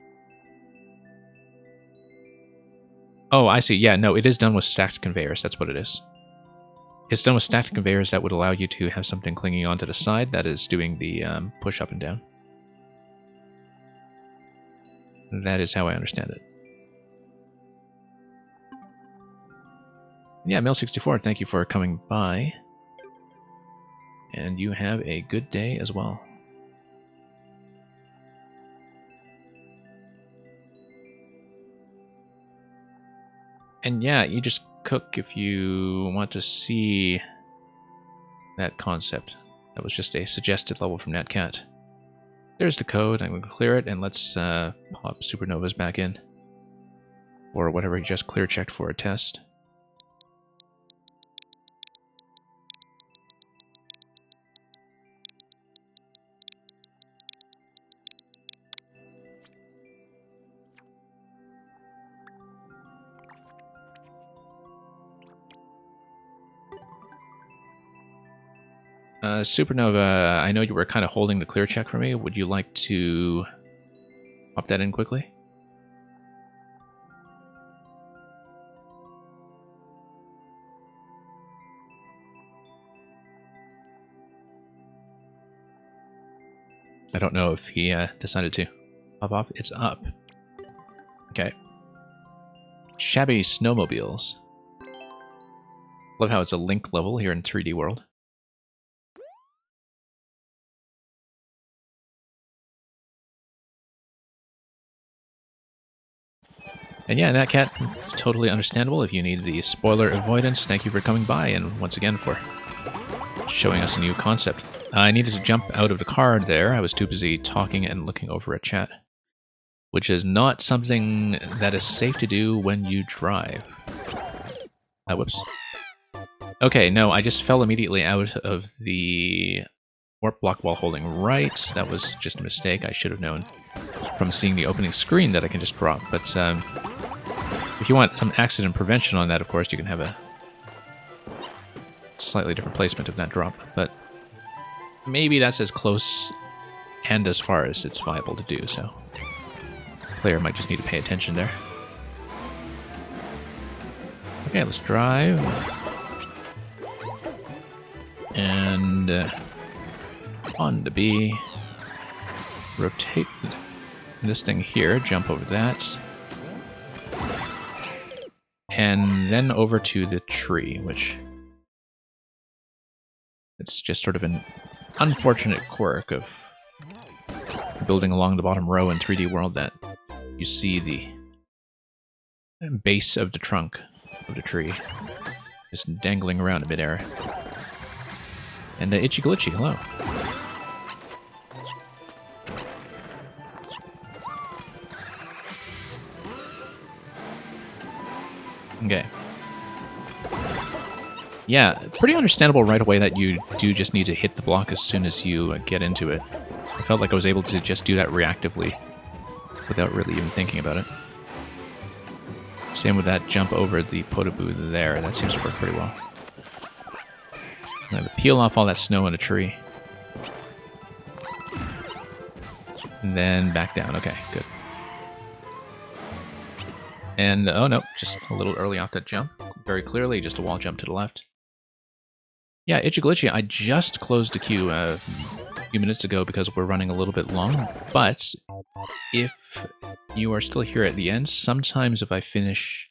Oh, I see. Yeah, no, it is done with stacked conveyors. That's what it is. It's done with stacked conveyors that would allow you to have something clinging onto the side that is doing the push up and down. That is how I understand it. Yeah, Mill64, thank you for coming by. And you have a good day as well. And yeah, you just cook if you want to see that concept. That was just a suggested level from Netcat. There's the code. I'm going to clear it, and let's pop Supernovas back in. Or whatever you just clear checked for a test. Supernova, I know you were kind of holding the clear check for me. Would you like to pop that in quickly? I don't know if he decided to pop off. It's up. Okay. Shabby snowmobiles. Love how it's a Link level here in 3D World. And yeah, Nat Cat, totally understandable if you need the spoiler avoidance. Thank you for coming by, and once again for showing us a new concept. I needed to jump out of the car there. I was too busy talking and looking over at chat, which is not something that is safe to do when you drive. Whoops. Okay, no, I just fell immediately out of the warp block while holding right. That was just a mistake. I should have known from seeing the opening screen that I can just drop. But if you want some accident prevention on that, of course, you can have a slightly different placement of that drop. But maybe that's as close and as far as it's viable to do, so player might just need to pay attention there. Okay, let's drive. And on to B. Rotate this thing here, jump over that. And then over to the tree, which it's just sort of an unfortunate quirk of building along the bottom row in 3D World that you see the base of the trunk of the tree just dangling around in midair. And Itchy Glitchy, hello. Okay. Yeah, pretty understandable right away that you do just need to hit the block as soon as you get into it. I felt like I was able to just do that reactively without really even thinking about it. Same with that jump over the Podoboo there. That seems to work pretty well. I'm going to peel off all that snow in a tree. And then back down. Okay, good. And, oh no, just a little early off that jump. Very clearly, just a wall jump to the left. Yeah, Itchy Glitchy, I just closed the queue a few minutes ago because we're running a little bit long. But if you are still here at the end, sometimes if I finish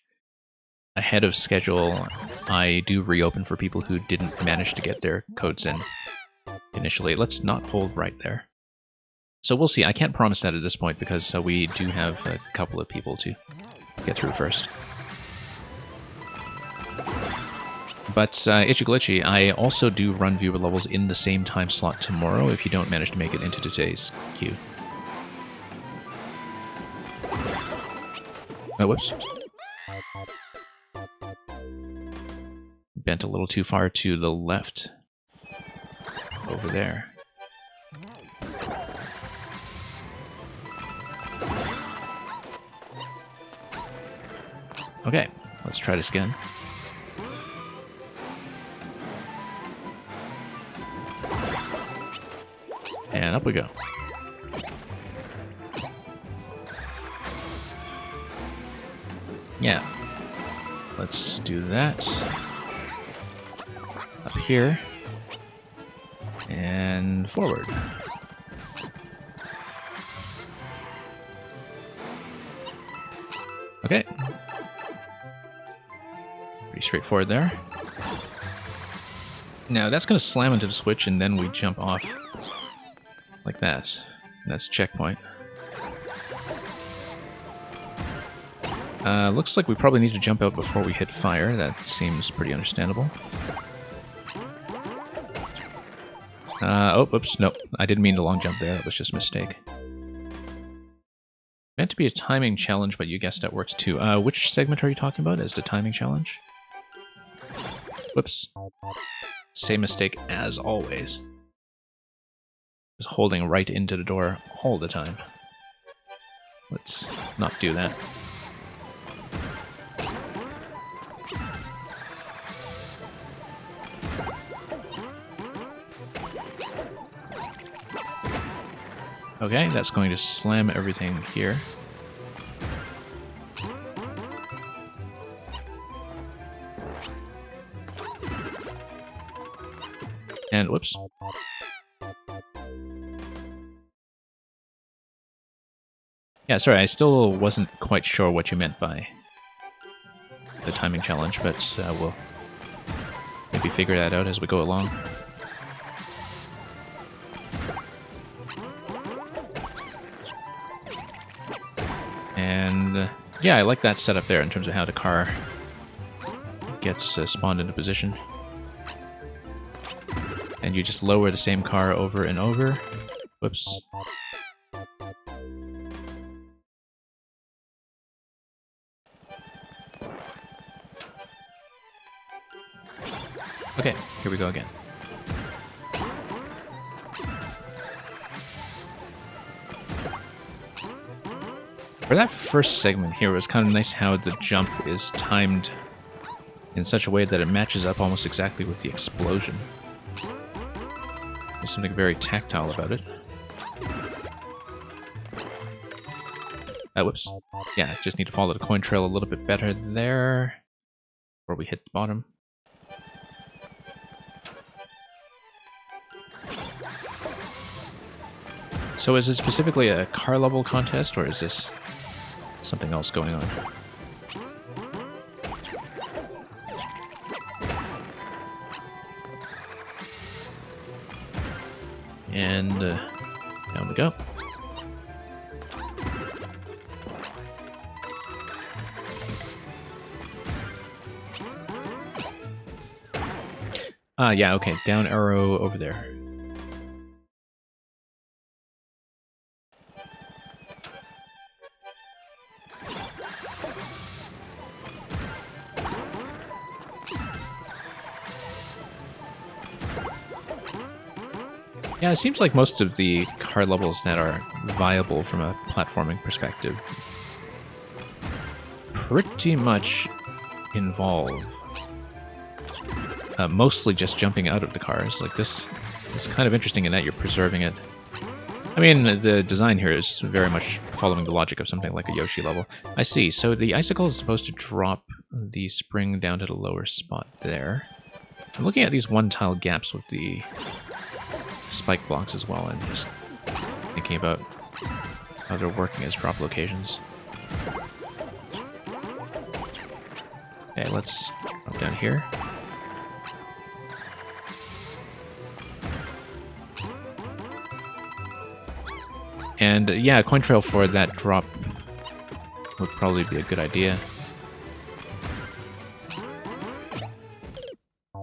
ahead of schedule, I do reopen for people who didn't manage to get their codes in initially. Let's not hold right there. So we'll see. I can't promise that at this point because we do have a couple of people to get through first. But Itchy Glitchy, I also do run viewer levels in the same time slot tomorrow if you don't manage to make it into today's queue. Oh, whoops. Bent a little too far to the left. Over there. Okay, let's try this again. And up we go. Yeah. Let's do that. Up here. And forward. Okay. Pretty straightforward there. Now that's going to slam into the switch and then we jump off like that. And that's checkpoint. Looks like we probably need to jump out before we hit fire. That seems pretty understandable. Oh, oops, nope. I didn't mean to long jump there. That was just a mistake. Meant to be a timing challenge, but you guessed that works too. Which segment are you talking about as the timing challenge? Whoops. Same mistake as always. Just holding right into the door all the time. Let's not do that. Okay, that's going to slam everything here. And whoops. Yeah, sorry, I still wasn't quite sure what you meant by the timing challenge, but we'll maybe figure that out as we go along. And yeah, I like that setup there in terms of how the car gets spawned into position. And you just lower the same car over and over. Whoops. Okay, here we go again. For that first segment here, it was kind of nice how the jump is timed in such a way that it matches up almost exactly with the explosion. There's something very tactile about it. Whoops. Yeah, just need to follow the coin trail a little bit better there before we hit the bottom. So is it specifically a car level contest, or is this something else going on? And down we go. Ah, yeah, okay. Down arrow over there. Yeah, it seems like most of the car levels that are viable from a platforming perspective pretty much involve mostly just jumping out of the cars. Like this is kind of interesting in that you're preserving it. I mean, the design here is very much following the logic of something like a Yoshi level. I see. So the icicle is supposed to drop the spring down to the lower spot there. I'm looking at these one-tile gaps with the spike blocks as well, and just thinking about how they're working as drop locations. Okay, let's drop down here. And yeah, a coin trail for that drop would probably be a good idea.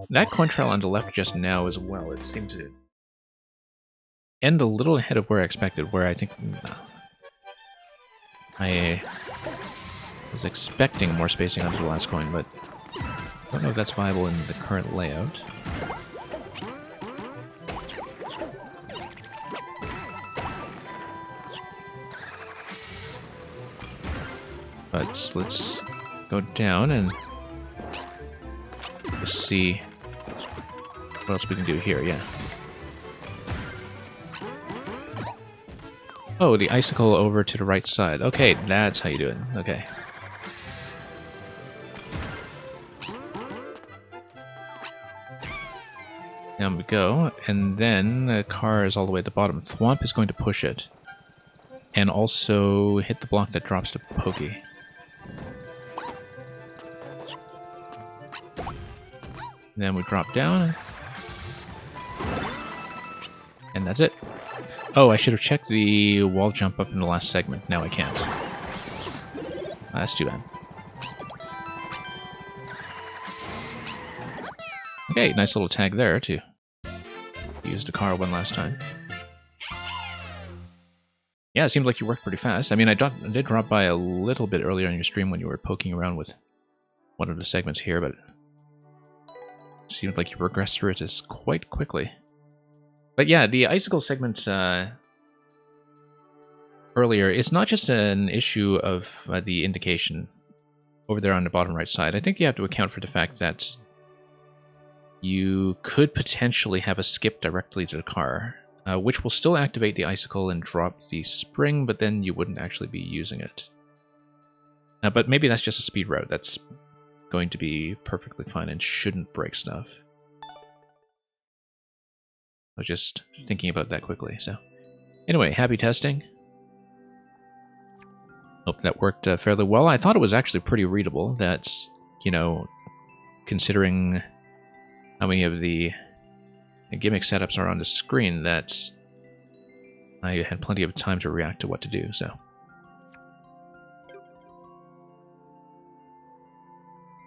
That coin trail on the left just now as well, it seemed to end a little ahead of where I expected, where I think I was expecting more spacing onto the last coin, but I don't know if that's viable in the current layout. But let's go down and just see what else we can do here, yeah. Oh, the icicle over to the right side. Okay, that's how you do it. Okay. Down we go, and then the car is all the way at the bottom. Thwomp is going to push it, and also hit the block that drops to Pokey. Then we drop down, and that's it. Oh, I should have checked the wall jump up in the last segment. Now I can't. That's too bad. Okay, nice little tag there, to use the car one last time. Yeah, it seems like you worked pretty fast. I mean, I did drop by a little bit earlier on your stream when you were poking around with one of the segments here, but it seemed like you progressed through it quite quickly. But yeah, the icicle segment earlier, it's not just an issue of the indication over there on the bottom right side. I think you have to account for the fact that you could potentially have a skip directly to the car, which will still activate the icicle and drop the spring, but then you wouldn't actually be using it. But maybe that's just a speed route. That's going to be perfectly fine and shouldn't break stuff. I was just thinking about that quickly, so... Anyway, happy testing. Hope that worked fairly well. I thought it was actually pretty readable. That's, you know, considering how many of the gimmick setups are on the screen, that I had plenty of time to react to what to do, so...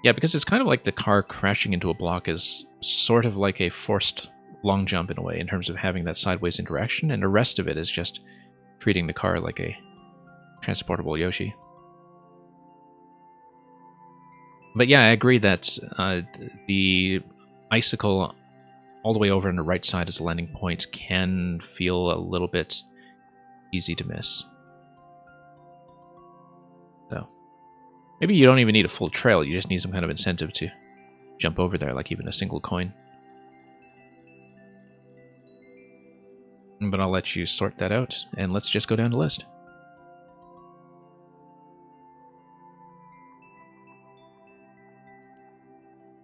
Yeah, because it's kind of like the car crashing into a block is sort of like a forced long jump in a way, in terms of having that sideways interaction, and the rest of it is just treating the car like a transportable Yoshi. But yeah, I agree that the icicle all the way over on the right side as a landing point can feel a little bit easy to miss. So maybe you don't even need a full trail, you just need some kind of incentive to jump over there, like even a single coin. But I'll let you sort that out, and let's just go down the list.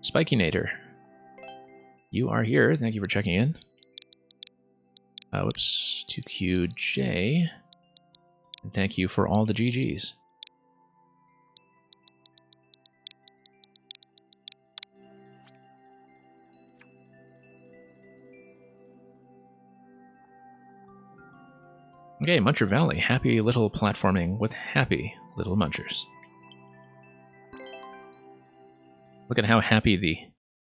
Spikinator, you are here. Thank you for checking in. Whoops, 2QJ. And thank you for all the GGs. Okay, Muncher Valley. Happy little platforming with happy little munchers. Look at how happy the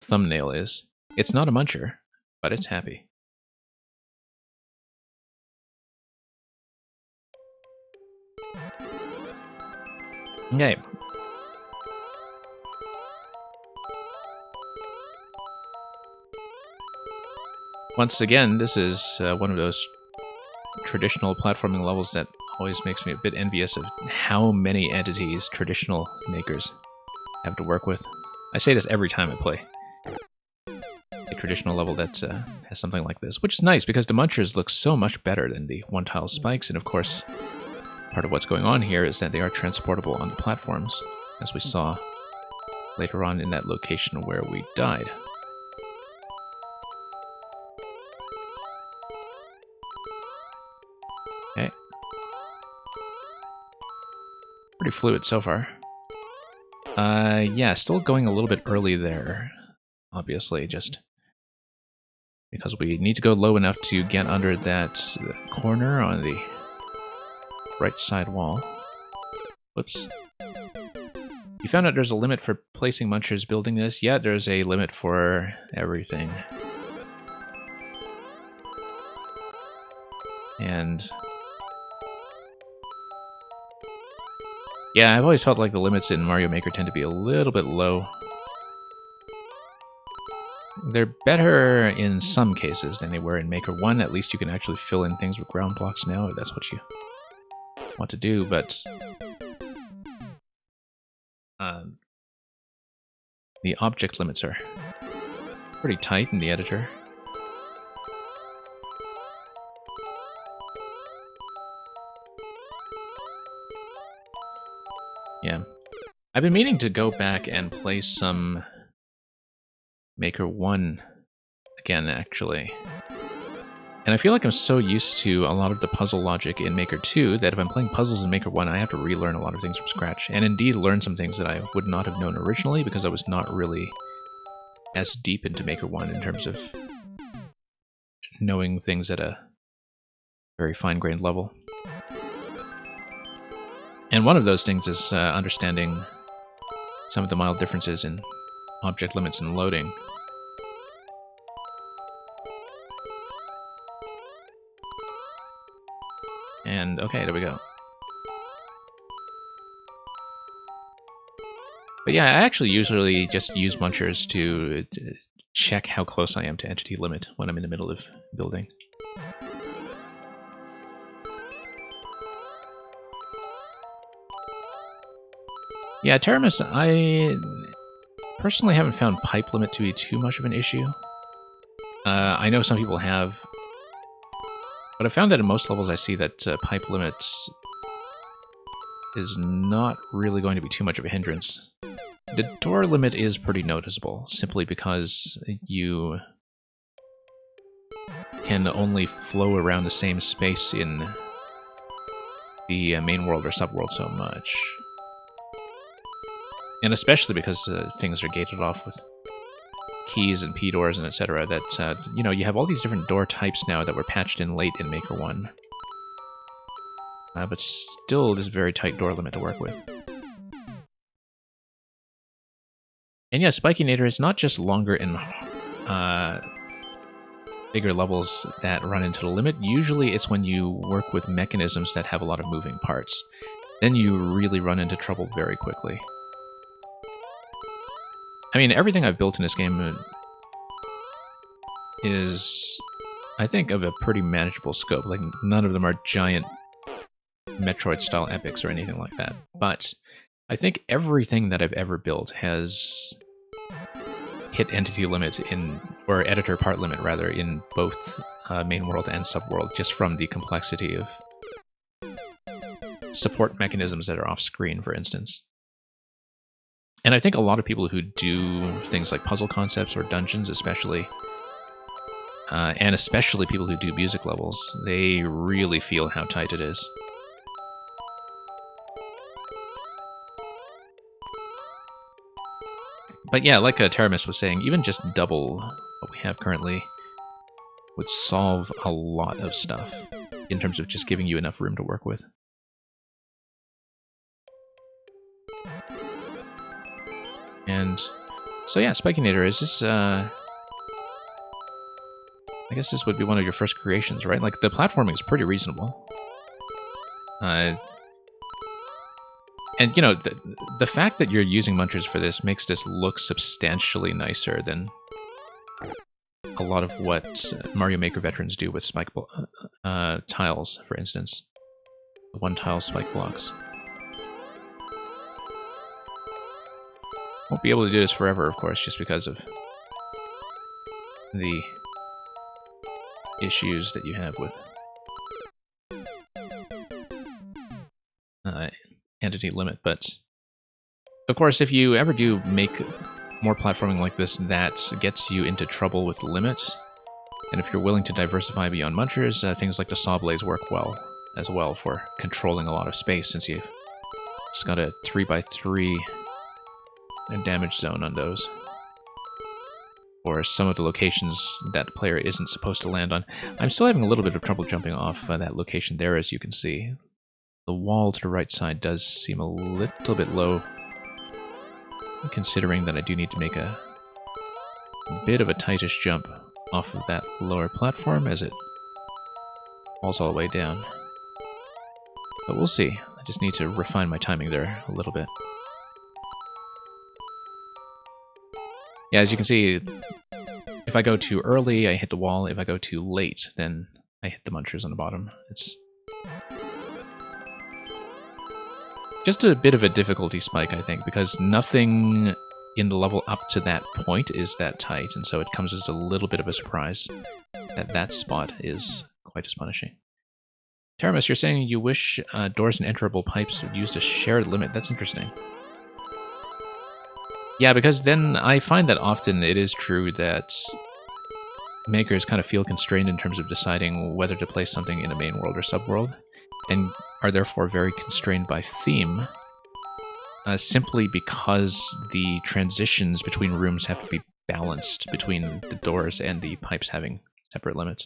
thumbnail is. It's not a muncher, but it's happy. Okay. Once again, this is one of those traditional platforming levels that always makes me a bit envious of how many entities traditional makers have to work with. I say this every time I play a traditional level that has something like this, which is nice because the munchers look so much better than the one-tile spikes, and of course, part of what's going on here is that they are transportable on the platforms, as we saw later on in that location where we died. Okay. Pretty fluid so far. Yeah, still going a little bit early there, obviously, just because we need to go low enough to get under that corner on the right side wall. Whoops. You found out there's a limit for placing munchers building this? Yeah, there's a limit for everything. And yeah, I've always felt like the limits in Mario Maker tend to be a little bit low. They're better in some cases than they were in Maker 1. At least you can actually fill in things with ground blocks now, if that's what you want to do, but the object limits are pretty tight in the editor. Yeah. I've been meaning to go back and play some Maker 1 again, actually. And I feel like I'm so used to a lot of the puzzle logic in Maker 2 that if I'm playing puzzles in Maker 1, I have to relearn a lot of things from scratch. And indeed learn some things that I would not have known originally because I was not really as deep into Maker 1 in terms of knowing things at a very fine-grained level. And one of those things is understanding some of the mild differences in object limits and loading. And okay, there we go. But yeah, I actually usually just use munchers to check how close I am to entity limit when I'm in the middle of building. Yeah, Terramis, I personally haven't found pipe limit to be too much of an issue. I know some people have, but I found that in most levels I see that pipe limit is not really going to be too much of a hindrance. The door limit is pretty noticeable, simply because you can only flow around the same space in the main world or subworld so much. And especially because things are gated off with keys and P-doors and etc. that, you know, you have all these different door types now that were patched in late in Maker 1. But still, this very tight door limit to work with. And yeah, Spikinator is not just longer in bigger levels that run into the limit. Usually it's when you work with mechanisms that have a lot of moving parts. Then you really run into trouble very quickly. I mean, everything I've built in this game is, I think, of a pretty manageable scope. Like, none of them are giant Metroid-style epics or anything like that. But I think everything that I've ever built has hit entity limit or editor part limit rather, in both main world and subworld, just from the complexity of support mechanisms that are off screen, for instance. And I think a lot of people who do things like puzzle concepts or dungeons especially, and especially people who do music levels, they really feel how tight it is. But yeah, like Teramis was saying, even just double what we have currently would solve a lot of stuff in terms of just giving you enough room to work with. And so yeah, Spikinator is this, I guess this would be one of your first creations, right? Like, the platforming is pretty reasonable. And, you know, the fact that you're using munchers for this makes this look substantially nicer than a lot of what Mario Maker veterans do with spike tiles, for instance. The one-tile spike blocks. Won't be able to do this forever, of course, just because of the issues that you have with entity limit, but of course, if you ever do make more platforming like this that gets you into trouble with the limits, and if you're willing to diversify beyond munchers, things like the saw blades work well as well for controlling a lot of space, since you've just got a 3x3 damage zone on those, or some of the locations that the player isn't supposed to land on. I'm still having a little bit of trouble jumping off that location there, as you can see. The wall to the right side does seem a little bit low, considering that I do need to make a bit of a tightish jump off of that lower platform as it falls all the way down. But we'll see. I just need to refine my timing there a little bit. Yeah, as you can see, if I go too early, I hit the wall. If I go too late, then I hit the munchers on the bottom. It's just a bit of a difficulty spike, I think, because nothing in the level up to that point is that tight, and so it comes as a little bit of a surprise that that spot is quite as punishing. Teramis, you're saying you wish doors and enterable pipes used a shared limit. That's interesting. Yeah, because then I find that often it is true that makers kind of feel constrained in terms of deciding whether to place something in a main world or subworld, and are therefore very constrained by theme, simply because the transitions between rooms have to be balanced between the doors and the pipes having separate limits.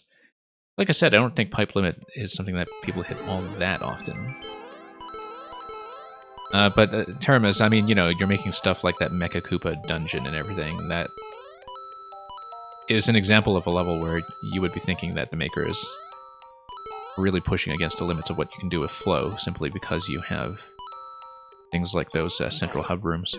Like I said, I don't think pipe limit is something that people hit all that often. But Teramis, I mean, you know, you're making stuff like that Mecha Koopa dungeon and everything. That is an example of a level where you would be thinking that the maker is really pushing against the limits of what you can do with flow, simply because you have things like those central hub rooms.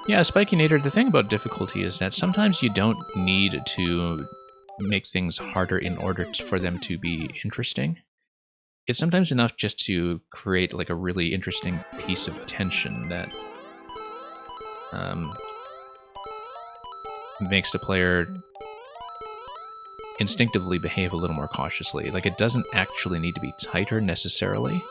Yeah, Spikinator, the thing about difficulty is that sometimes you don't need to make things harder in order for them to be interesting. It's sometimes enough just to create like a really interesting piece of tension that makes the player instinctively behave a little more cautiously. Like, it doesn't actually need to be tighter necessarily.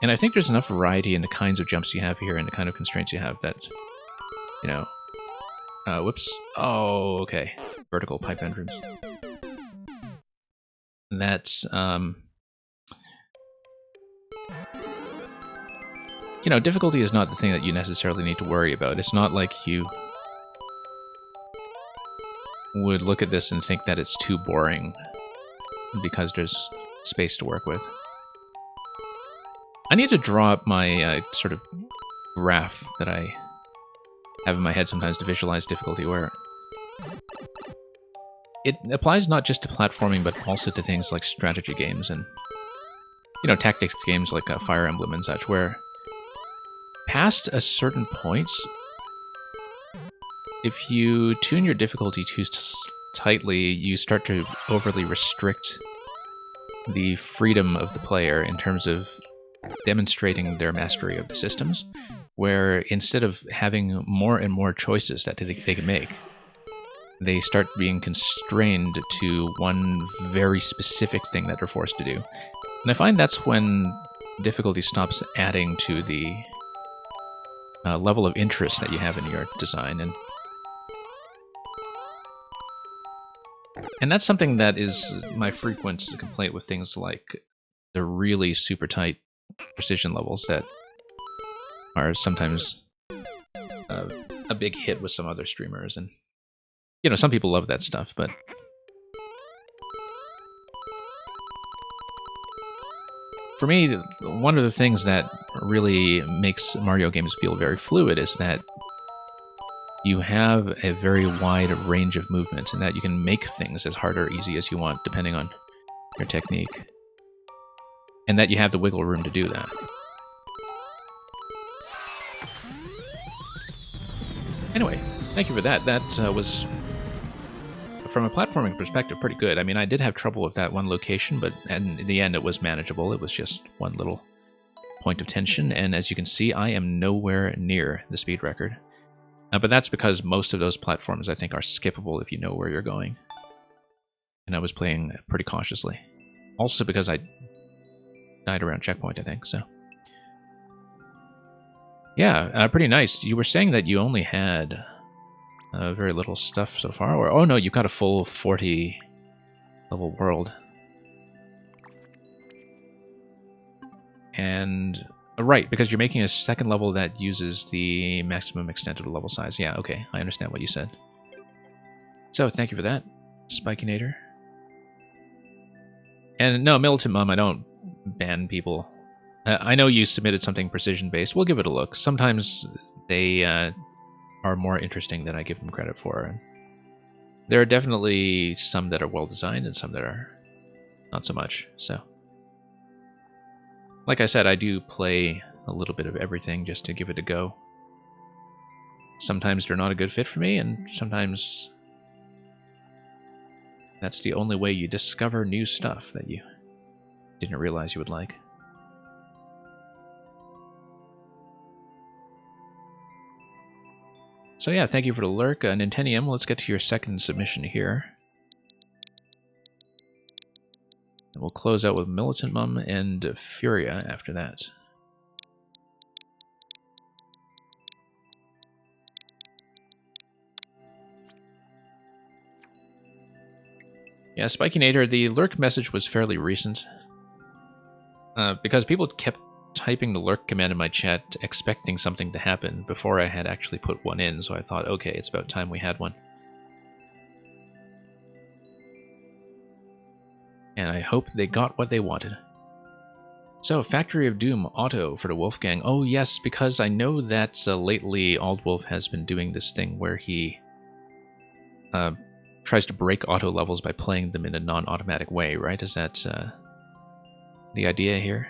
And I think there's enough variety in the kinds of jumps you have here and the kind of constraints you have that, you know... whoops. Oh, okay. Vertical pipe entrance. That's, you know, difficulty is not the thing that you necessarily need to worry about. It's not like you would look at this and think that it's too boring because there's space to work with. I need to draw up my sort of graph that I have in my head sometimes to visualize difficulty, where it applies not just to platforming, but also to things like strategy games and, you know, tactics games like Fire Emblem and such, where past a certain point, if you tune your difficulty too tightly, you start to overly restrict the freedom of the player in terms of demonstrating their mastery of the systems, where instead of having more and more choices that they can make, they start being constrained to one very specific thing that they're forced to do. And I find that's when difficulty stops adding to the level of interest that you have in your design. And that's something that is my frequent complaint with things like the really super tight precision levels that are sometimes a big hit with some other streamers. And, you know, some people love that stuff, but for me, one of the things that really makes Mario games feel very fluid is that you have a very wide range of movement, and that you can make things as hard or easy as you want, depending on your technique. And that you have the wiggle room to do that. Anyway, thank you for that. That was, from a platforming perspective, pretty good. I mean, I did have trouble with that one location, but in the end it was manageable. It was just one little point of tension, and as you can see, I am nowhere near the speed record. But that's because most of those platforms, I think, are skippable if you know where you're going. And I was playing pretty cautiously. Also because I died around checkpoint, I think, so. Yeah, pretty nice. You were saying that you only had very little stuff so far, or... Oh no, you've got a full 40 level world. And... Right, because you're making a second level that uses the maximum extent of the level size. Yeah, okay, I understand what you said. So, thank you for that, Spikinator. And no, Militant Mom, I don't ban people. I know you submitted something precision-based. We'll give it a look. Sometimes they are more interesting than I give them credit for. And there are definitely some that are well-designed and some that are not so much, so... Like I said, I do play a little bit of everything just to give it a go. Sometimes they're not a good fit for me, and sometimes that's the only way you discover new stuff that you didn't realize you would like. So yeah, thank you for the lurk. Nintentium, let's get to your second submission here. And we'll close out with Militant Mum and Furia after that. Yeah, Spikinator, the lurk message was fairly recent. Because people kept typing the lurk command in my chat expecting something to happen before I had actually put one in, so I thought, okay, it's about time we had one. And I hope they got what they wanted. So, Factory of Doom auto for the Wolfgang. Oh yes, because I know that lately Aldwolf has been doing this thing where he tries to break auto levels by playing them in a non-automatic way, right? Is that the idea here?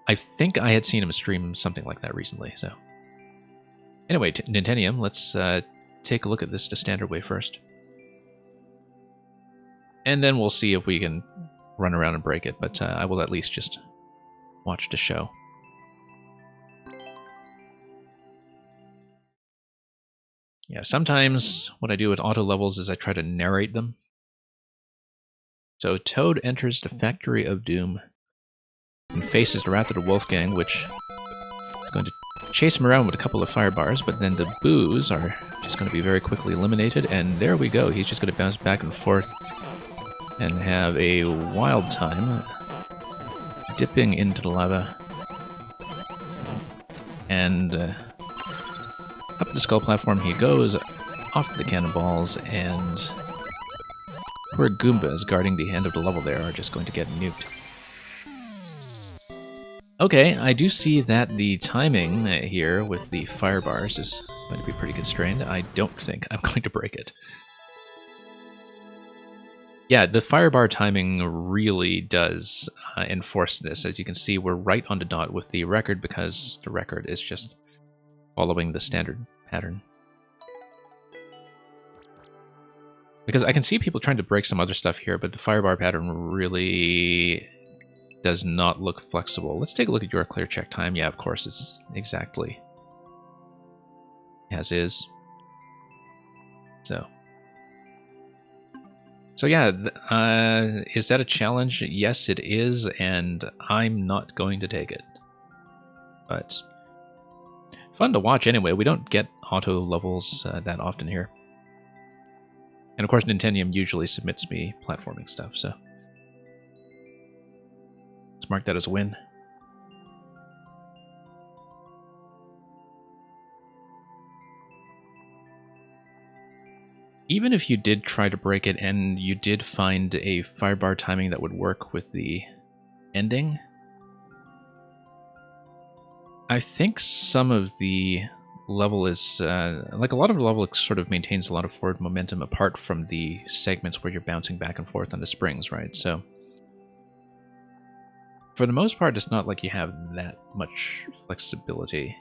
I think I had seen him stream something like that recently, so... Anyway, Nintentium, let's take a look at this the standard way first. And then we'll see if we can run around and break it, but I will at least just watch the show. Yeah, sometimes what I do with auto levels is I try to narrate them. So Toad enters the Factory of Doom and faces the Wrath of the Wolfgang, which is going to chase him around with a couple of fire bars, but then the boos are just going to be very quickly eliminated, and there we go. He's just going to bounce back and forth and have a wild time dipping into the lava. And up the skull platform he goes, off the cannonballs, and Poor Goombas guarding the end of the level there are just going to get nuked. Okay, I do see that the timing here with the fire bars is going to be pretty constrained. I don't think I'm going to break it. Yeah, the fire bar timing really does enforce this. As you can see, we're right on the dot with the record because the record is just following the standard pattern. Because I can see people trying to break some other stuff here, but the fire bar pattern really does not look flexible. Let's take a look at your clear check time. Yeah, of course, it's exactly as is. So yeah, is that a challenge? Yes, it is, and I'm not going to take it. But fun to watch anyway. We don't get auto levels that often here. And of course, Nintendo usually submits me platforming stuff, so let's mark that as a win. Even if you did try to break it and you did find a firebar timing that would work with the ending, I think some of the level is, like a lot of the level sort of maintains a lot of forward momentum apart from the segments where you're bouncing back and forth on the springs, right? So for the most part, it's not like you have that much flexibility.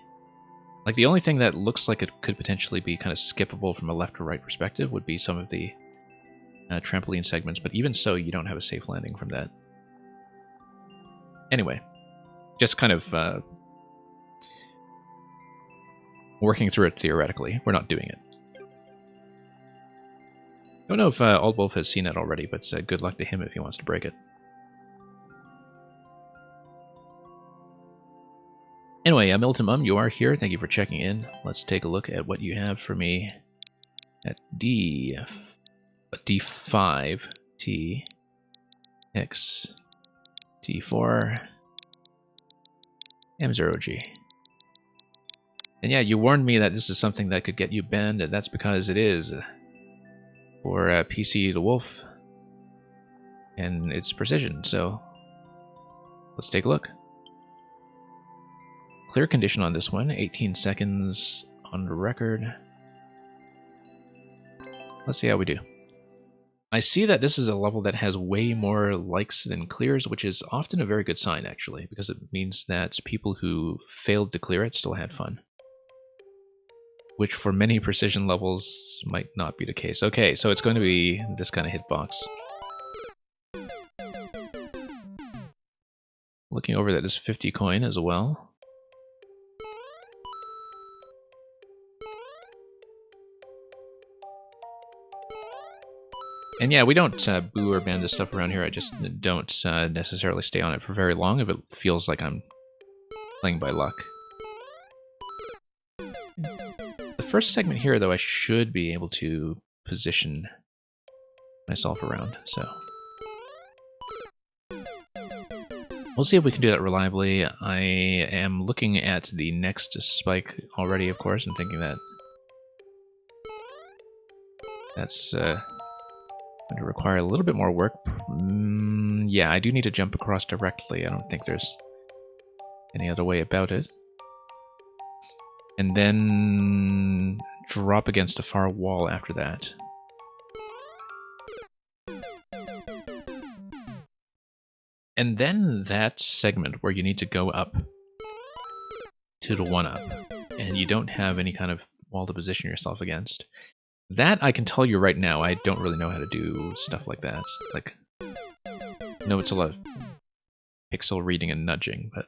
Like, the only thing that looks like it could potentially be kind of skippable from a left or right perspective would be some of the trampoline segments, but even so, you don't have a safe landing from that. Anyway, just kind of working through it theoretically. We're not doing it. Don't know if Old Wolf has seen it already, but good luck to him if he wants to break it. Anyway, Milton Mum, you are here. Thank you for checking in. Let's take a look at what you have for me at D5, T, X, T4, M0G. And yeah, you warned me that this is something that could get you banned, and that's because it is. For PC the Wolf and its precision, so let's take a look. Clear condition on this one, 18 seconds on the record. Let's see how we do. I see that this is a level that has way more likes than clears, which is often a very good sign, actually, because it means that people who failed to clear it still had fun. Which for many precision levels might not be the case. Okay, so it's going to be this kind of hitbox. Looking over that is 50 coin as well. And yeah, we don't boo or ban this stuff around here. I just don't necessarily stay on it for very long if it feels like I'm playing by luck. The first segment here, though, I should be able to position myself around, so we'll see if we can do that reliably. I am looking at the next spike already, of course, and thinking that that's going to require a little bit more work. Yeah, I do need to jump across directly. I don't think there's any other way about it. And then drop against a far wall after that. And then that segment where you need to go up to the one-up, and you don't have any kind of wall to position yourself against. That, I can tell you right now, I don't really know how to do stuff like that. Like, no, it's a lot of pixel reading and nudging, but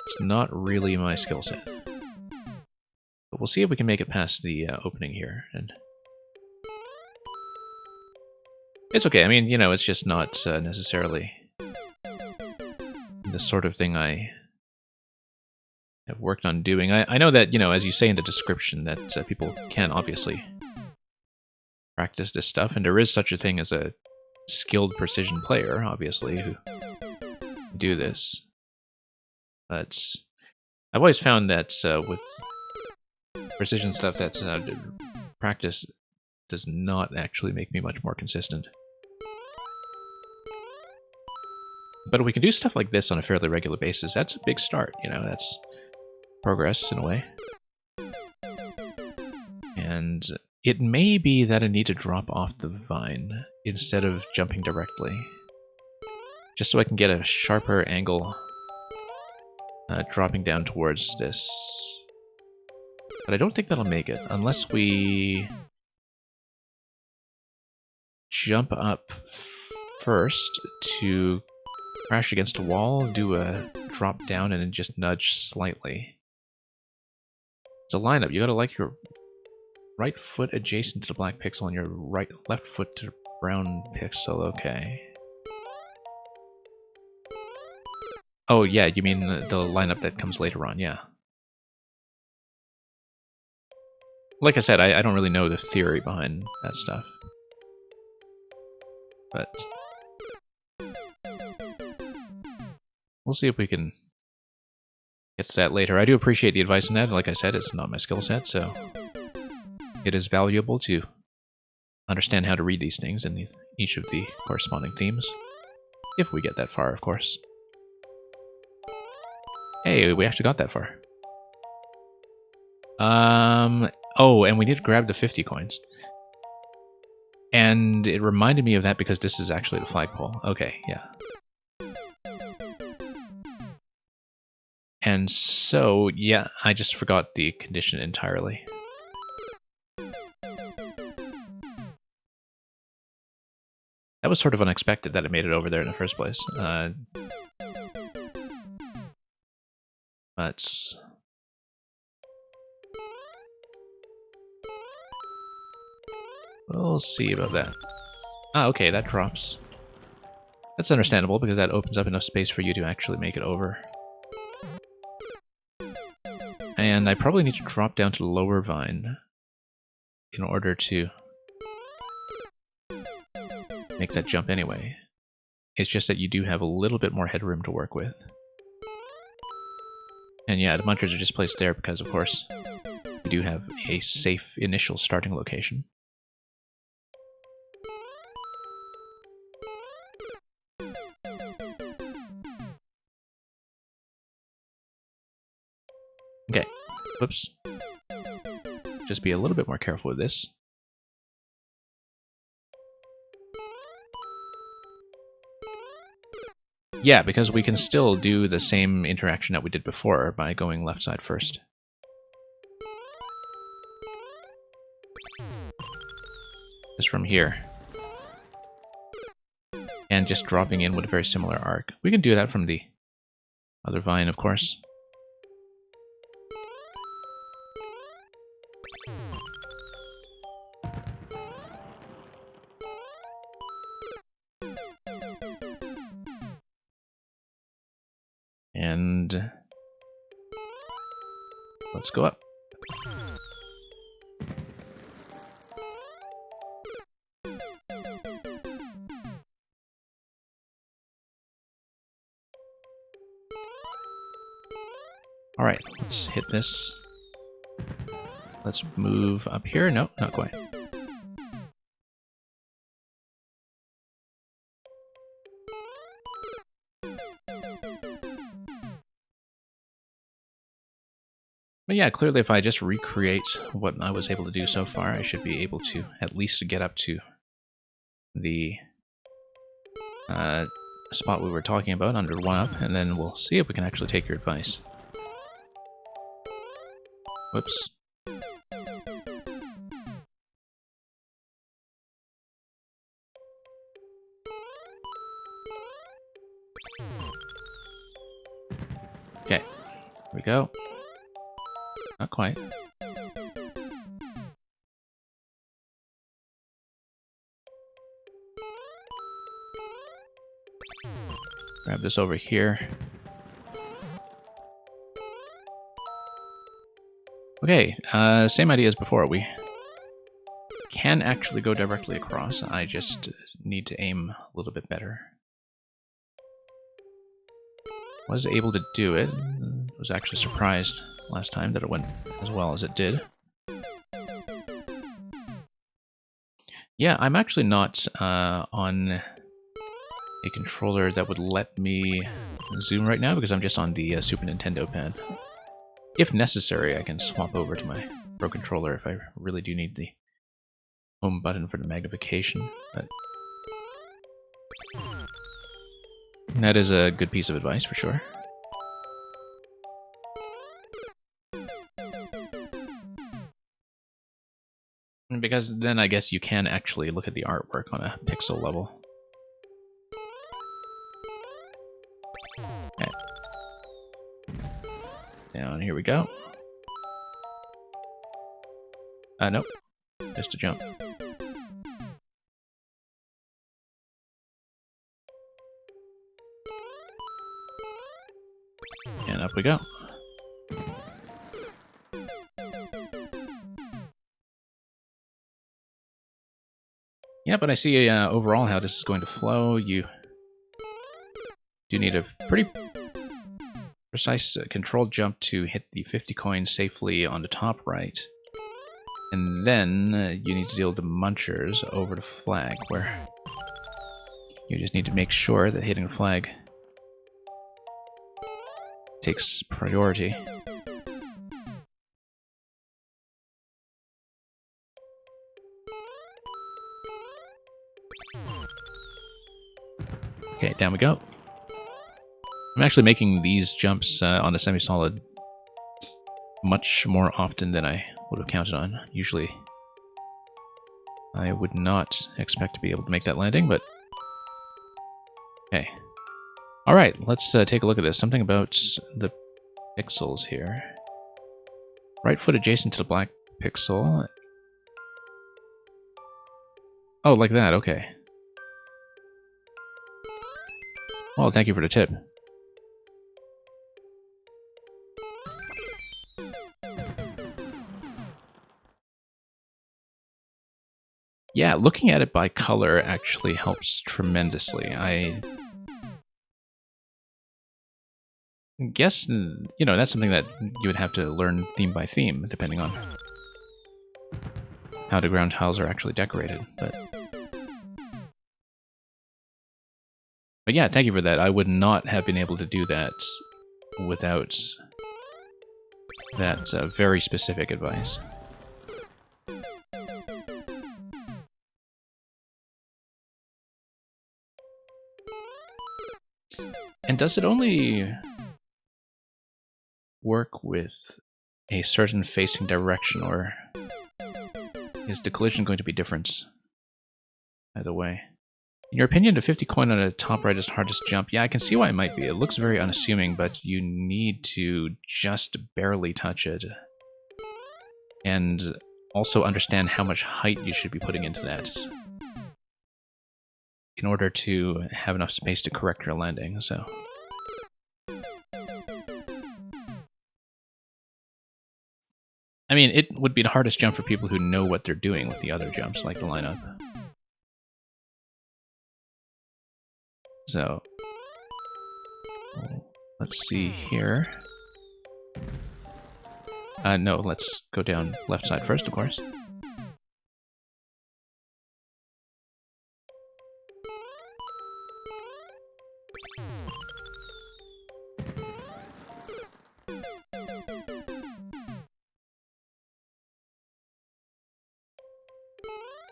it's not really my skill set. But we'll see if we can make it past the opening here. And it's okay. I mean, you know, it's just not necessarily the sort of thing I have worked on doing. I know that, you know, as you say in the description, that people can obviously practice this stuff, and there is such a thing as a skilled precision player, obviously, who do this. But I've always found that with precision stuff, that practice does not actually make me much more consistent. But if we can do stuff like this on a fairly regular basis, that's a big start, you know, that's progress in a way. And it may be that I need to drop off the vine instead of jumping directly. Just so I can get a sharper angle dropping down towards this. But I don't think that'll make it, unless we jump up first to crash against a wall, do a drop down, and then just nudge slightly. It's a lineup. You gotta like your right foot adjacent to the black pixel and your left foot to the brown pixel. Okay. Oh yeah, you mean the lineup that comes later on, yeah. Like I said, I don't really know the theory behind that stuff. But we'll see if we can get to that later. I do appreciate the advice on that. Like I said, it's not my skill set, so it is valuable to understand how to read these things in each of the corresponding themes. If we get that far, of course. Hey, we actually got that far. Oh, and we did grab the 50 coins. And it reminded me of that because this is actually the flagpole. Okay, yeah. And so, yeah, I just forgot the condition entirely. That was sort of unexpected that it made it over there in the first place. But we'll see about that. Ah, okay, that drops. That's understandable because that opens up enough space for you to actually make it over. And I probably need to drop down to the lower vine in order to make that jump anyway. It's just that you do have a little bit more headroom to work with. And yeah, the munchers are just placed there because, of course, we do have a safe initial starting location. Okay, whoops. Just be a little bit more careful with this. Yeah, because we can still do the same interaction that we did before by going left side first. Just from here. And just dropping in with a very similar arc. We can do that from the other vine, of course. And let's go up. All right, let's hit this. Let's move up here. No, not quite. But yeah, clearly if I just recreate what I was able to do so far, I should be able to at least get up to the spot we were talking about under 1-up, and then we'll see if we can actually take your advice. Whoops. Okay, here we go. Not quite. Grab this over here. Okay, same idea as before. We can actually go directly across. I just need to aim a little bit better. Was able to do it. Was actually surprised last time that it went as well as it did. Yeah, I'm actually not on a controller that would let me zoom right now because I'm just on the Super Nintendo pad. If necessary, I can swap over to my Pro controller if I really do need the home button for the magnification. But that is a good piece of advice for sure. Because then I guess you can actually look at the artwork on a pixel level. Okay. Down, here we go. Nope. Just a jump. And up we go. Yeah, but I see overall how this is going to flow. You do need a pretty precise controlled jump to hit the 50 coins safely on the top right. And then you need to deal with the munchers over the flag, where you just need to make sure that hitting the flag takes priority. Okay, down we go. I'm actually making these jumps on the semi-solid much more often than I would have counted on. Usually I would not expect to be able to make that landing, but okay. Alright, let's take a look at this. Something about the pixels here. Right foot adjacent to the black pixel. Oh, like that, okay. Well, thank you for the tip. Yeah, looking at it by color actually helps tremendously. I guess, you know, that's something that you would have to learn theme by theme, depending on how the ground tiles are actually decorated. But yeah, thank you for that. I would not have been able to do that without that very specific advice. And does it only work with a certain facing direction, or is the collision going to be different either way? In your opinion, the 50 coin on the top right is the hardest jump. Yeah, I can see why it might be. It looks very unassuming, but you need to just barely touch it. And also understand how much height you should be putting into that in order to have enough space to correct your landing, so... I mean, it would be the hardest jump for people who know what they're doing with the other jumps, like the lineup. So, let's see here. No, let's go down left side first, of course.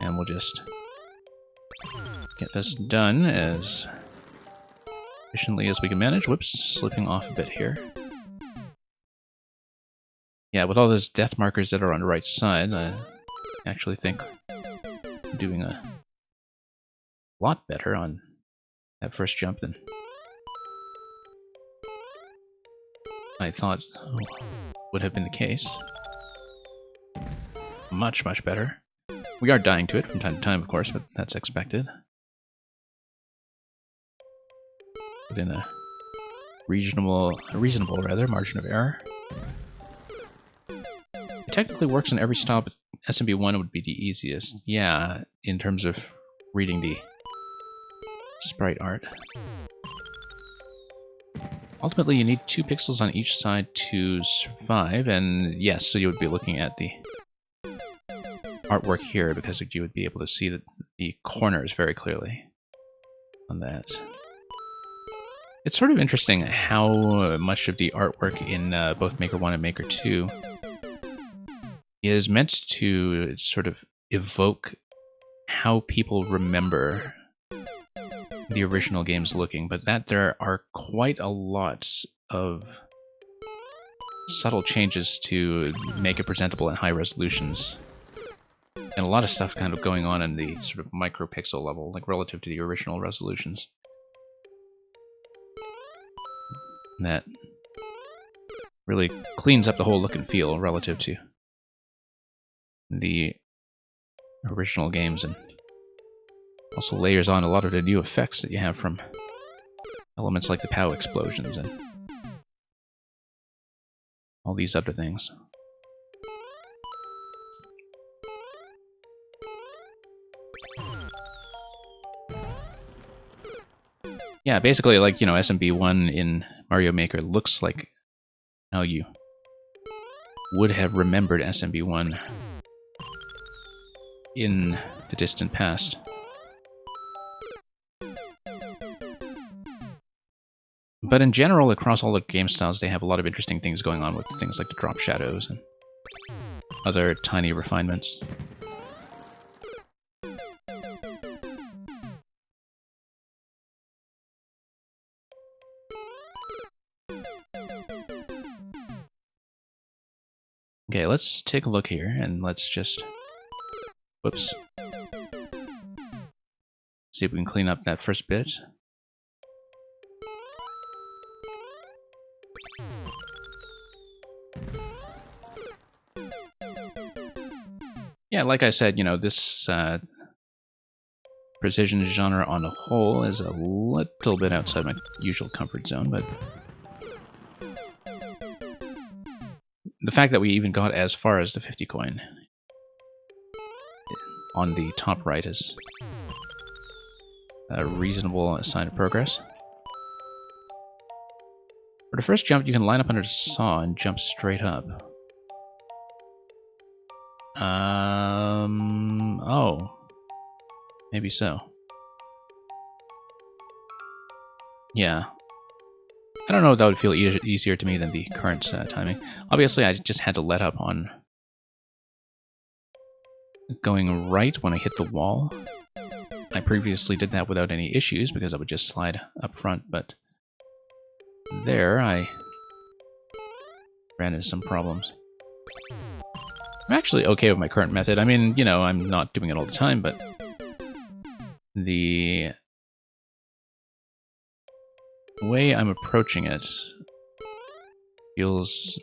And we'll just get this done as efficiently as we can manage. Whoops, slipping off a bit here. Yeah, with all those death markers that are on the right side, I actually think I'm doing a lot better on that first jump than I thought would have been the case. Much, much better. We are dying to it from time to time, of course, but that's expected. Within a reasonable margin of error. It technically works in every style, but SMB1 would be the easiest. Yeah, in terms of reading the sprite art. Ultimately, you need 2 pixels on each side to survive, and yes, so you would be looking at the artwork here, because you would be able to see that the corners very clearly on that. It's sort of interesting how much of the artwork in both Maker 1 and Maker 2 is meant to sort of evoke how people remember the original games looking, but that there are quite a lot of subtle changes to make it presentable in high resolutions. And a lot of stuff kind of going on in the sort of micropixel level, like relative to the original resolutions. And that really cleans up the whole look and feel relative to the original games, and also layers on a lot of the new effects that you have from elements like the POW explosions and all these other things. Yeah, basically, like, you know, SMB1 in Mario Maker looks like how you would have remembered SMB1 in the distant past. But in general, across all the game styles, they have a lot of interesting things going on with things like the drop shadows and other tiny refinements. Okay, let's take a look here, and let's just... Whoops. See if we can clean up that first bit. Yeah, like I said, you know, this precision genre on a whole is a little bit outside my usual comfort zone, but the fact that we even got as far as the 50 coin on the top right is a reasonable sign of progress. For the first jump, you can line up under the saw and jump straight up. Oh. Maybe so. Yeah. I don't know if that would feel easier to me than the current timing. Obviously, I just had to let up on going right when I hit the wall. I previously did that without any issues because I would just slide up front, but there I ran into some problems. I'm actually okay with my current method. I mean, you know, I'm not doing it all the time, but the way I'm approaching it feels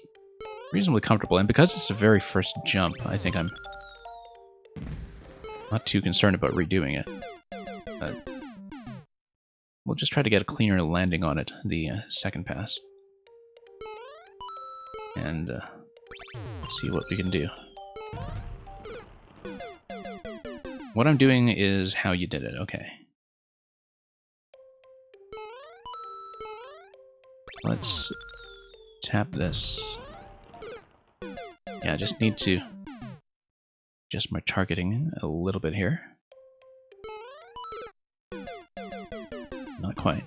reasonably comfortable, and because it's the very first jump, I think I'm not too concerned about redoing it. But we'll just try to get a cleaner landing on it the second pass, and see what we can do. What I'm doing is how you did it, okay. Let's tap this. Yeah, I just need to adjust my targeting a little bit here. Not quite.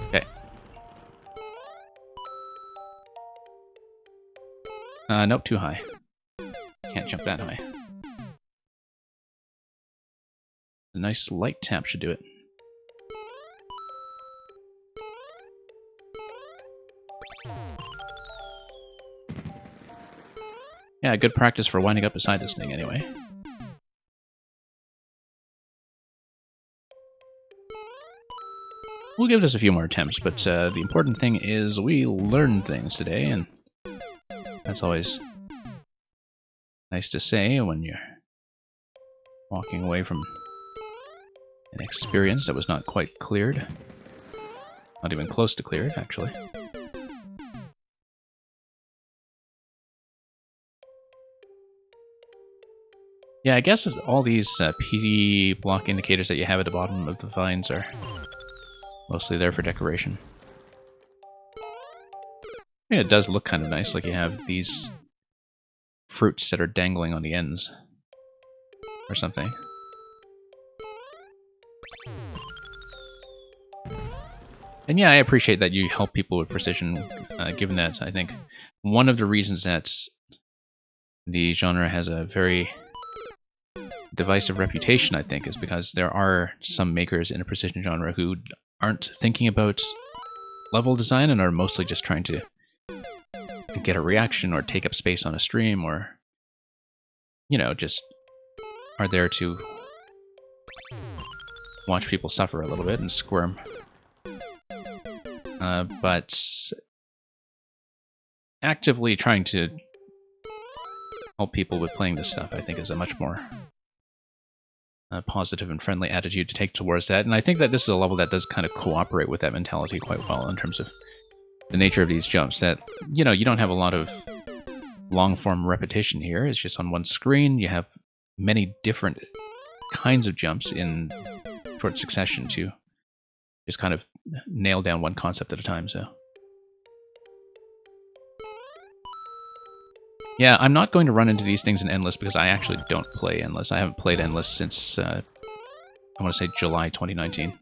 Okay. Nope, too high. Can't jump that high. A nice light tap should do it. Yeah, good practice for winding up beside this thing anyway. We'll give this a few more attempts, but the important thing is we learn things today, and that's always nice to say when you're walking away from an experience that was not quite cleared. Not even close to cleared, actually. Yeah, I guess all these PD block indicators that you have at the bottom of the vines are mostly there for decoration. Yeah, it does look kind of nice, like you have these fruits that are dangling on the ends or something. And yeah, I appreciate that you help people with precision, given that I think one of the reasons that the genre has a very divisive reputation, I think, is because there are some makers in a precision genre who aren't thinking about level design and are mostly just trying to get a reaction or take up space on a stream, or, you know, just are there to watch people suffer a little bit and squirm. But actively trying to help people with playing this stuff, I think, is a much more positive and friendly attitude to take towards that. And I think that this is a level that does kind of cooperate with that mentality quite well in terms of the nature of these jumps. That, you know, you don't have a lot of long-form repetition here. It's just on one screen. You have many different kinds of jumps in short succession to just kind of nail down one concept at a time. So yeah, I'm not going to run into these things in Endless because I actually don't play Endless. I haven't played Endless since, I want to say July 2019.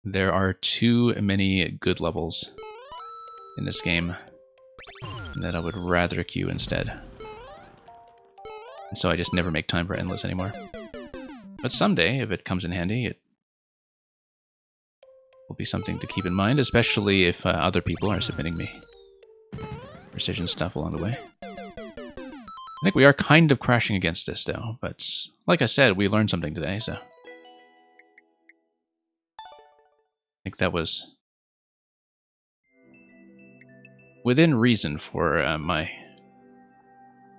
There are too many good levels in this game that I would rather queue instead. And so I just never make time for Endless anymore. But someday, if it comes in handy, it will be something to keep in mind, especially if other people are submitting me precision stuff along the way. I think we are kind of crashing against this, though, but like I said, we learned something today, so I think that was within reason for my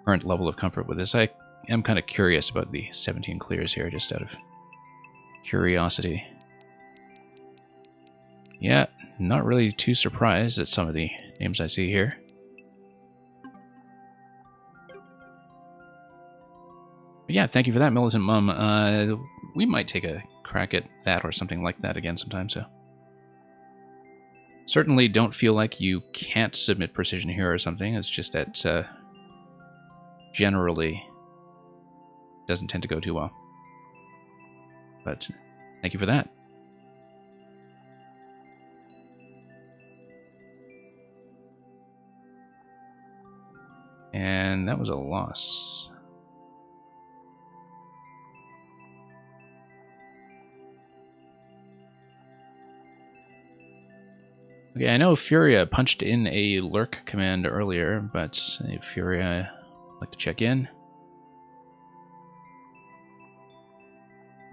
current level of comfort with this. I am kind of curious about the 17 clears here, just out of curiosity. Yeah, not really too surprised at some of the names I see here. But yeah, thank you for that, Militant Mum. We might take a crack at that or something like that again sometime, so. Certainly don't feel like you can't submit precision here or something. It's just that generally doesn't tend to go too well. But thank you for that. And that was a loss. Okay, I know Furia punched in a lurk command earlier, but Furia, I'd like to check in.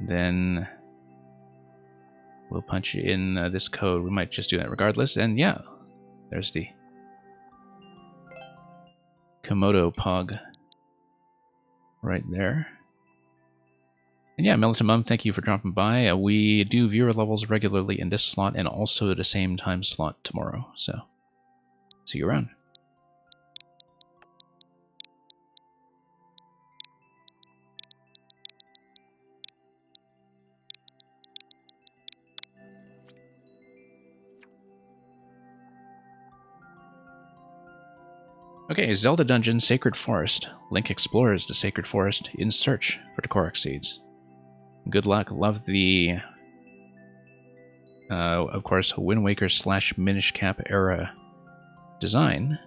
Then we'll punch in this code. We might just do that regardless. And yeah, there's the Komodo Pog right there. And yeah, Militant Mum, thank you for dropping by. We do viewer levels regularly in this slot and also the same time slot tomorrow. So, see you around. Okay, Zelda Dungeon, Sacred Forest. Link explores the Sacred Forest in search for the Korok Seeds. Good luck. Love the, of course, Wind Waker / Minish Cap era design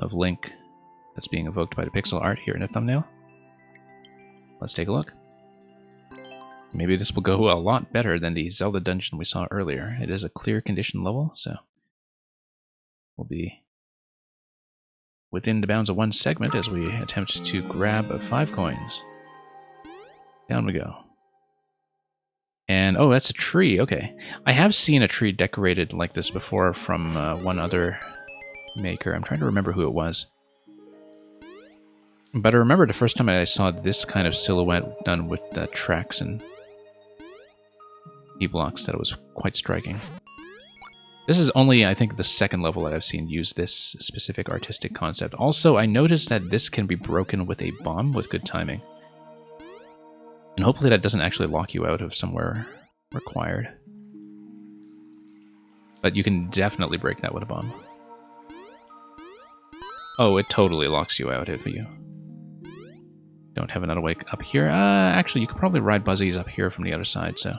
of Link that's being evoked by the pixel art here in the thumbnail. Let's take a look. Maybe this will go a lot better than the Zelda Dungeon we saw earlier. It is a clear condition level, so we'll be within the bounds of one segment as we attempt to grab 5 coins. Down we go. And, oh, that's a tree. Okay. I have seen a tree decorated like this before from one other maker. I'm trying to remember who it was. But I remember the first time I saw this kind of silhouette done with tracks and E-blocks, that it was quite striking. This is only, I think, the second level that I've seen use this specific artistic concept. Also, I noticed that this can be broken with a bomb with good timing. And hopefully that doesn't actually lock you out of somewhere required. But you can definitely break that with a bomb. Oh, it totally locks you out if you don't have another way up here. Actually, you could probably ride Buzzies up here from the other side, so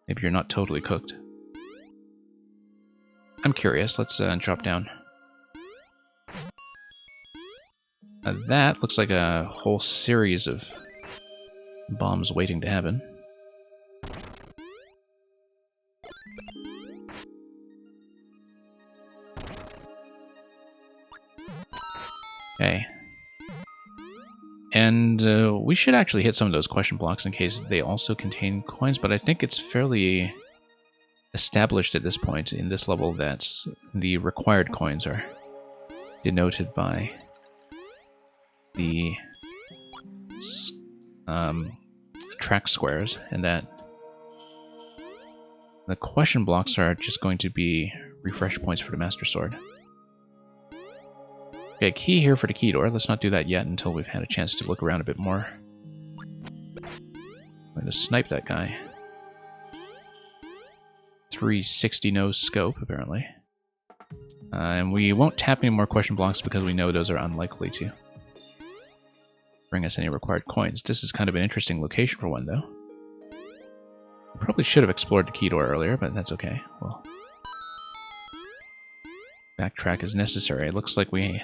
maybe you're not totally cooked. I'm curious. Let's drop down. That looks like a whole series of bombs waiting to happen. Okay. And we should actually hit some of those question blocks in case they also contain coins, but I think it's fairly established at this point in this level that the required coins are denoted by the track squares, and that the question blocks are just going to be refresh points for the Master Sword. Okay, key here for the key door. Let's not do that yet until we've had a chance to look around a bit more. I'm going to snipe that guy. 360 no scope, apparently. And we won't tap any more question blocks because we know those are unlikely to bring us any required coins. This is kind of an interesting location for one, though. Probably should have explored the key door earlier, but that's okay. Well, backtrack is necessary. It looks like we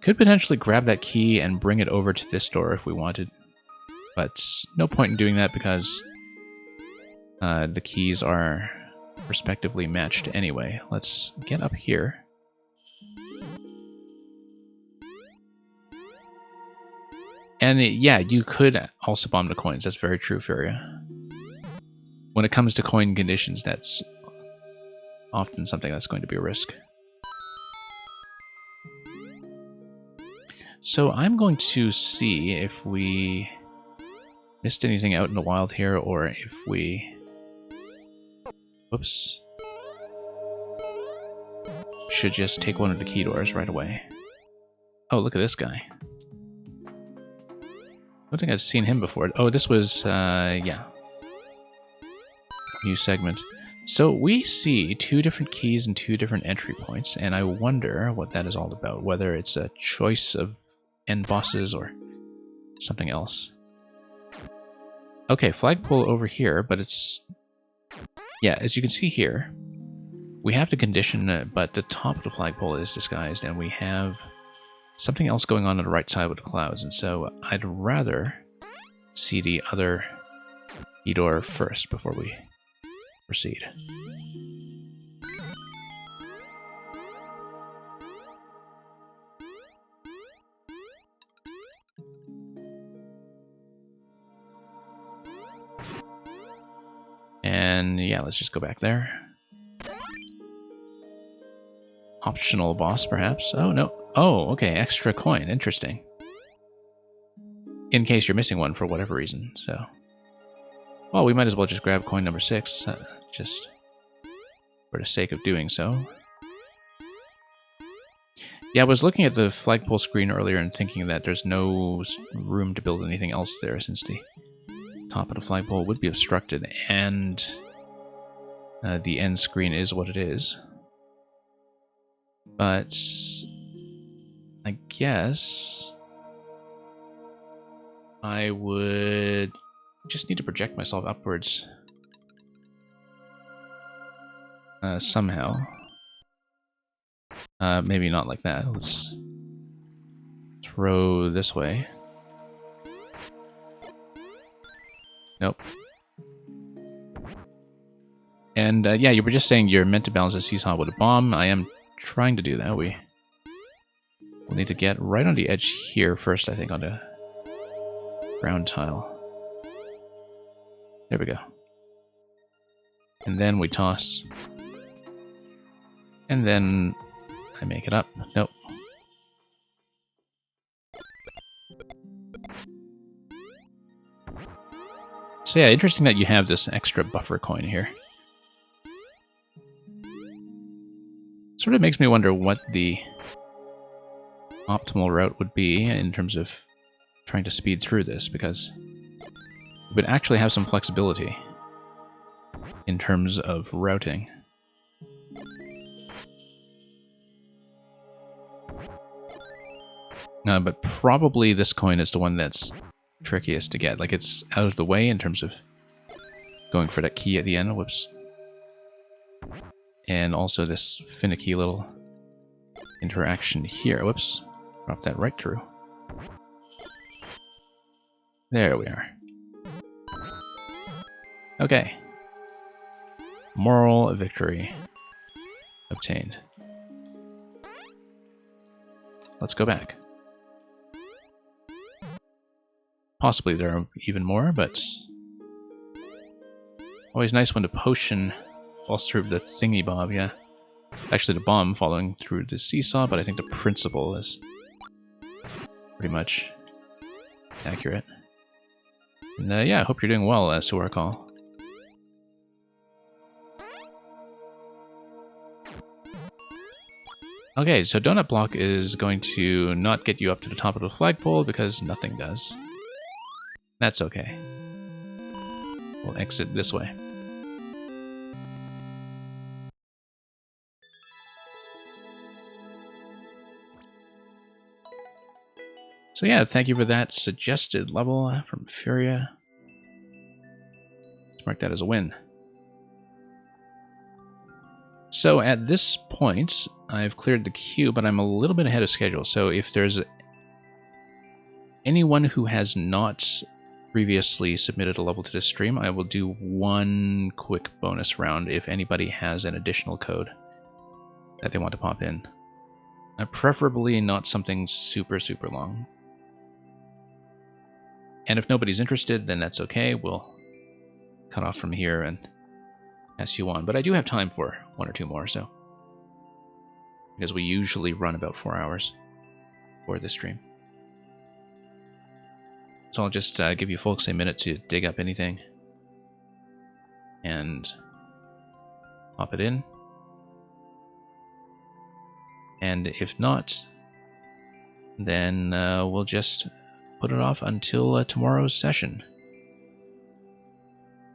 could potentially grab that key and bring it over to this door if we wanted. But no point in doing that because the keys are respectively matched anyway. Let's get up here. And yeah, you could also bomb the coins. That's very true, Furia. When it comes to coin conditions, that's often something that's going to be a risk. So I'm going to see if we missed anything out in the wild here, or if we... Whoops. Should just take one of the key doors right away. Oh, look at this guy. I don't think I've seen him before. Oh, this was, yeah. New segment. So we see two different keys and two different entry points, and I wonder what that is all about. Whether it's a choice of end bosses or something else. Okay, flagpole over here, but it's... Yeah, as you can see here, we have the condition, but the top of the flagpole is disguised, and we have something else going on the right side with the clouds, and so I'd rather see the other key door first before we proceed. And yeah, let's just go back there. Optional boss, perhaps? Oh, no. Oh, okay, extra coin. Interesting. In case you're missing one for whatever reason, so... Well, we might as well just grab coin number 6, just for the sake of doing so. Yeah, I was looking at the flagpole screen earlier and thinking that there's no room to build anything else there since the top of the flagpole would be obstructed, and the end screen is what it is. But I guess I would just need to project myself upwards somehow. Maybe not like that. Let's throw this way. Nope. And yeah, you were just saying you're meant to balance a seesaw with a bomb. I am trying to do that. We'll need to get right on the edge here first, I think, on the ground tile. There we go. And then we toss. And then I make it up. Nope. So yeah, interesting that you have this extra buffer coin here. Sort of makes me wonder what the optimal route would be in terms of trying to speed through this, because we would actually have some flexibility in terms of routing. But probably this coin is the one that's trickiest to get. Like, it's out of the way in terms of going for that key at the end. Whoops. And also this finicky little interaction here. Whoops. Drop that right through. There we are. Okay. Moral victory obtained. Let's go back. Possibly there are even more, but always nice when the potion falls through the thingy bob, yeah. Actually, the bomb falling through the seesaw, but I think the principle is pretty much accurate. And yeah, I hope you're doing well, Suarcall. Okay, so Donut Block is going to not get you up to the top of the flagpole because nothing does. That's okay. We'll exit this way. So yeah, thank you for that suggested level from Furia. Let's mark that as a win. So at this point, I've cleared the queue, but I'm a little bit ahead of schedule. So if there's anyone who has not previously submitted a level to this stream, I will do one quick bonus round if anybody has an additional code that they want to pop in. Preferably not something super, super long. And if nobody's interested, then that's okay. We'll cut off from here and pass you on. But I do have time for one or two more, so. Because we usually run about 4 hours for this stream. So I'll just give you folks a minute to dig up anything. And pop it in. And if not, then we'll just put it off until tomorrow's session.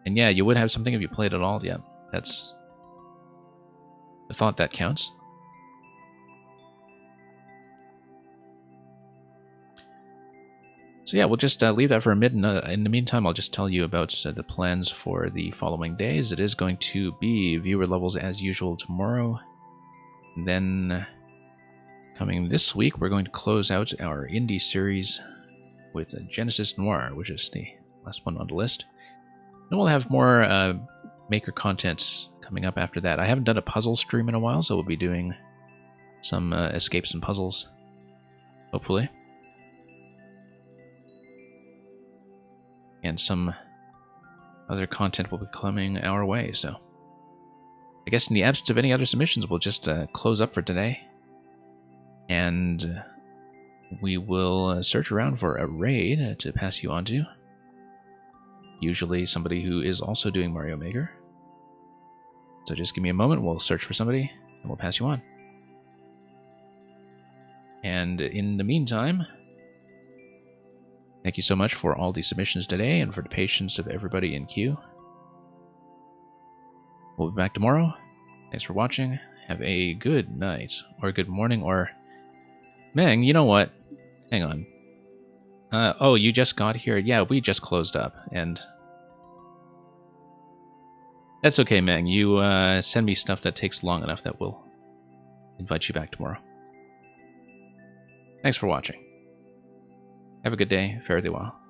And yeah, you would have something if you played at all. Yeah, that's the thought that counts. So yeah, we'll just leave that for a minute. In the meantime, I'll just tell you about the plans for the following days. It is going to be viewer levels as usual tomorrow. And then coming this week, we're going to close out our indie series with Genesis Noir, which is the last one on the list. Then we'll have more maker content coming up after that. I haven't done a puzzle stream in a while, so we'll be doing some escapes and puzzles, hopefully. And some other content will be coming our way, so I guess in the absence of any other submissions, we'll just close up for today. And we will search around for a raid to pass you on to. Usually somebody who is also doing Mario Maker. So just give me a moment, we'll search for somebody, and we'll pass you on. And in the meantime, thank you so much for all the submissions today and for the patience of everybody in queue. We'll be back tomorrow. Thanks for watching. Have a good night, or good morning, or... Meng, you know what? Hang on. Oh, you just got here? Yeah, we just closed up, and... That's okay, Meng. You send me stuff that takes long enough that we'll invite you back tomorrow. Thanks for watching. Have a good day. Fare thee well.